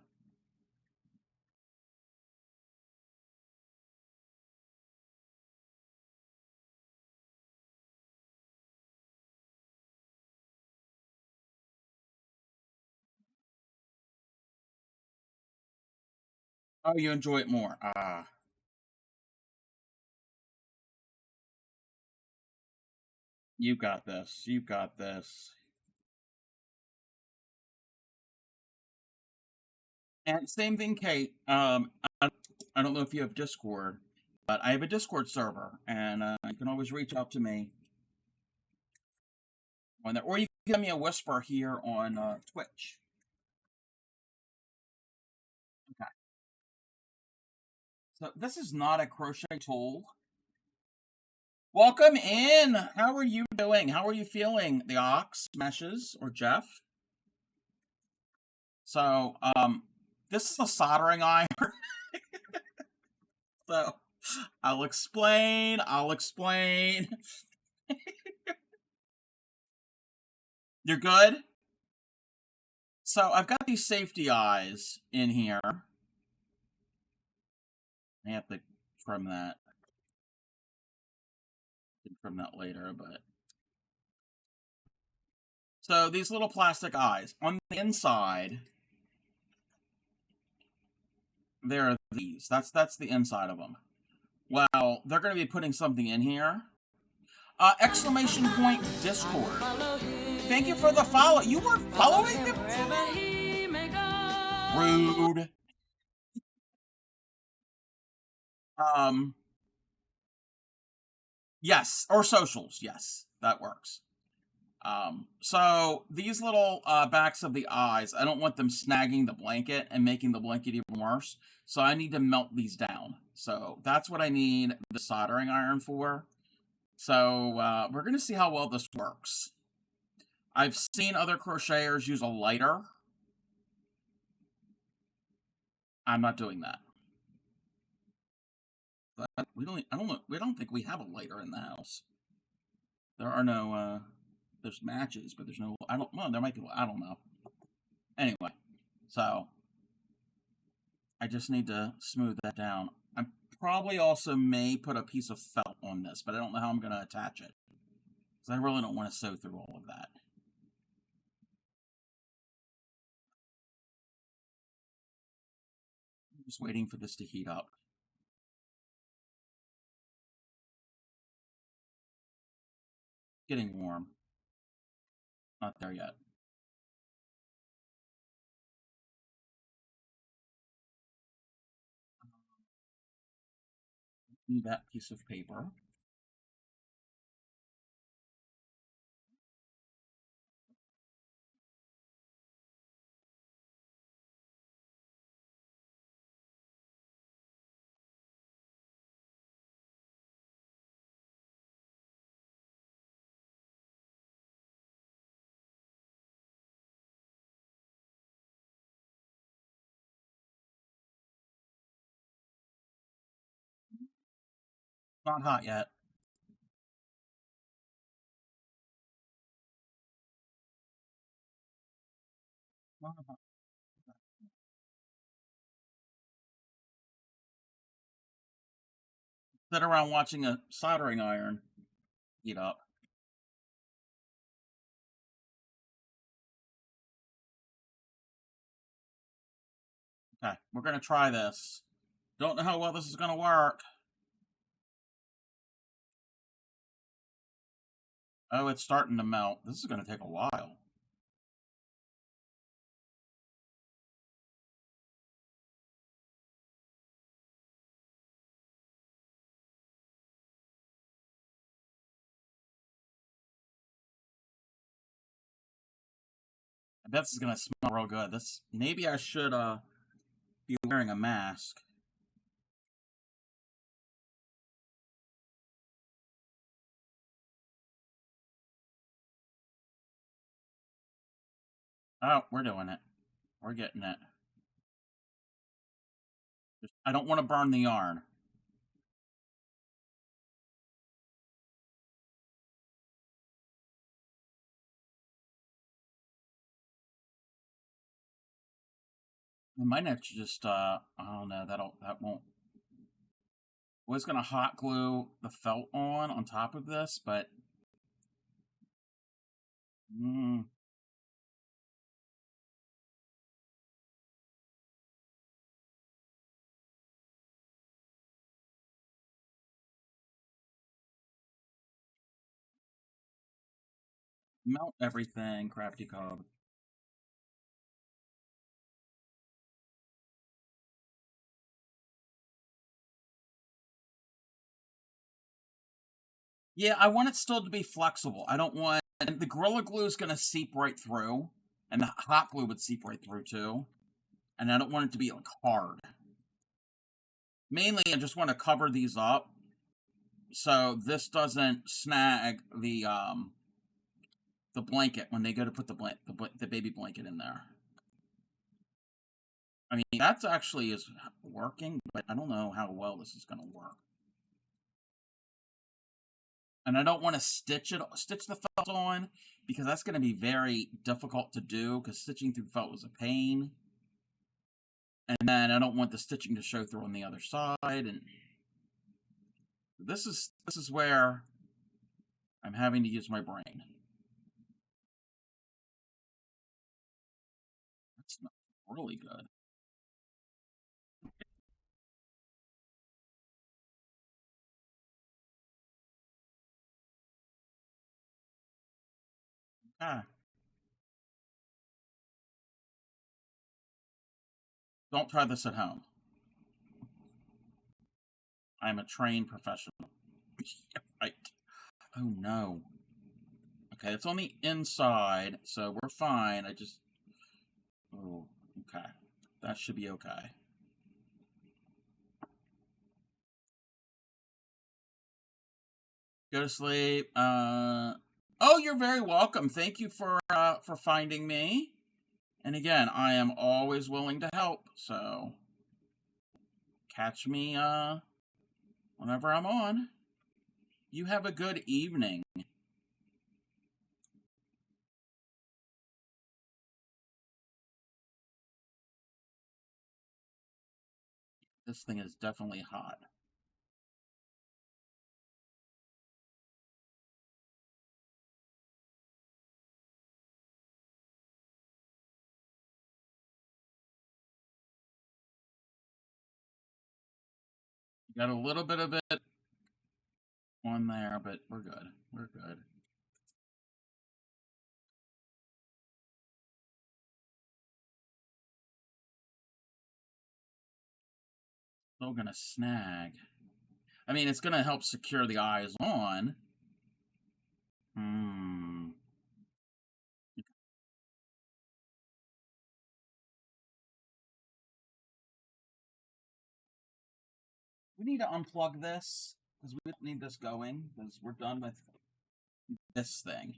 Oh, you enjoy it more. You got this. You got this. And same thing, Kate. I don't know if you have Discord, but I have a Discord server, and you can always reach out to me on there, or you can give me a whisper here on Twitch. Okay. So this is not a crochet tool. Welcome in. How are you doing? How are you feeling? The Ox Meshes or Jeff? So this is a soldering iron. So I'll explain. You're good? So I've got these safety eyes in here. I have to trim that. I can trim that later, but so these little plastic eyes on the inside, there are these. That's the inside of them. Well, they're going to be putting something in here. Exclamation point Discord. Thank you for the follow. You weren't following him? Rude. Yes, or socials. Yes, that works. So these little backs of the eyes, I don't want them snagging the blanket and making the blanket even worse. So I need to melt these down. So that's what I need the soldering iron for. So we're going to see how well this works. I've seen other crocheters use a lighter. I'm not doing that. We don't think we have a lighter in the house. There are no there's matches, but there's no there might be, I don't know. Anyway, so I just need to smooth that down. I probably also may put a piece of felt on this, but I don't know how I'm going to attach it. Because I really don't want to sew through all of that. I'm just waiting for this to heat up. Getting warm. Not there yet. Need that piece of paper. Not hot yet. Not hot. Sit around watching a soldering iron heat up. Okay, we're going to try this. Don't know how well this is going to work. Oh, it's starting to melt. This is going to take a while. I bet this is going to smell real good. Maybe I should be wearing a mask. Oh, we're doing it. We're getting it. I don't want to burn the yarn. I might have to just, I don't know, that won't. I was going to hot glue the felt on top of this, but melt everything, Crafty Cobb. Yeah, I want it still to be flexible. I don't want, and the Gorilla Glue is going to seep right through, and the hot glue would seep right through too. And I don't want it to be like hard. Mainly, I just want to cover these up so this doesn't snag the blanket when they go to put the baby blanket in there. I mean, that's actually is working, but I don't know how well this is going to work. And I don't want to stitch the felt on, because that's going to be very difficult to do, because stitching through felt was a pain. And then I don't want the stitching to show through on the other side, and this is where I'm having to use my brain. That's not really good. Ah. Don't try this at home. I'm a trained professional. Right. Oh no. Okay, it's on the inside, so we're fine. Oh, okay. That should be okay. Go to sleep. Oh, you're very welcome. Thank you for finding me. And again, I am always willing to help, so catch me whenever I'm on. You have a good evening. This thing is definitely hot. Got a little bit of it on there, but we're good. We're good. Still gonna snag. I mean, it's gonna help secure the eyes on. We need to unplug this because we don't need this going because we're done with this thing.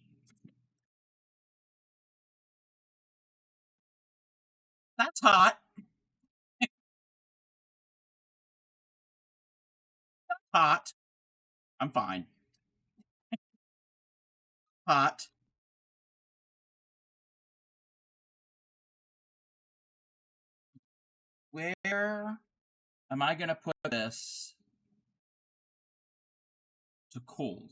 That's hot. Hot. I'm fine. Hot. Where am I gonna put this to cool?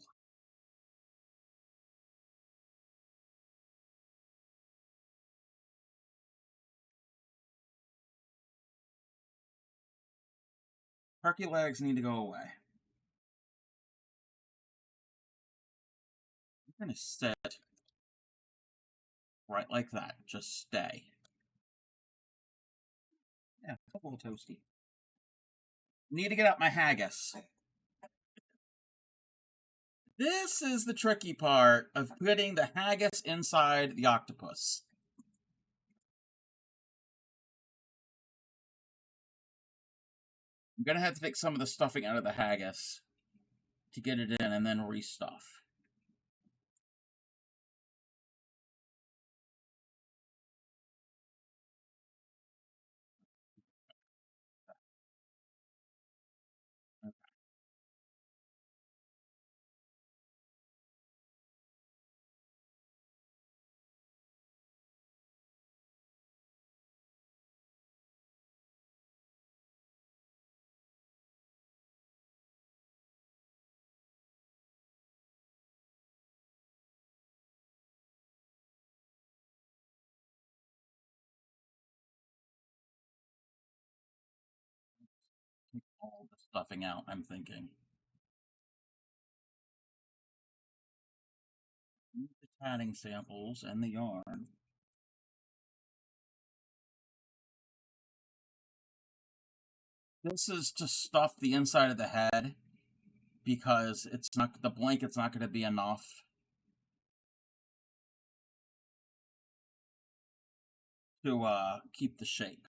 Turkey legs need to go away. I'm gonna sit right like that. Just stay. Yeah, it's a little toasty. Need to get out my haggis. This is the tricky part of putting the haggis inside the octopus. I'm gonna have to take some of the stuffing out of the haggis to get it in and then restuff. Take all the stuffing out, I'm thinking. Use the tatting samples and the yarn. This is to stuff the inside of the head because it's not, the blanket's not going to be enough to keep the shape.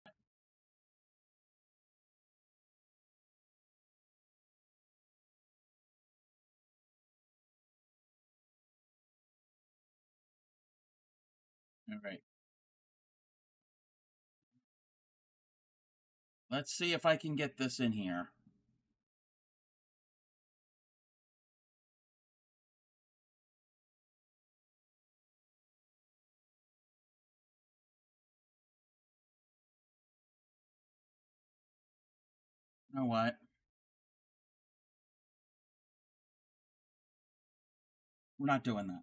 All right. Let's see if I can get this in here. You know what? We're not doing that.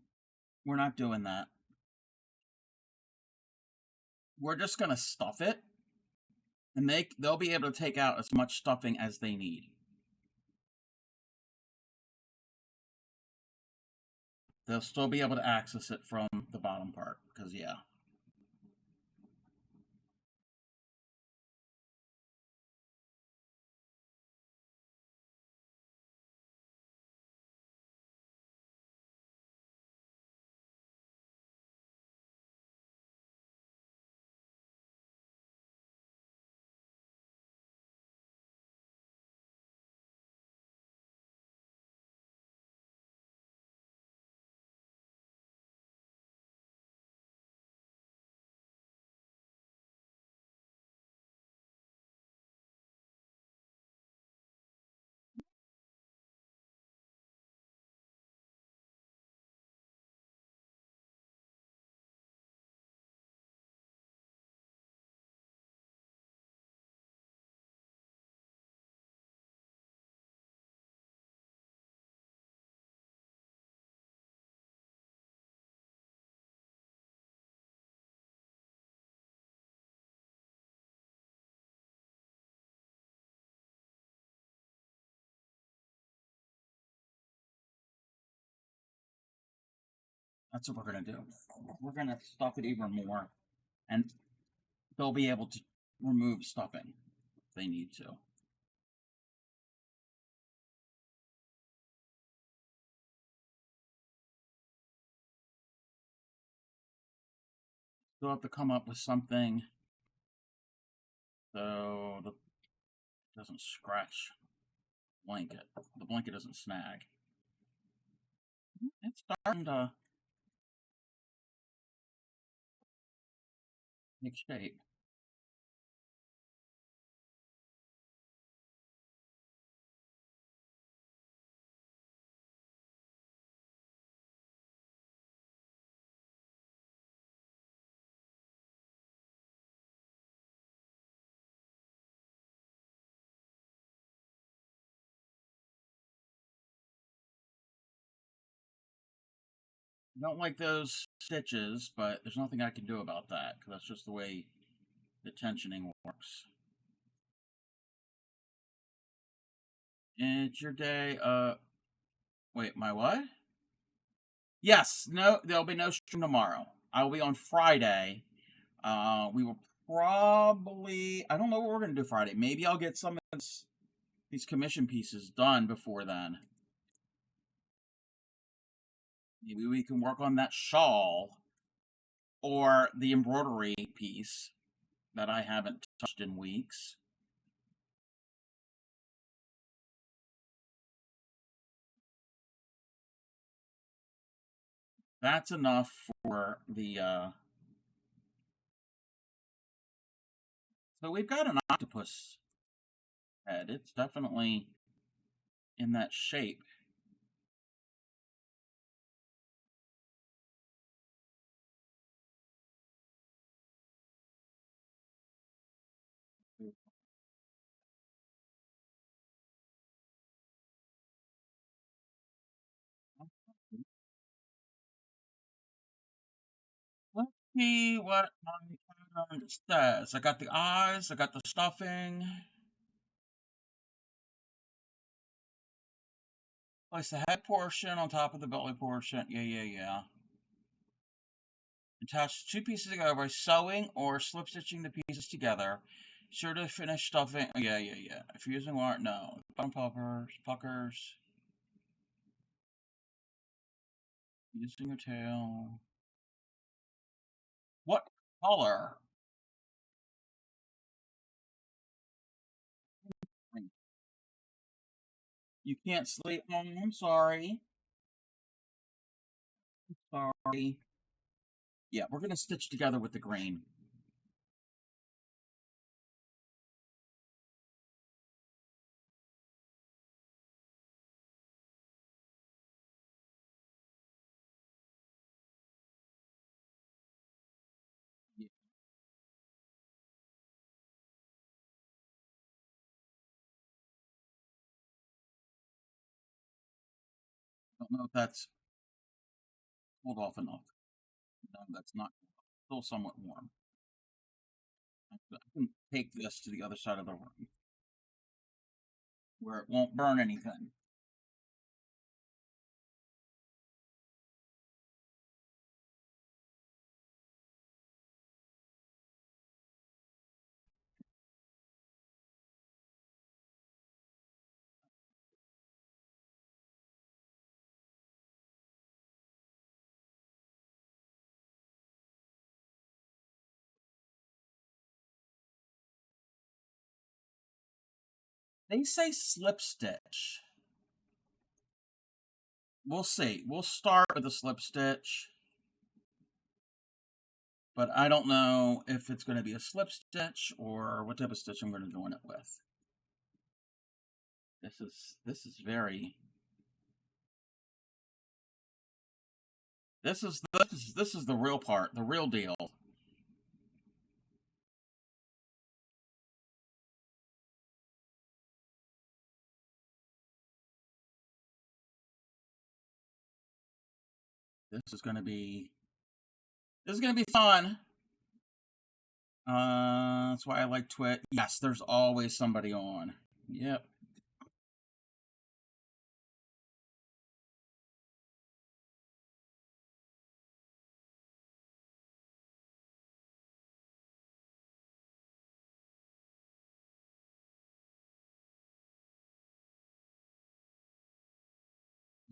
We're not doing that. We're just going to stuff it, and they'll be able to take out as much stuffing as they need. They'll still be able to access it from the bottom part, because, yeah. That's what we're gonna do. We're gonna stuff it even more, and they'll be able to remove stuffing if they need to. They'll have to come up with something so the doesn't scratch the blanket. The blanket doesn't snag. It's starting to take shape. I don't like those stitches, but there's nothing I can do about that because that's just the way the tensioning works. It's your day. Wait, my what? Yes, no, there'll be no stream tomorrow. I will be on Friday. We will probably. I don't know what we're gonna do Friday. Maybe I'll get some of these commission pieces done before then. Maybe we can work on that shawl or the embroidery piece that I haven't touched in weeks. That's enough for the. So we've got an octopus head. It's definitely in that shape. Let's see what my pattern says. I got the eyes, I got the stuffing. Place the head portion on top of the belly portion. Yeah. Attach two pieces together by sewing or slip stitching the pieces together. Sure to finish stuffing. Yeah. If you're using wire, no. Bottom puckers. Using your tail. What color? You can't sleep. Oh, I'm sorry. Sorry. Yeah, we're gonna stitch together with the grain. Yeah, I don't know if that's pulled off enough. No, that's not. Still somewhat warm. I can take this to the other side of the room where it won't burn anything. They say slip stitch. We'll see. We'll start with a slip stitch, but I don't know if it's going to be a slip stitch or what type of stitch I'm going to join it with. This is very. This is the real part, the real deal. This is going to be fun. That's why I like Twit. Yes, there's always somebody on. Yep.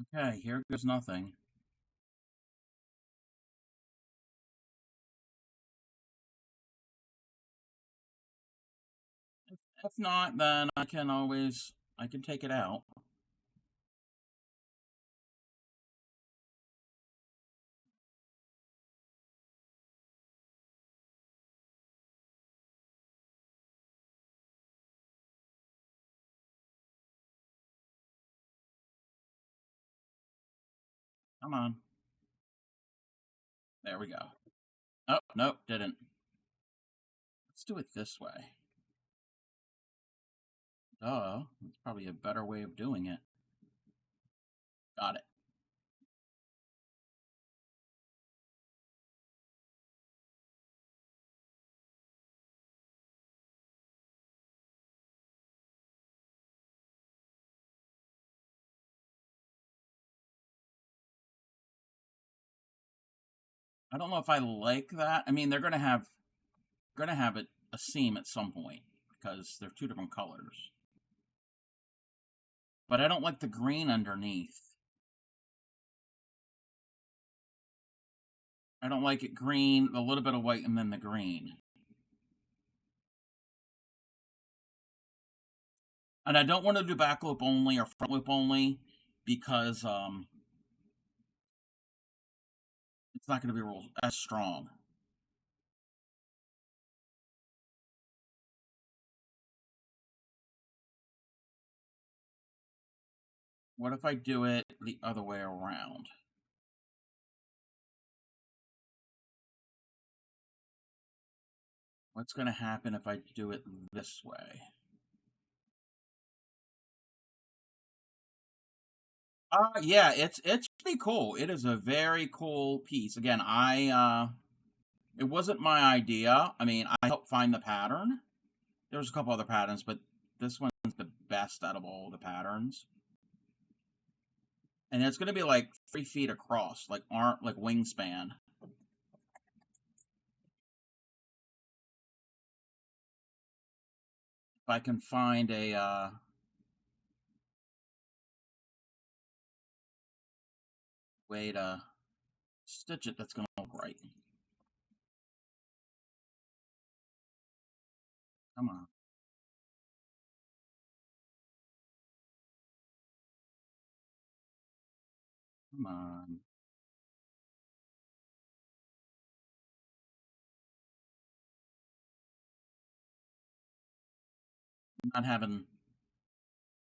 Okay, here goes nothing. If not, then I can take it out. Come on. There we go. Oh, nope, didn't. Let's do it this way. Duh, that's probably a better way of doing it. Got it. I don't know if I like that. I mean, they're gonna have it a seam at some point because they're two different colors. But I don't like the green underneath. I don't like it green, a little bit of white, and then the green. And I don't want to do back loop only or front loop only because it's not going to be real as strong. What if I do it the other way around? What's going to happen if I do it this way? Yeah, it's pretty cool. It is a very cool piece. Again, it wasn't my idea. I mean, I helped find the pattern. There's a couple other patterns, but this one's the best out of all the patterns. And it's going to be like 3 feet across, like wingspan. If I can find a way to stitch it, that's going to look right. Come on. Come on.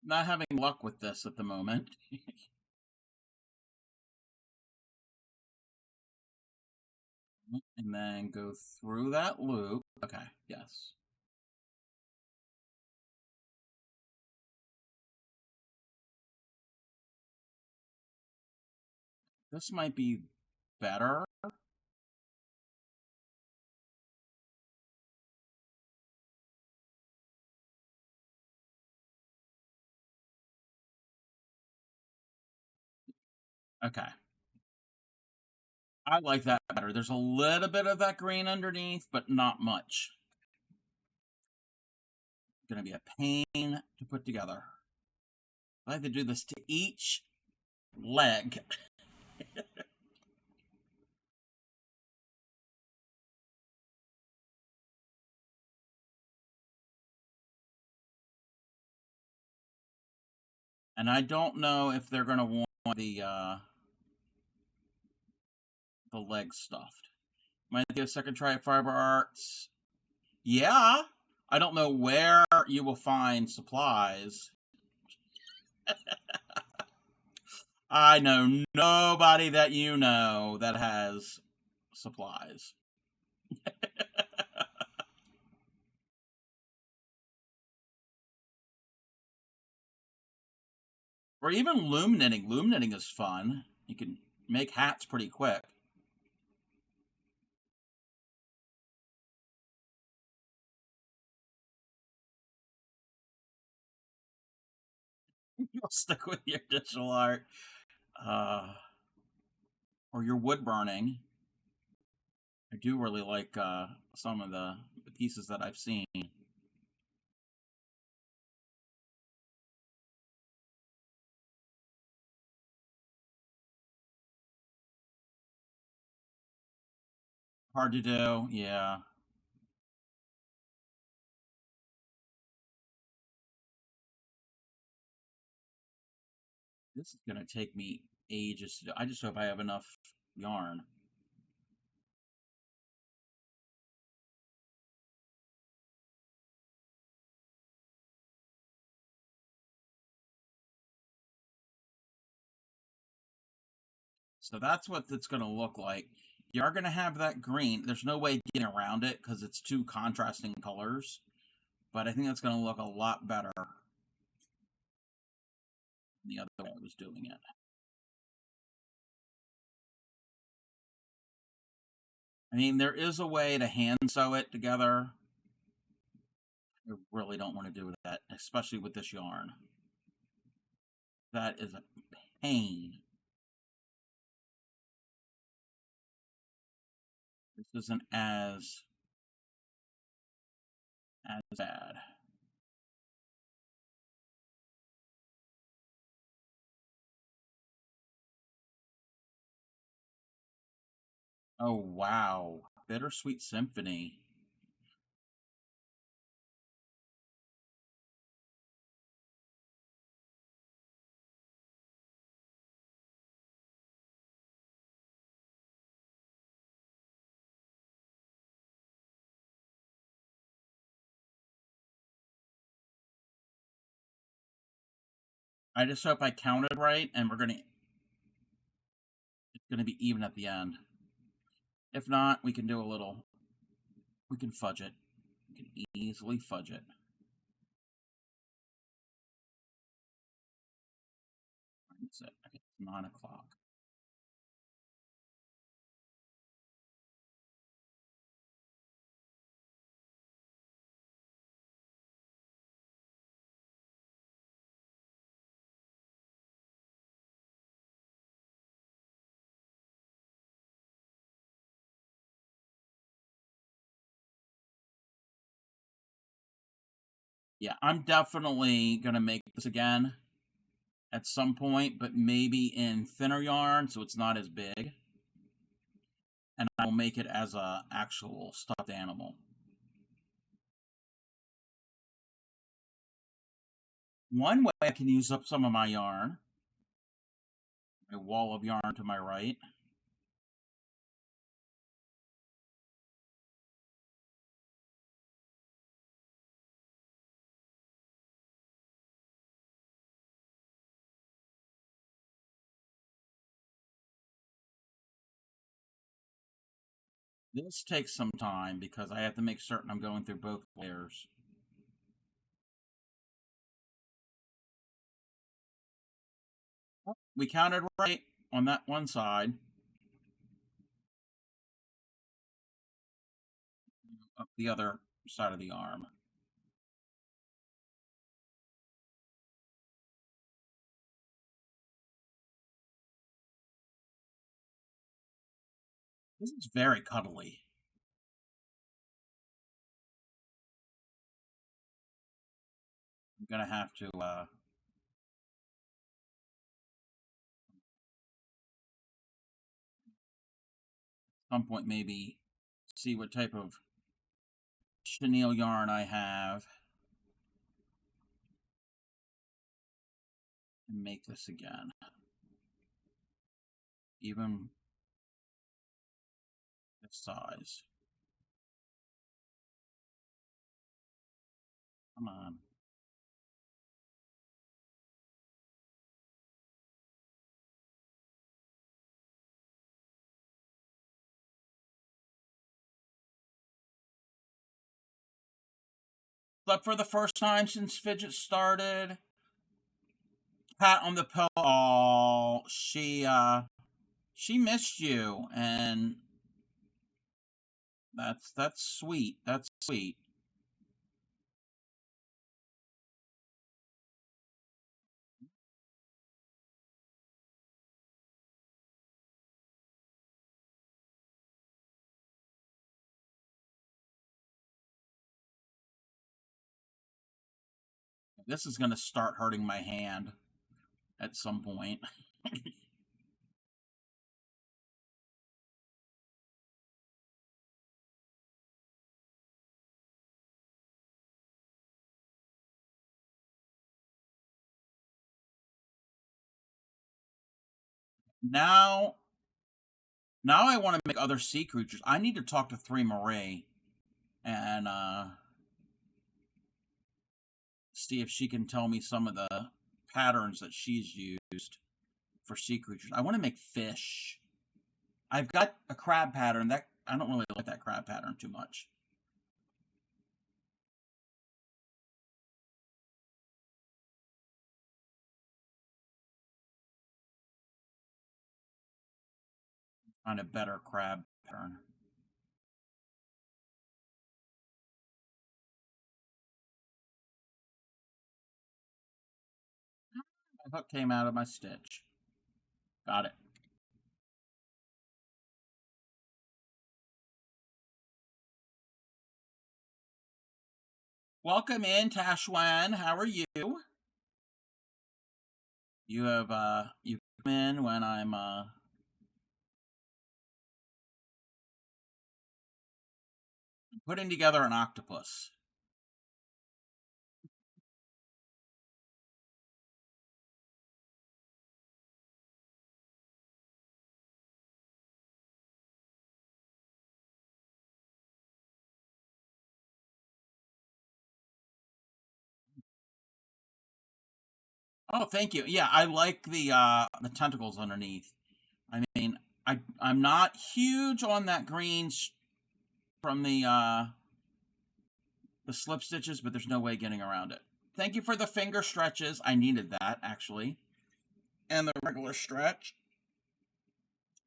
Not having luck with this at the moment. And then go through that loop. Okay, yes. This might be better. Okay. I like that better. There's a little bit of that green underneath, but not much. It's going to be a pain to put together. I have to do this to each leg. And I don't know if they're going to want the legs stuffed. Might give a second try at Fiber Arts. Yeah. I don't know where you will find supplies. I know nobody that you know that has supplies. Or even loom knitting. Loom knitting is fun. You can make hats pretty quick. You'll stick with your digital art. Or your wood burning. I do really like some of the pieces that I've seen. Hard to do, yeah. This is gonna take me ages to do. I just hope I have enough yarn. So that's what it's going to look like. You are going to have that green. There's no way getting around it because it's two contrasting colors. But I think that's going to look a lot better than the other way I was doing it. I mean, there is a way to hand sew it together. I really don't want to do that, especially with this yarn. That is a pain. This isn't as bad. Oh, wow. Bittersweet Symphony. I just hope I counted right, and it's gonna be even at the end. If not, we can do a little. We can fudge it. We can easily fudge it. That's it. Okay, it's 9 o'clock. Yeah, I'm definitely gonna make this again at some point, but maybe in thinner yarn so it's not as big. And I will make it as a actual stuffed animal. One way I can use up some of my yarn, my wall of yarn to my right. This takes some time because I have to make certain I'm going through both layers. We counted right on that one side. Up the other side of the arm. This is very cuddly. I'm gonna have to at some point maybe see what type of chenille yarn I have and make this again. Even this size. Come on. But for the first time since Fidget started, pat on the pillow. Oh, she missed you, and that's sweet. That's sweet. This is gonna start hurting my hand at some point. Now I want to make other sea creatures. I need to talk to 3 Marie and see if she can tell me some of the patterns that she's used for sea creatures. I want to make fish. I've got a crab pattern that I don't really like that crab pattern too much. Find a better crab pattern. My hook came out of my stitch. Got it. Welcome in, Tashwan. How are you? You have you come in when I'm putting together an octopus. Oh, thank you. Yeah, I like the tentacles underneath. I mean, I'm not huge on that green from the slip stitches, but there's no way getting around it. Thank you for the finger stretches. I needed that, actually. And the regular stretch.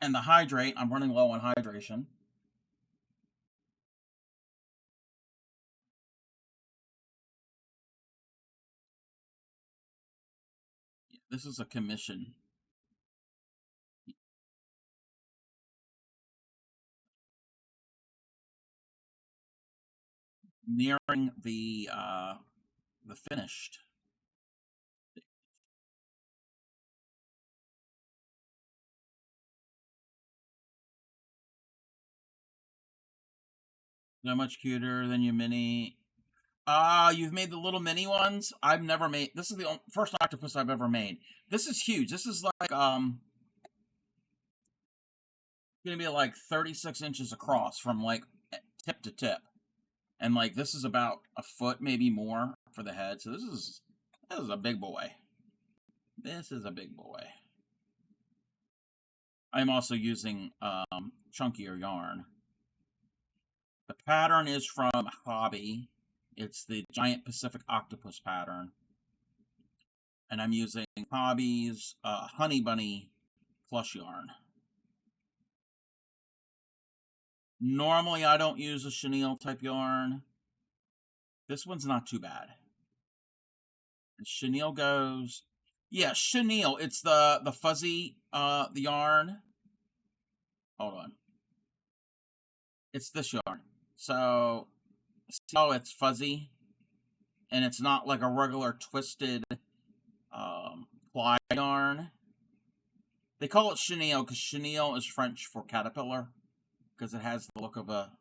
And the hydrate. I'm running low on hydration. Yeah, this is a commission. Nearing the finished. So much cuter than your mini. You've made the little mini ones. I've never made. This is the first octopus I've ever made. This is huge. This is like gonna be like 36 inches across from like tip to tip, and like this is about a foot, maybe more for the head. So this is a big boy. This is a big boy. I'm also using chunkier yarn. The pattern is from Hobby. It's the giant Pacific octopus pattern. And I'm using Hobby's Honey Bunny plush yarn. Normally I don't use a chenille type yarn. This one's not too bad. And chenille goes... Yeah, chenille. It's the fuzzy the yarn. Hold on. It's this yarn. So, see how it's fuzzy? And it's not like a regular twisted ply yarn. They call it chenille because chenille is French for caterpillar, because it has the look of a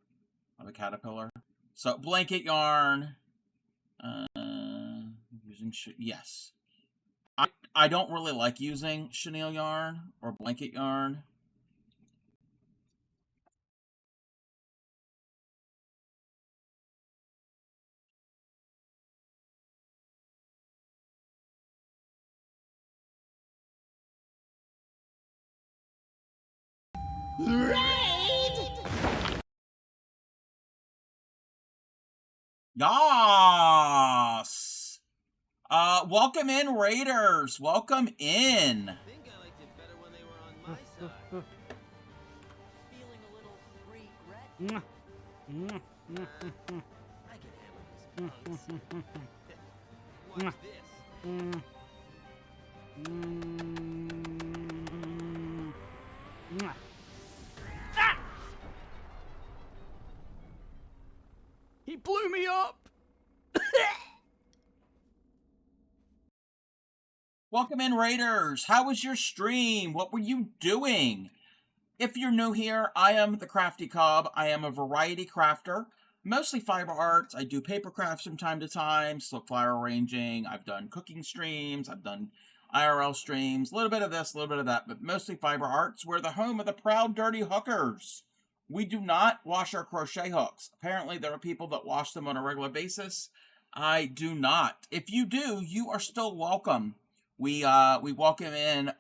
caterpillar. So blanket yarn. Using yes. I don't really like using chenille yarn or blanket yarn. Yas! Welcome in, Raiders. Welcome in. I think I liked it better when they were on my side. Feeling a little regret? I can handle these bugs. Watch this. He blew me up! Welcome in, Raiders. How was your stream? What were you doing? If you're new here, I am the Crafty Cobb. I am a variety crafter, mostly fiber arts. I do paper crafts from time to time, silk flower arranging. I've done cooking streams. I've done IRL streams, a little bit of this, a little bit of that, but mostly fiber arts. We're the home of the proud, dirty hookers. We do not wash our crochet hooks. Apparently, there are people that wash them on a regular basis. I do not. If you do, you are still welcome. We welcome in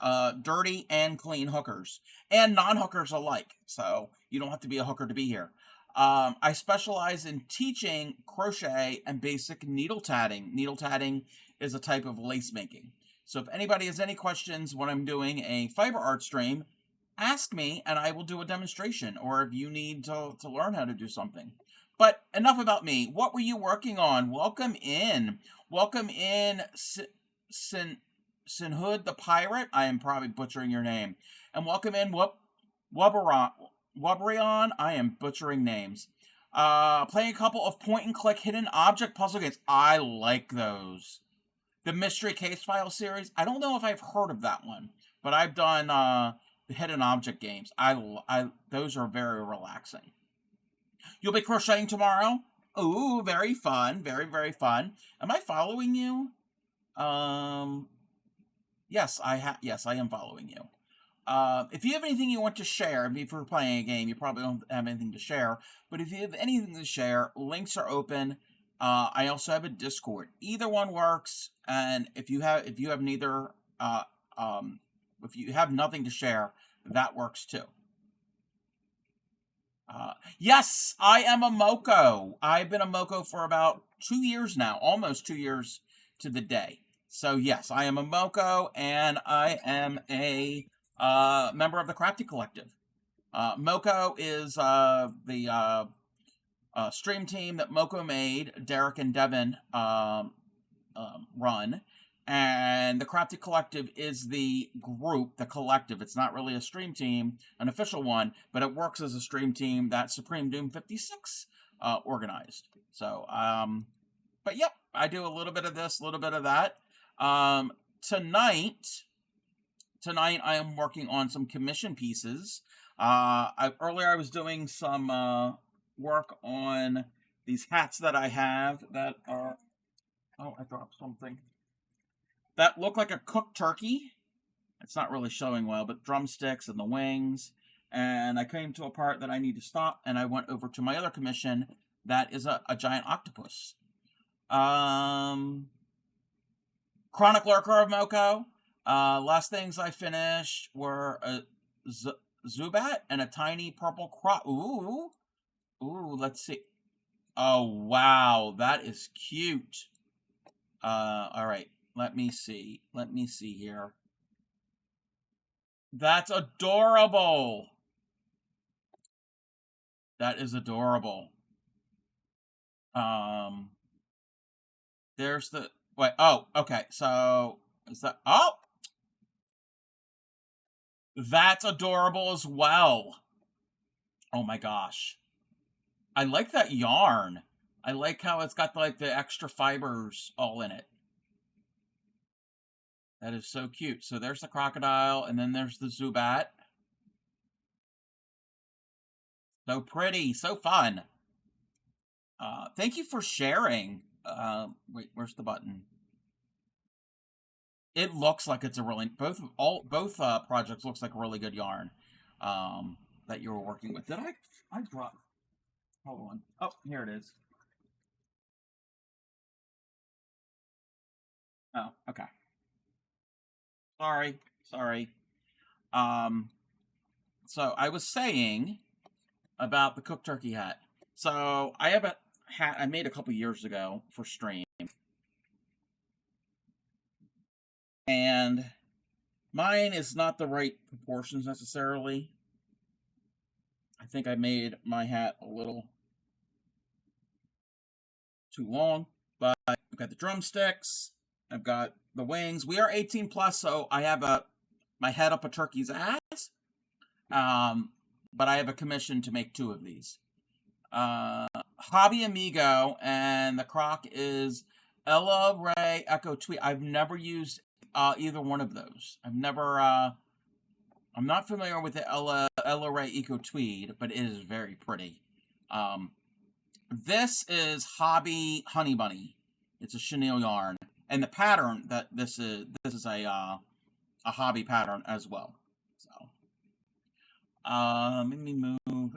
dirty and clean hookers and non-hookers alike. So you don't have to be a hooker to be here. I specialize in teaching crochet and basic needle tatting. Needle tatting is a type of lace making. So if anybody has any questions when I'm doing a fiber art stream, ask me and I will do a demonstration, or if you need to learn how to do something. But enough about me. What were you working on? Welcome in. Welcome in, Sinhood the Pirate. I am probably butchering your name. And welcome in, Wuberion. I am butchering names. Playing a couple of point-and-click hidden object puzzle games. I like those. The Mystery Case File series. I don't know if I've heard of that one, but I've done the hidden object games. Those are very relaxing. You'll be crocheting tomorrow? Ooh, very fun. Very, very fun. Am I following you? Yes, yes, I am following you. If you have anything you want to share, if you're playing a game, you probably don't have anything to share, but if you have anything to share, links are open. I also have a Discord. Either one works, and if you have neither, if you have nothing to share, that works too. Yes, I am a Moko. I've been a Moko for about 2 years now, almost 2 years to the day. So yes, I am a Moko, and I am a member of the Crafty Collective. Moko is the stream team that Moko made, Derek and Devin run. And the Crafty Collective is the group, the collective. It's not really a stream team, an official one, but it works as a stream team that Supreme Doom 56 organized. So, but yep, I do a little bit of this, a little bit of that. Tonight I am working on some commission pieces. Earlier I was doing some work on these hats that I have that are, oh, I dropped something. That look like a cooked turkey. It's not really showing well, but drumsticks and the wings. And I came to a part that I need to stop, and I went over to my other commission that is a giant octopus. Chronic Lurker of Moko. Last things I finished were a Zubat and a tiny purple crop. Ooh, let's see. Oh, wow, that is cute. All right. Let me see here. That's adorable. That is adorable. There's the, wait, oh, okay, so, is that, oh! That's adorable as well. Oh my gosh. I like that yarn. I like how it's got, like, the extra fibers all in it. That is so cute. So there's the crocodile, and then there's the Zubat. So pretty, so fun. Thank you for sharing. Wait, where's the button? It looks like it's a really, both projects looks like a really good yarn that you were working with. Did I dropped? Hold on. Oh, here it is. Oh, okay. Sorry. So I was saying about the cooked turkey hat. So I have a hat I made a couple years ago for stream. And mine is not the right proportions necessarily. I think I made my hat a little too long, but I've got the drumsticks, I've got the wings. We are 18 plus, so I have my head up a turkey's ass. But I have a commission to make 2 of these. Hobby Amigo, and the croc is Ella Ray Echo Tweet. I've never used either one of those. I'm not familiar with the Ella Ray Eco Tweed, but it is very pretty. This is Hobby Honey Bunny. It's a chenille yarn. and the pattern that this is a hobby pattern as well. So let me move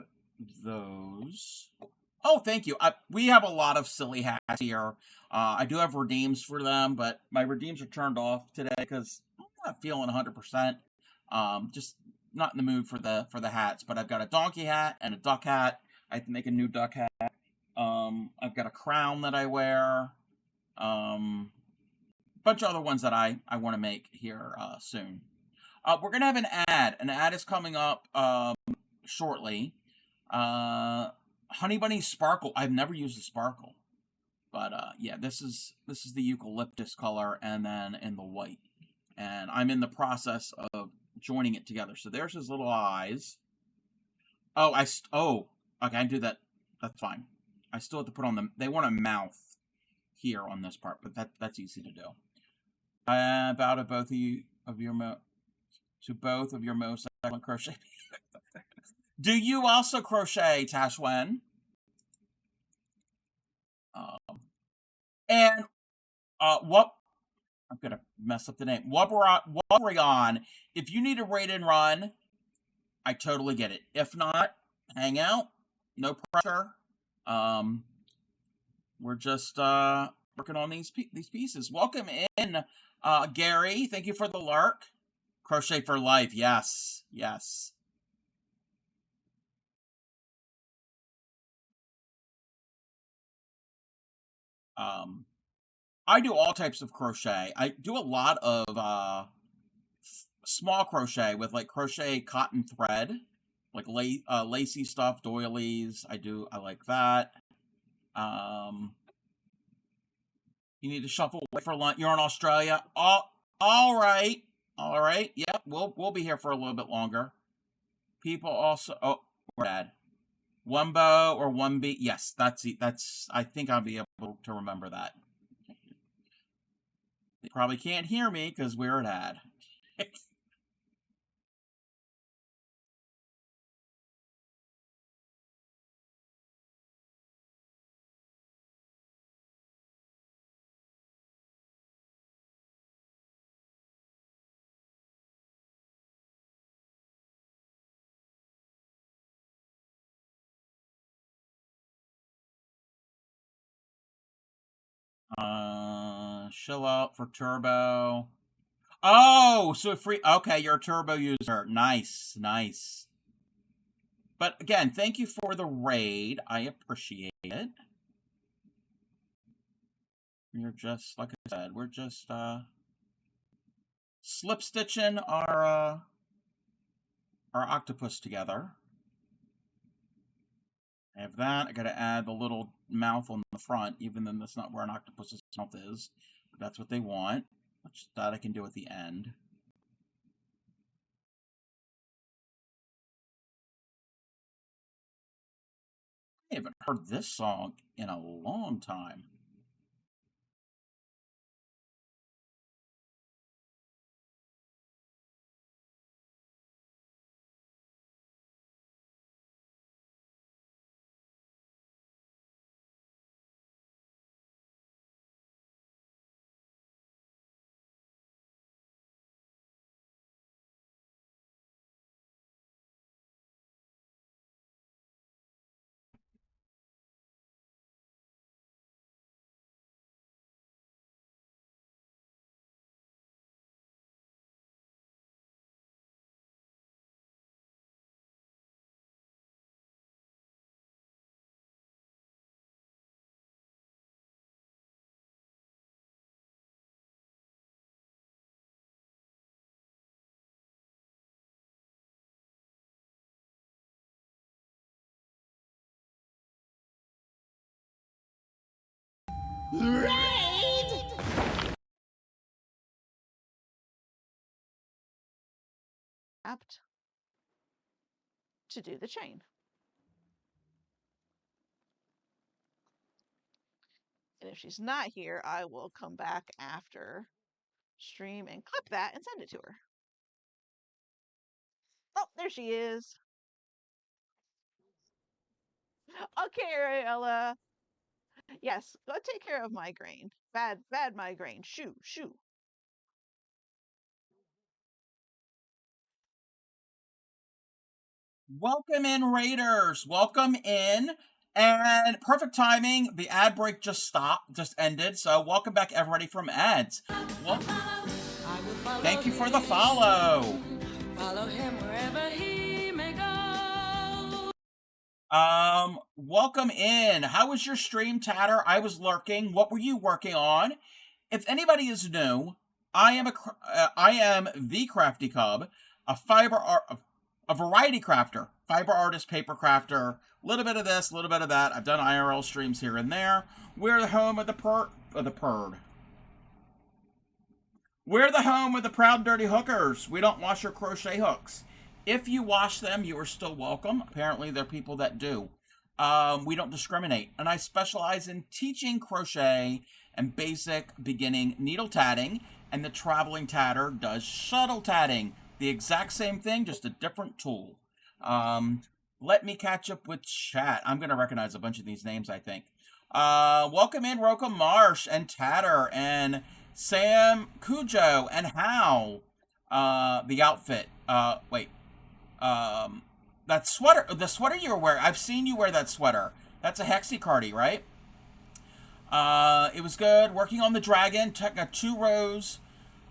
those. Oh, thank you. We have a lot of silly hats here. I do have redeems for them, but my redeems are turned off today because I'm not feeling 100%. Just not in the mood for the hats. But I've got a donkey hat and a duck hat. I have to make a new duck hat. I've got a crown that I wear. Bunch of other ones that I want to make here soon. We're gonna have an ad. An ad is coming up shortly. Honey Bunny Sparkle. I've never used the sparkle, but yeah, this is the eucalyptus color, and then in the white. And I'm in the process of joining it together. So there's his little eyes. Oh, okay, I do that. That's fine. I still have to put on them. They want a mouth here on this part, but that's easy to do. Bow to both of your most excellent crochet. Do you also crochet, Tashwen? And what? I'm gonna mess up the name. Wabrion. If you need a raid and run, I totally get it. If not, hang out. No pressure. We're just working on these pieces. Welcome in, Gary. Thank you for the lurk. Crochet for life. Yes. Yes. I do all types of crochet. I do a lot of small crochet with like crochet cotton thread, like lacy stuff, doilies. I like that. You need to shuffle away for lunch. You're in Australia. All right. Yep, we'll be here for a little bit longer. People also. Oh, we're bad. One bow or one beat. Yes, that's. I think I'll be able to remember that. They probably can't hear me because we're at ad. Chill out for turbo. Oh, so free. Okay, you're a turbo user. Nice. But again, thank you for the raid. I appreciate it. We're just, like I said, we're just slip stitching our octopus together. I have that. I got to add the little mouth on the front, even though that's not where an octopus's mouth is. But that's what they want. Which that I can do at the end. I haven't heard this song in a long time. Apt to do the chain. And if she's not here, I will come back after stream and clip that and send it to her. Oh, there she is. Okay, Ariella. Yes, go take care of migraine. Bad migraine. Shoo, shoo. Welcome in, Raiders. Welcome in. And perfect timing. The ad break just ended. So welcome back, everybody, from ads. Well, thank you for the follow. Follow him wherever he may go. Welcome in. How was your stream, Tatter? I was lurking. What were you working on? If anybody is new, I am the Crafty Cub, a variety crafter, fiber artist, paper crafter, a little bit of this, a little bit of that. I've done IRL streams here and there. We're the home of the purd. We're the home of the proud dirty hookers. We don't wash our crochet hooks. If you wash them, you are still welcome. Apparently, there are people that do. We don't discriminate. And I specialize in teaching crochet and basic beginning needle tatting. And the traveling tatter does shuttle tatting. The exact same thing, just a different tool. Let me catch up with chat. I'm going to recognize a bunch of these names, I think. Welcome in, Roka Marsh and Tatter and Sam Cujo and How. The outfit. That sweater, the sweater you're wearing, I've seen you wear that sweater. That's a Hexicardy, right? It was good. Working on the dragon. Got 2 rows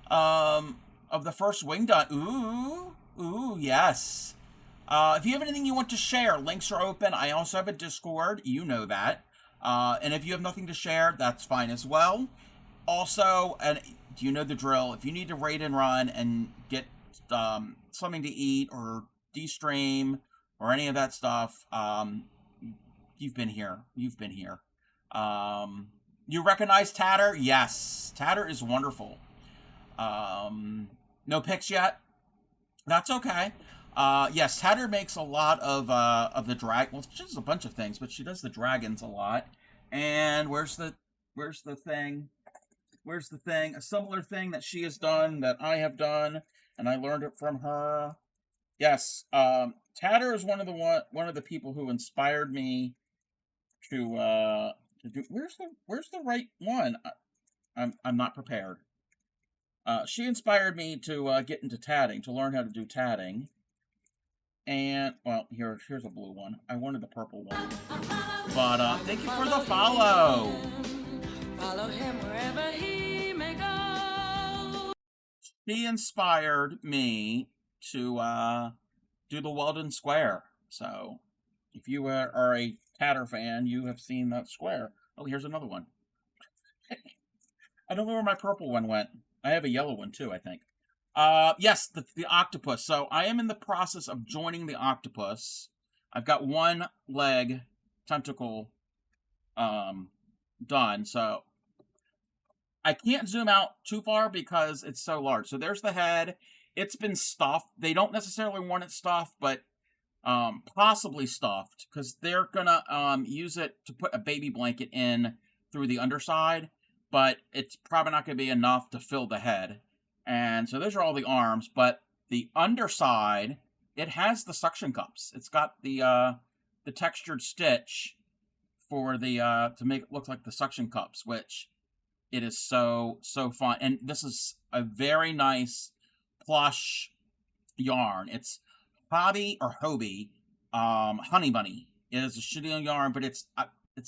of the first wing done. Ooh, yes. If you have anything you want to share, links are open. I also have a Discord. You know that. And if you have nothing to share, that's fine as well. Also, and you know the drill. If you need to raid and run and get something to eat or de-stream or any of that stuff, you've been here. You've been here. You recognize Tatter? Yes. Tatter is wonderful. No pics yet? That's okay. Yes, Tatter makes a lot of the drag. Well, she does a bunch of things, but she does the dragons a lot. And where's the thing? Where's the thing? A similar thing that she has done that I have done, and I learned it from her. Yes, Tatter is one of the people who inspired me to do. Where's the right one? I'm not prepared. She inspired me to get into tatting, to learn how to do tatting. And well, here's a blue one. I wanted the purple one. But thank you for the follow. Follow him wherever he may go. She inspired me to do the Weldon Square. So if you are a Tatter fan, you have seen that square. Oh, here's another one. I don't know where my purple one went. I have a yellow one too, I think. Yes, the octopus. So I am in the process of joining the octopus. I've got one leg tentacle done. So I can't zoom out too far because it's so large. So there's the head. It's been stuffed. They don't necessarily want it stuffed, but possibly stuffed because they're gonna use it to put a baby blanket in through the underside, but it's probably not gonna be enough to fill the head. And so those are all the arms, but the underside, it has the suction cups. It's got the textured stitch for the to make it look like the suction cups, which it is so fun. And this is a very nice plush yarn. It's Hobby or Hobie Honey Bunny. It is a chenille yarn, but it's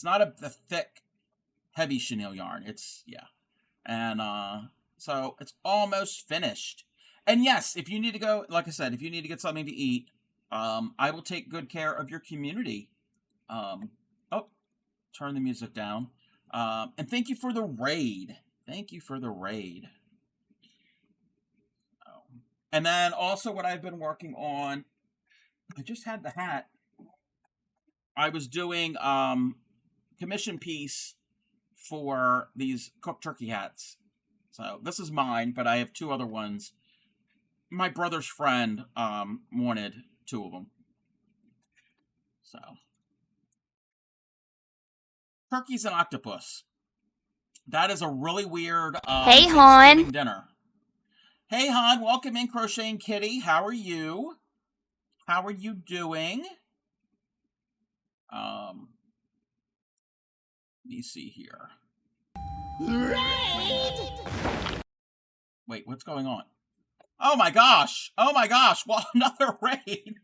not a thick, heavy chenille yarn. It's and so it's almost finished. And yes, if you need to go, like I said, if you need to get something to eat, I will take good care of your community. Oh, turn the music down. And thank you for the raid. Thank you for the raid. And then also what I've been working on, I just had the hat. I was doing commission piece for these cooked turkey hats. So this is mine, but I have 2 other ones. My brother's friend wanted 2 of them. So turkeys and octopus. That is a really weird Hey, Han. dinner. Hey, Han, welcome in, Crocheting Kitty. How are you? How are you doing? Let me see here. Wait, what's going on? Oh my gosh! Oh my gosh! Well, another raid!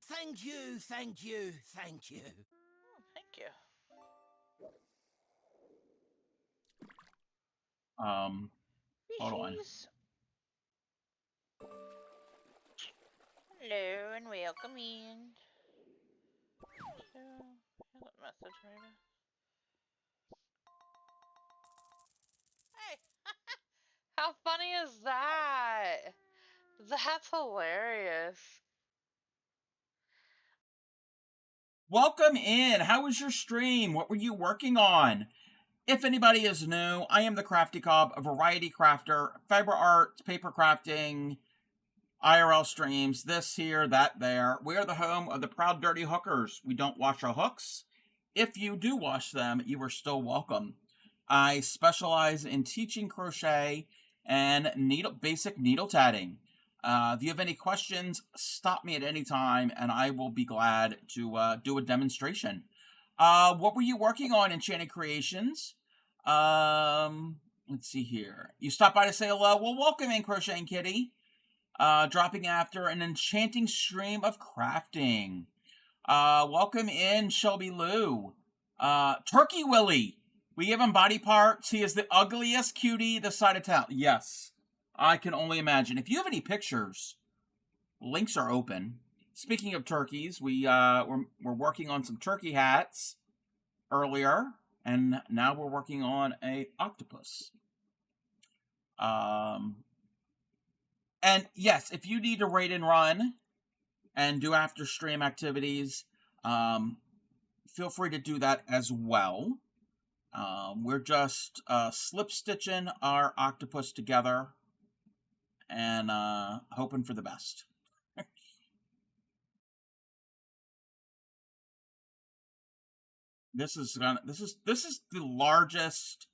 Thank you, thank you, thank you. Oh, thank you. Hold on. Hello and welcome in. So, here's a message maybe. Hey! How funny is that? That's hilarious. Welcome in! How was your stream? What were you working on? If anybody is new, I am the Crafty Cobb, a variety crafter, fiber arts, paper crafting, IRL streams, this here, that there. We are the home of the proud dirty hookers. We don't wash our hooks. If you do wash them, you are still welcome. I specialize in teaching crochet and basic needle tatting. If you have any questions, stop me at any time and I will be glad to do a demonstration. What were you working on, Enchanted Creations? Let's see here. You stopped by to say hello. Well, welcome in, Crocheting Kitty. Dropping after an enchanting stream of crafting. Welcome in, Shelby Lou. Turkey Willie. We give him body parts. He is the ugliest cutie this side of town. Yes, I can only imagine. If you have any pictures, links are open. Speaking of turkeys, we're working on some turkey hats earlier, and now we're working on a octopus. And yes, if you need to raid and run and do after stream activities, feel free to do that as well. We're just slip stitching our octopus together and hoping for the best. This is the largest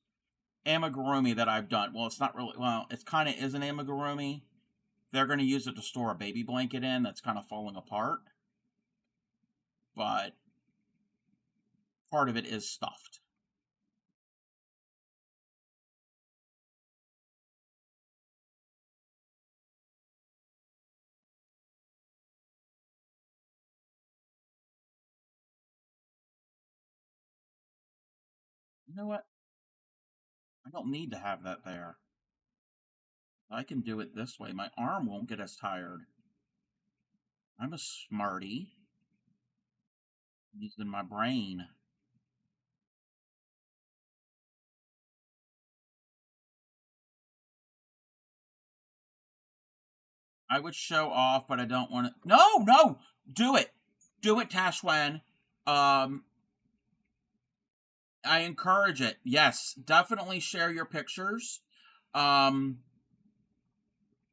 amigurumi that I've done. Well, it's not really. Well, it kind of is an amigurumi. They're going to use it to store a baby blanket in that's kind of falling apart, but part of it is stuffed. You know what? I don't need to have that there. I can do it this way. My arm won't get as tired. I'm a smarty. Using my brain. I would show off, but I don't want to. No! Do it! Do it, Tashwan. I encourage it. Yes, definitely share your pictures.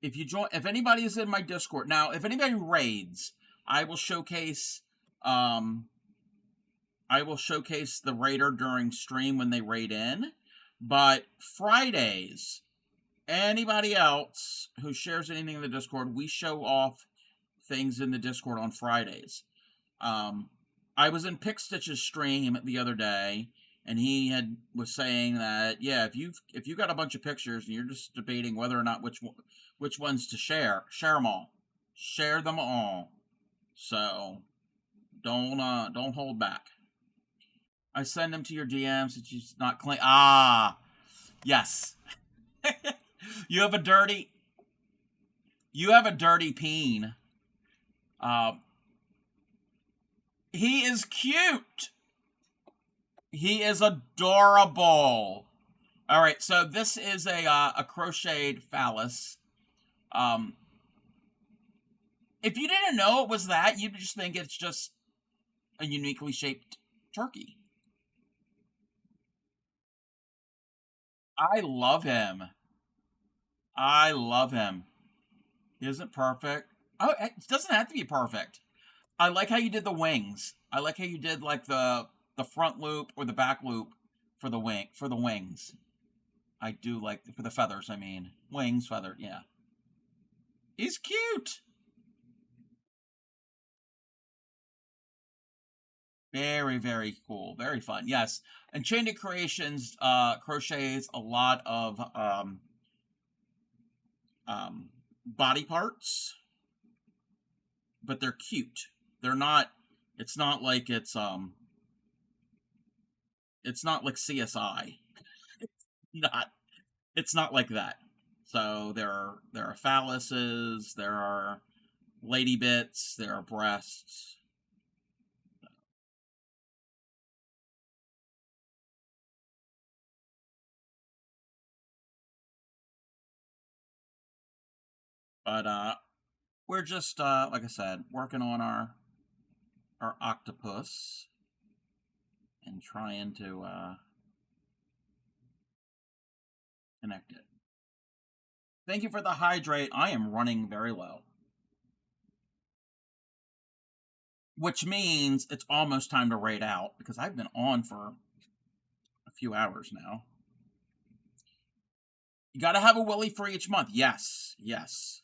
If anybody is in my Discord now, if anybody raids, I will showcase the raider during stream when they raid in. But Fridays, anybody else who shares anything in the Discord, we show off things in the Discord on Fridays. I was in Pick Stitch's stream the other day, and he was saying that, yeah, if you got a bunch of pictures and you're just debating whether or not which ones to share them all. Share them all. So don't hold back. I send them to your DMs that she's not clean. Ah, yes. You have a dirty peen. He is cute. He is adorable. All right, so this is a crocheted phallus. If you didn't know it was that, you'd just think it's just a uniquely shaped turkey. I love him. He isn't perfect. Oh, it doesn't have to be perfect. I like how you did the wings. I like how you did like the front loop or the back loop for the wings. I do like for the feathers. I mean, wings, feathered. Yeah, he's cute. Very, very cool. Very fun. Yes. Enchanted Creations crochets a lot of body parts, but they're cute. They're not, it's not like it's not like CSI. Not, it's not like that. So there are phalluses, there are lady bits, there are breasts. But we're just like I said, working on our octopus and trying to connect it. Thank you for the hydrate. I am running very low. Which means it's almost time to raid out because I've been on for a few hours now. You gotta have a Willy for each month. Yes, yes.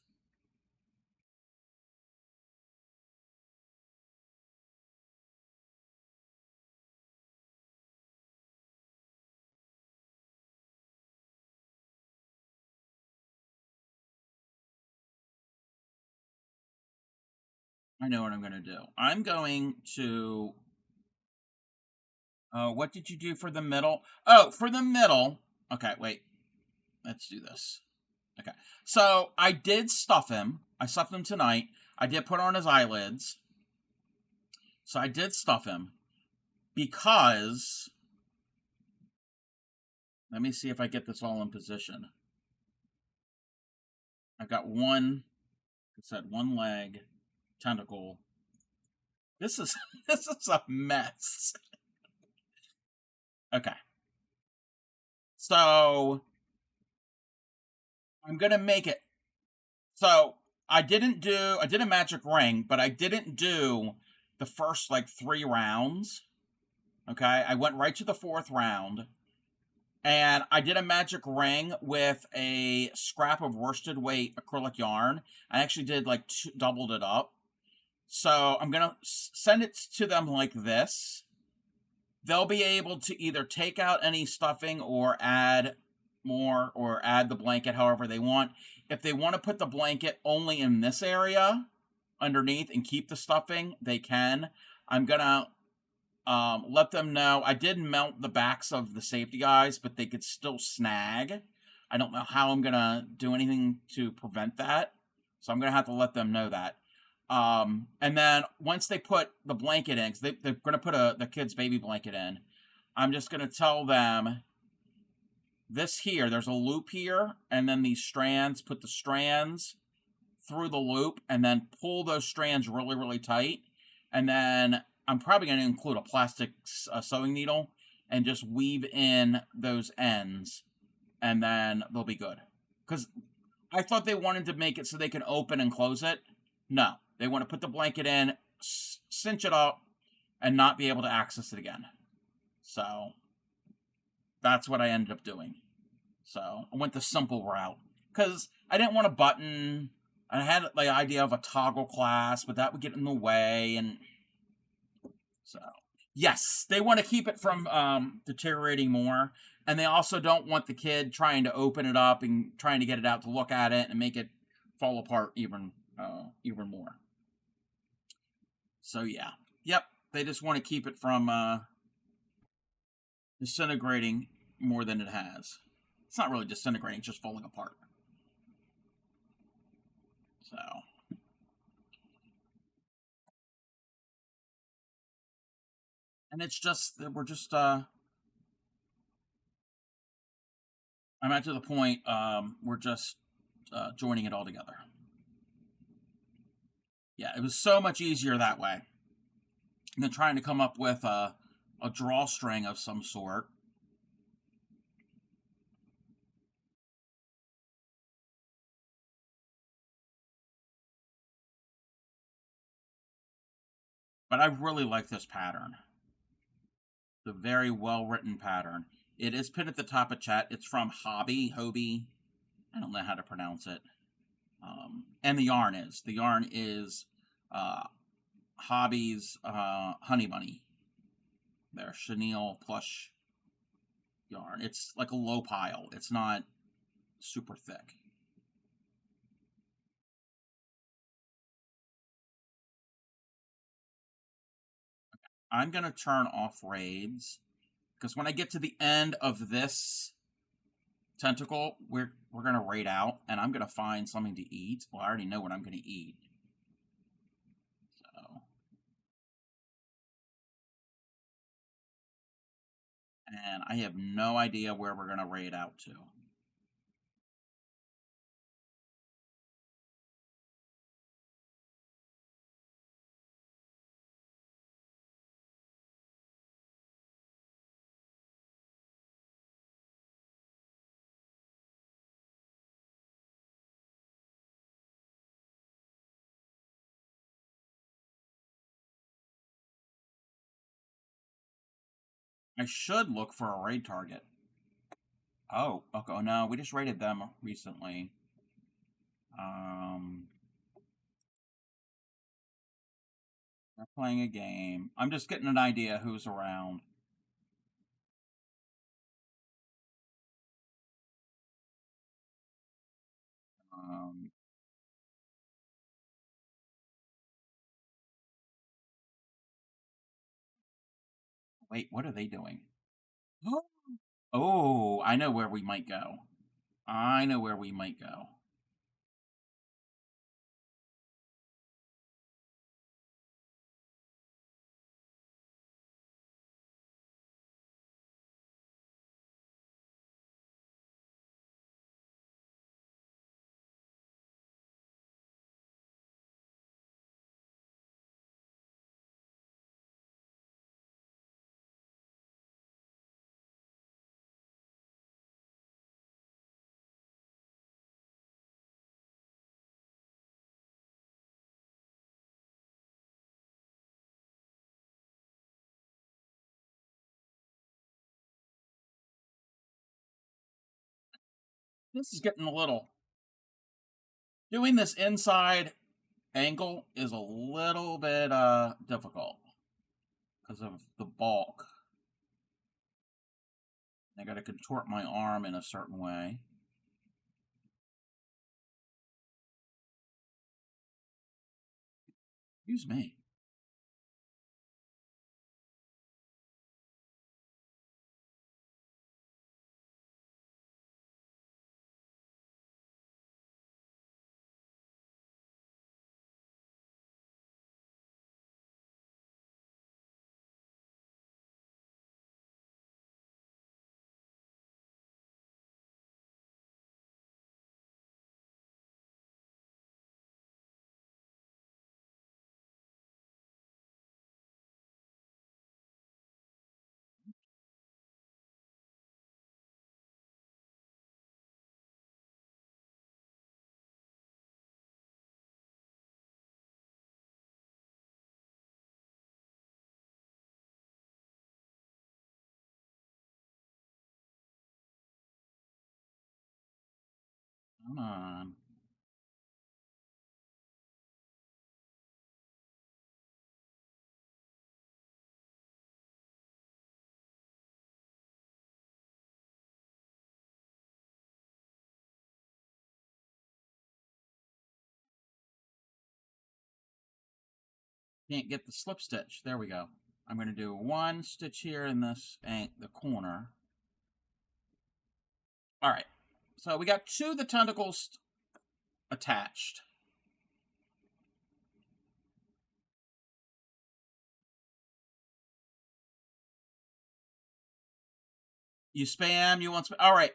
I know what I'm gonna do. I'm going to... what did you do for the middle? Oh, for the middle... Okay, wait. Let's do this. Okay. So, I did stuff him. I stuffed him tonight. I did put on his eyelids. So, I did stuff him. Because... Let me see if I get this all in position. I've got one... I said one leg, tentacle. This is this is a mess. Okay. So I'm gonna make it. So I did a magic ring, but I didn't do the first like 3 rounds. Okay, I went right to the 4th round. And I did a magic ring with a scrap of worsted weight acrylic yarn. I actually did like doubled it up. So I'm going to send it to them like this. They'll be able to either take out any stuffing or add more or add the blanket however they want. If they want to put the blanket only in this area underneath and keep the stuffing, they can. I'm going to let them know. I did melt the backs of the safety guys, but they could still snag. I don't know how I'm going to do anything to prevent that. So I'm going to have to let them know that. And then once they put the blanket in, because they're going to put the kid's baby blanket in, I'm just going to tell them this here, there's a loop here, and then these strands, put the strands through the loop, and then pull those strands really, really tight. And then I'm probably going to include a plastic sewing needle and just weave in those ends, and then they'll be good. Because I thought they wanted to make it so they can open and close it. No, they want to put the blanket in, cinch it up, and not be able to access it again. So that's what I ended up doing. So I went the simple route because I didn't want a button. I had the idea of a toggle clasp, but that would get in the way, and so yes, they want to keep it from deteriorating more, and they also don't want the kid trying to open it up and trying to get it out to look at it and make it fall apart even more. So yeah, yep, they just want to keep it from disintegrating more than it has. It's not really disintegrating, it's just falling apart. So and it's just we're just I'm at to the point we're just joining it all together. Yeah, it was so much easier that way than trying to come up with a drawstring of some sort. But I really like this pattern. It's a very well-written pattern. It is pinned at the top of chat. It's from Hobby. I don't know how to pronounce it. And the yarn is. The yarn is Hobby's Honey Bunny There, chenille plush yarn. It's like a low pile. It's not super thick. I'm going to turn off raids, because when I get to the end of this tentacle, we're going to raid out, and I'm going to find something to eat. Well, I already know what I'm going to eat. So. And I have no idea where we're going to raid out to. I should look for a raid target. Oh, okay. No, we just raided them recently. They're playing a game. I'm just getting an idea who's around. Wait, what are they doing? Oh, I know where we might go. I know where we might go. This is getting a little... Doing this inside angle is a little bit difficult because of the bulk. I got to contort my arm in a certain way. Excuse me. Come on. Can't get the slip stitch. There we go. I'm going to do one stitch here in this the corner. All right. So we got two of the tentacles attached. You spam. You want spam. All right.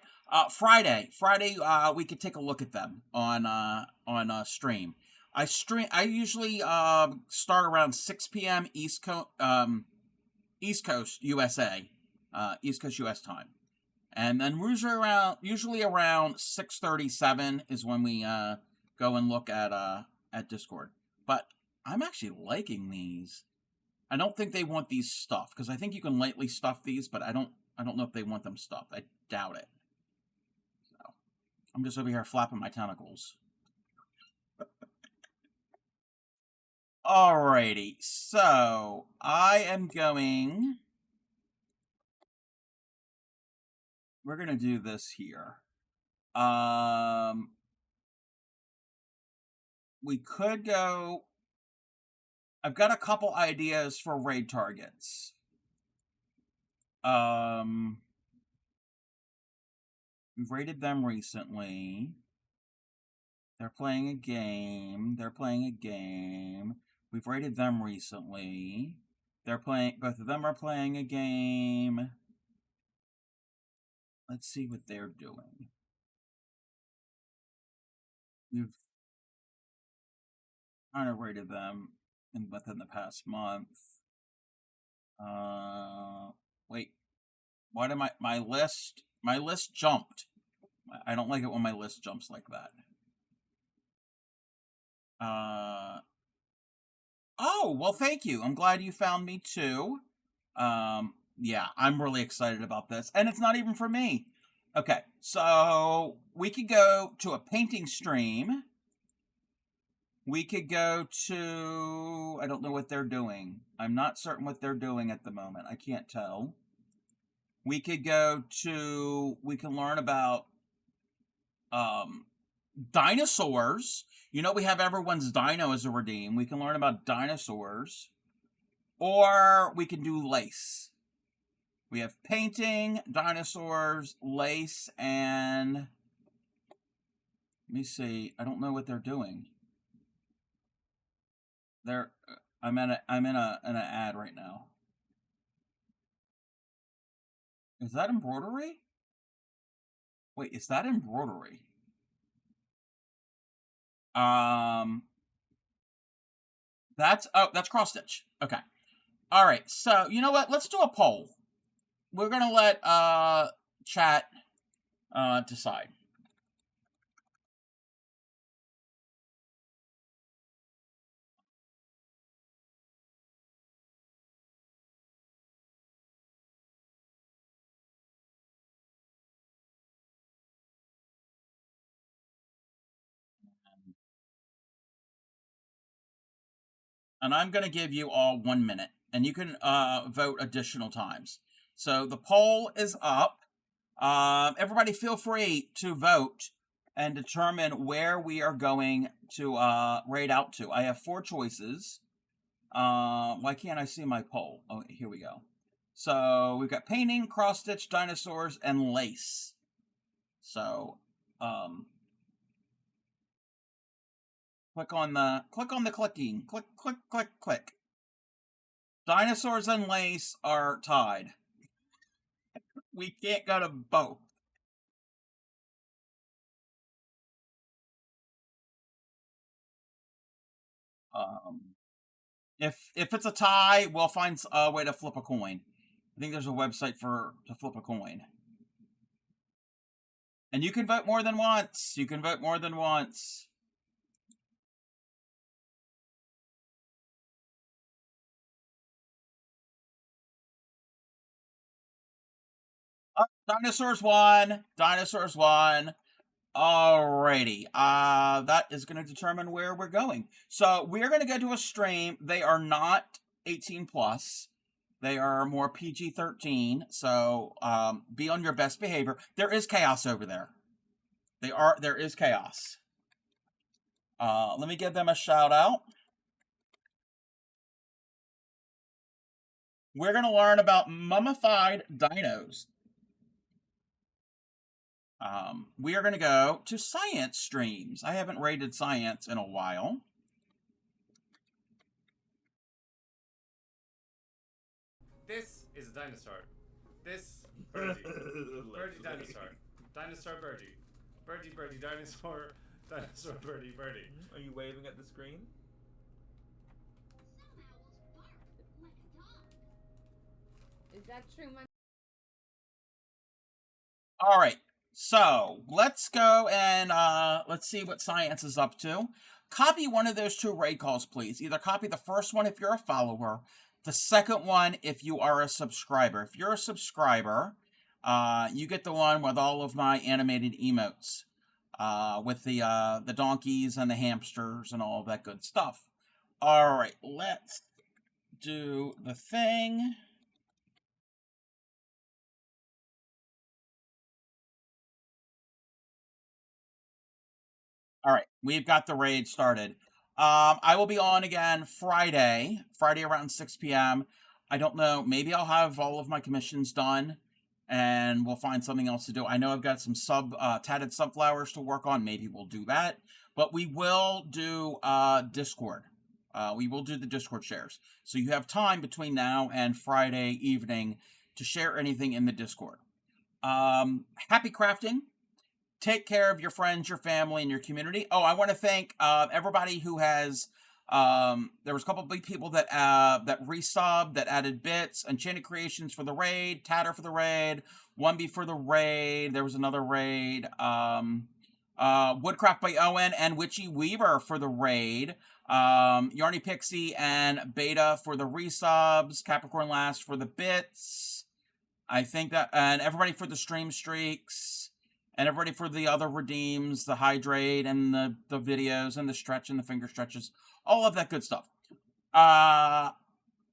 Friday, we could take a look at them on stream. I usually start around 6 p.m. East Coast USA, East Coast US time, and then usually around 6:37 is when we go and look at Discord. But I'm actually liking these. I don't think they want these stuffed, because I think you can lightly stuff these, but I don't know if they want them stuffed. I doubt it. So I'm just over here flapping my tentacles. Alrighty, so I am going we're gonna do this here. We could go. I've got a couple ideas for raid targets. We've raided them recently. They're playing a game. We've raided them recently. Both of them are playing a game. Let's see what they're doing. We've kind of raided them within the past month. Wait. Why did my list jumped? I don't like it when my list jumps like that. Oh, well, thank you. I'm glad you found me too. Yeah, I'm really excited about this. And it's not even for me. Okay, so we could go to a painting stream. We could go to... I don't know what they're doing. I'm not certain what they're doing at the moment. I can't tell. We could go to... We can learn about dinosaurs. You know, we have everyone's dino as a redeem. We can learn about dinosaurs. Or we can do lace. We have painting, dinosaurs, lace, and... Let me see. I don't know what they're doing. I'm in an ad right now. Is that embroidery? Wait, is that embroidery? That's cross stitch. Okay. All right. So you know what? Let's do a poll. We're gonna let chat decide. And I'm going to give you all 1 minute, and you can vote additional times. So the poll is up. Everybody feel free to vote and determine where we are going to raid out to. I have 4 choices. Why can't I see my poll? Oh, here we go. So we've got painting, cross-stitch, dinosaurs, and lace. So, click on the clicking. Click. Dinosaurs and lace are tied. We can't go to both. If it's a tie, we'll find a way to flip a coin. I think there's a website to flip a coin. And you can vote more than once. Dinosaurs won. Alrighty. That is going to determine where we're going. So we're going to go to a stream. They are not 18 plus. They are more PG-13. So be on your best behavior. There is chaos over there. There is chaos. Let me give them a shout out. We're going to learn about mummified dinos. We are going to go to science streams. I haven't rated science in a while. This is a dinosaur. This birdie. Birdie dinosaur. Dinosaur birdie. Birdie dinosaur. Dinosaur birdie. Are you waving at the screen? Is that true? All right. So let's go and let's see what science is up to. Copy one of those 2 raid calls, please. Either copy the first one if you're a follower, the second one if you are a subscriber. If you're a subscriber, you get the one with all of my animated emotes, with the donkeys and the hamsters and all of that good stuff. All right, let's do the thing. We've got the raid started. I will be on again Friday around 6 p.m. I don't know. Maybe I'll have all of my commissions done, and we'll find something else to do. I know I've got some tatted sunflowers to work on. Maybe we'll do that. But we will do Discord. We will do the Discord shares. So you have time between now and Friday evening to share anything in the Discord. Happy crafting. Take care of your friends, your family, and your community. Oh, I want to thank everybody who has... there was a couple of big people that resubbed, that added bits. Enchanted Creations for the raid, Tatter for the raid, 1B for the raid. There was another raid. Woodcraft by Owen and Witchy Weaver for the raid. Yarny Pixie and Beta for the resubs. Capricorn Last for the bits. I think that, and everybody for the stream streaks. And everybody for the other redeems, the hydrate and the videos and the stretch and the finger stretches. All of that good stuff.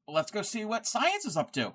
Let's go see what science is up to.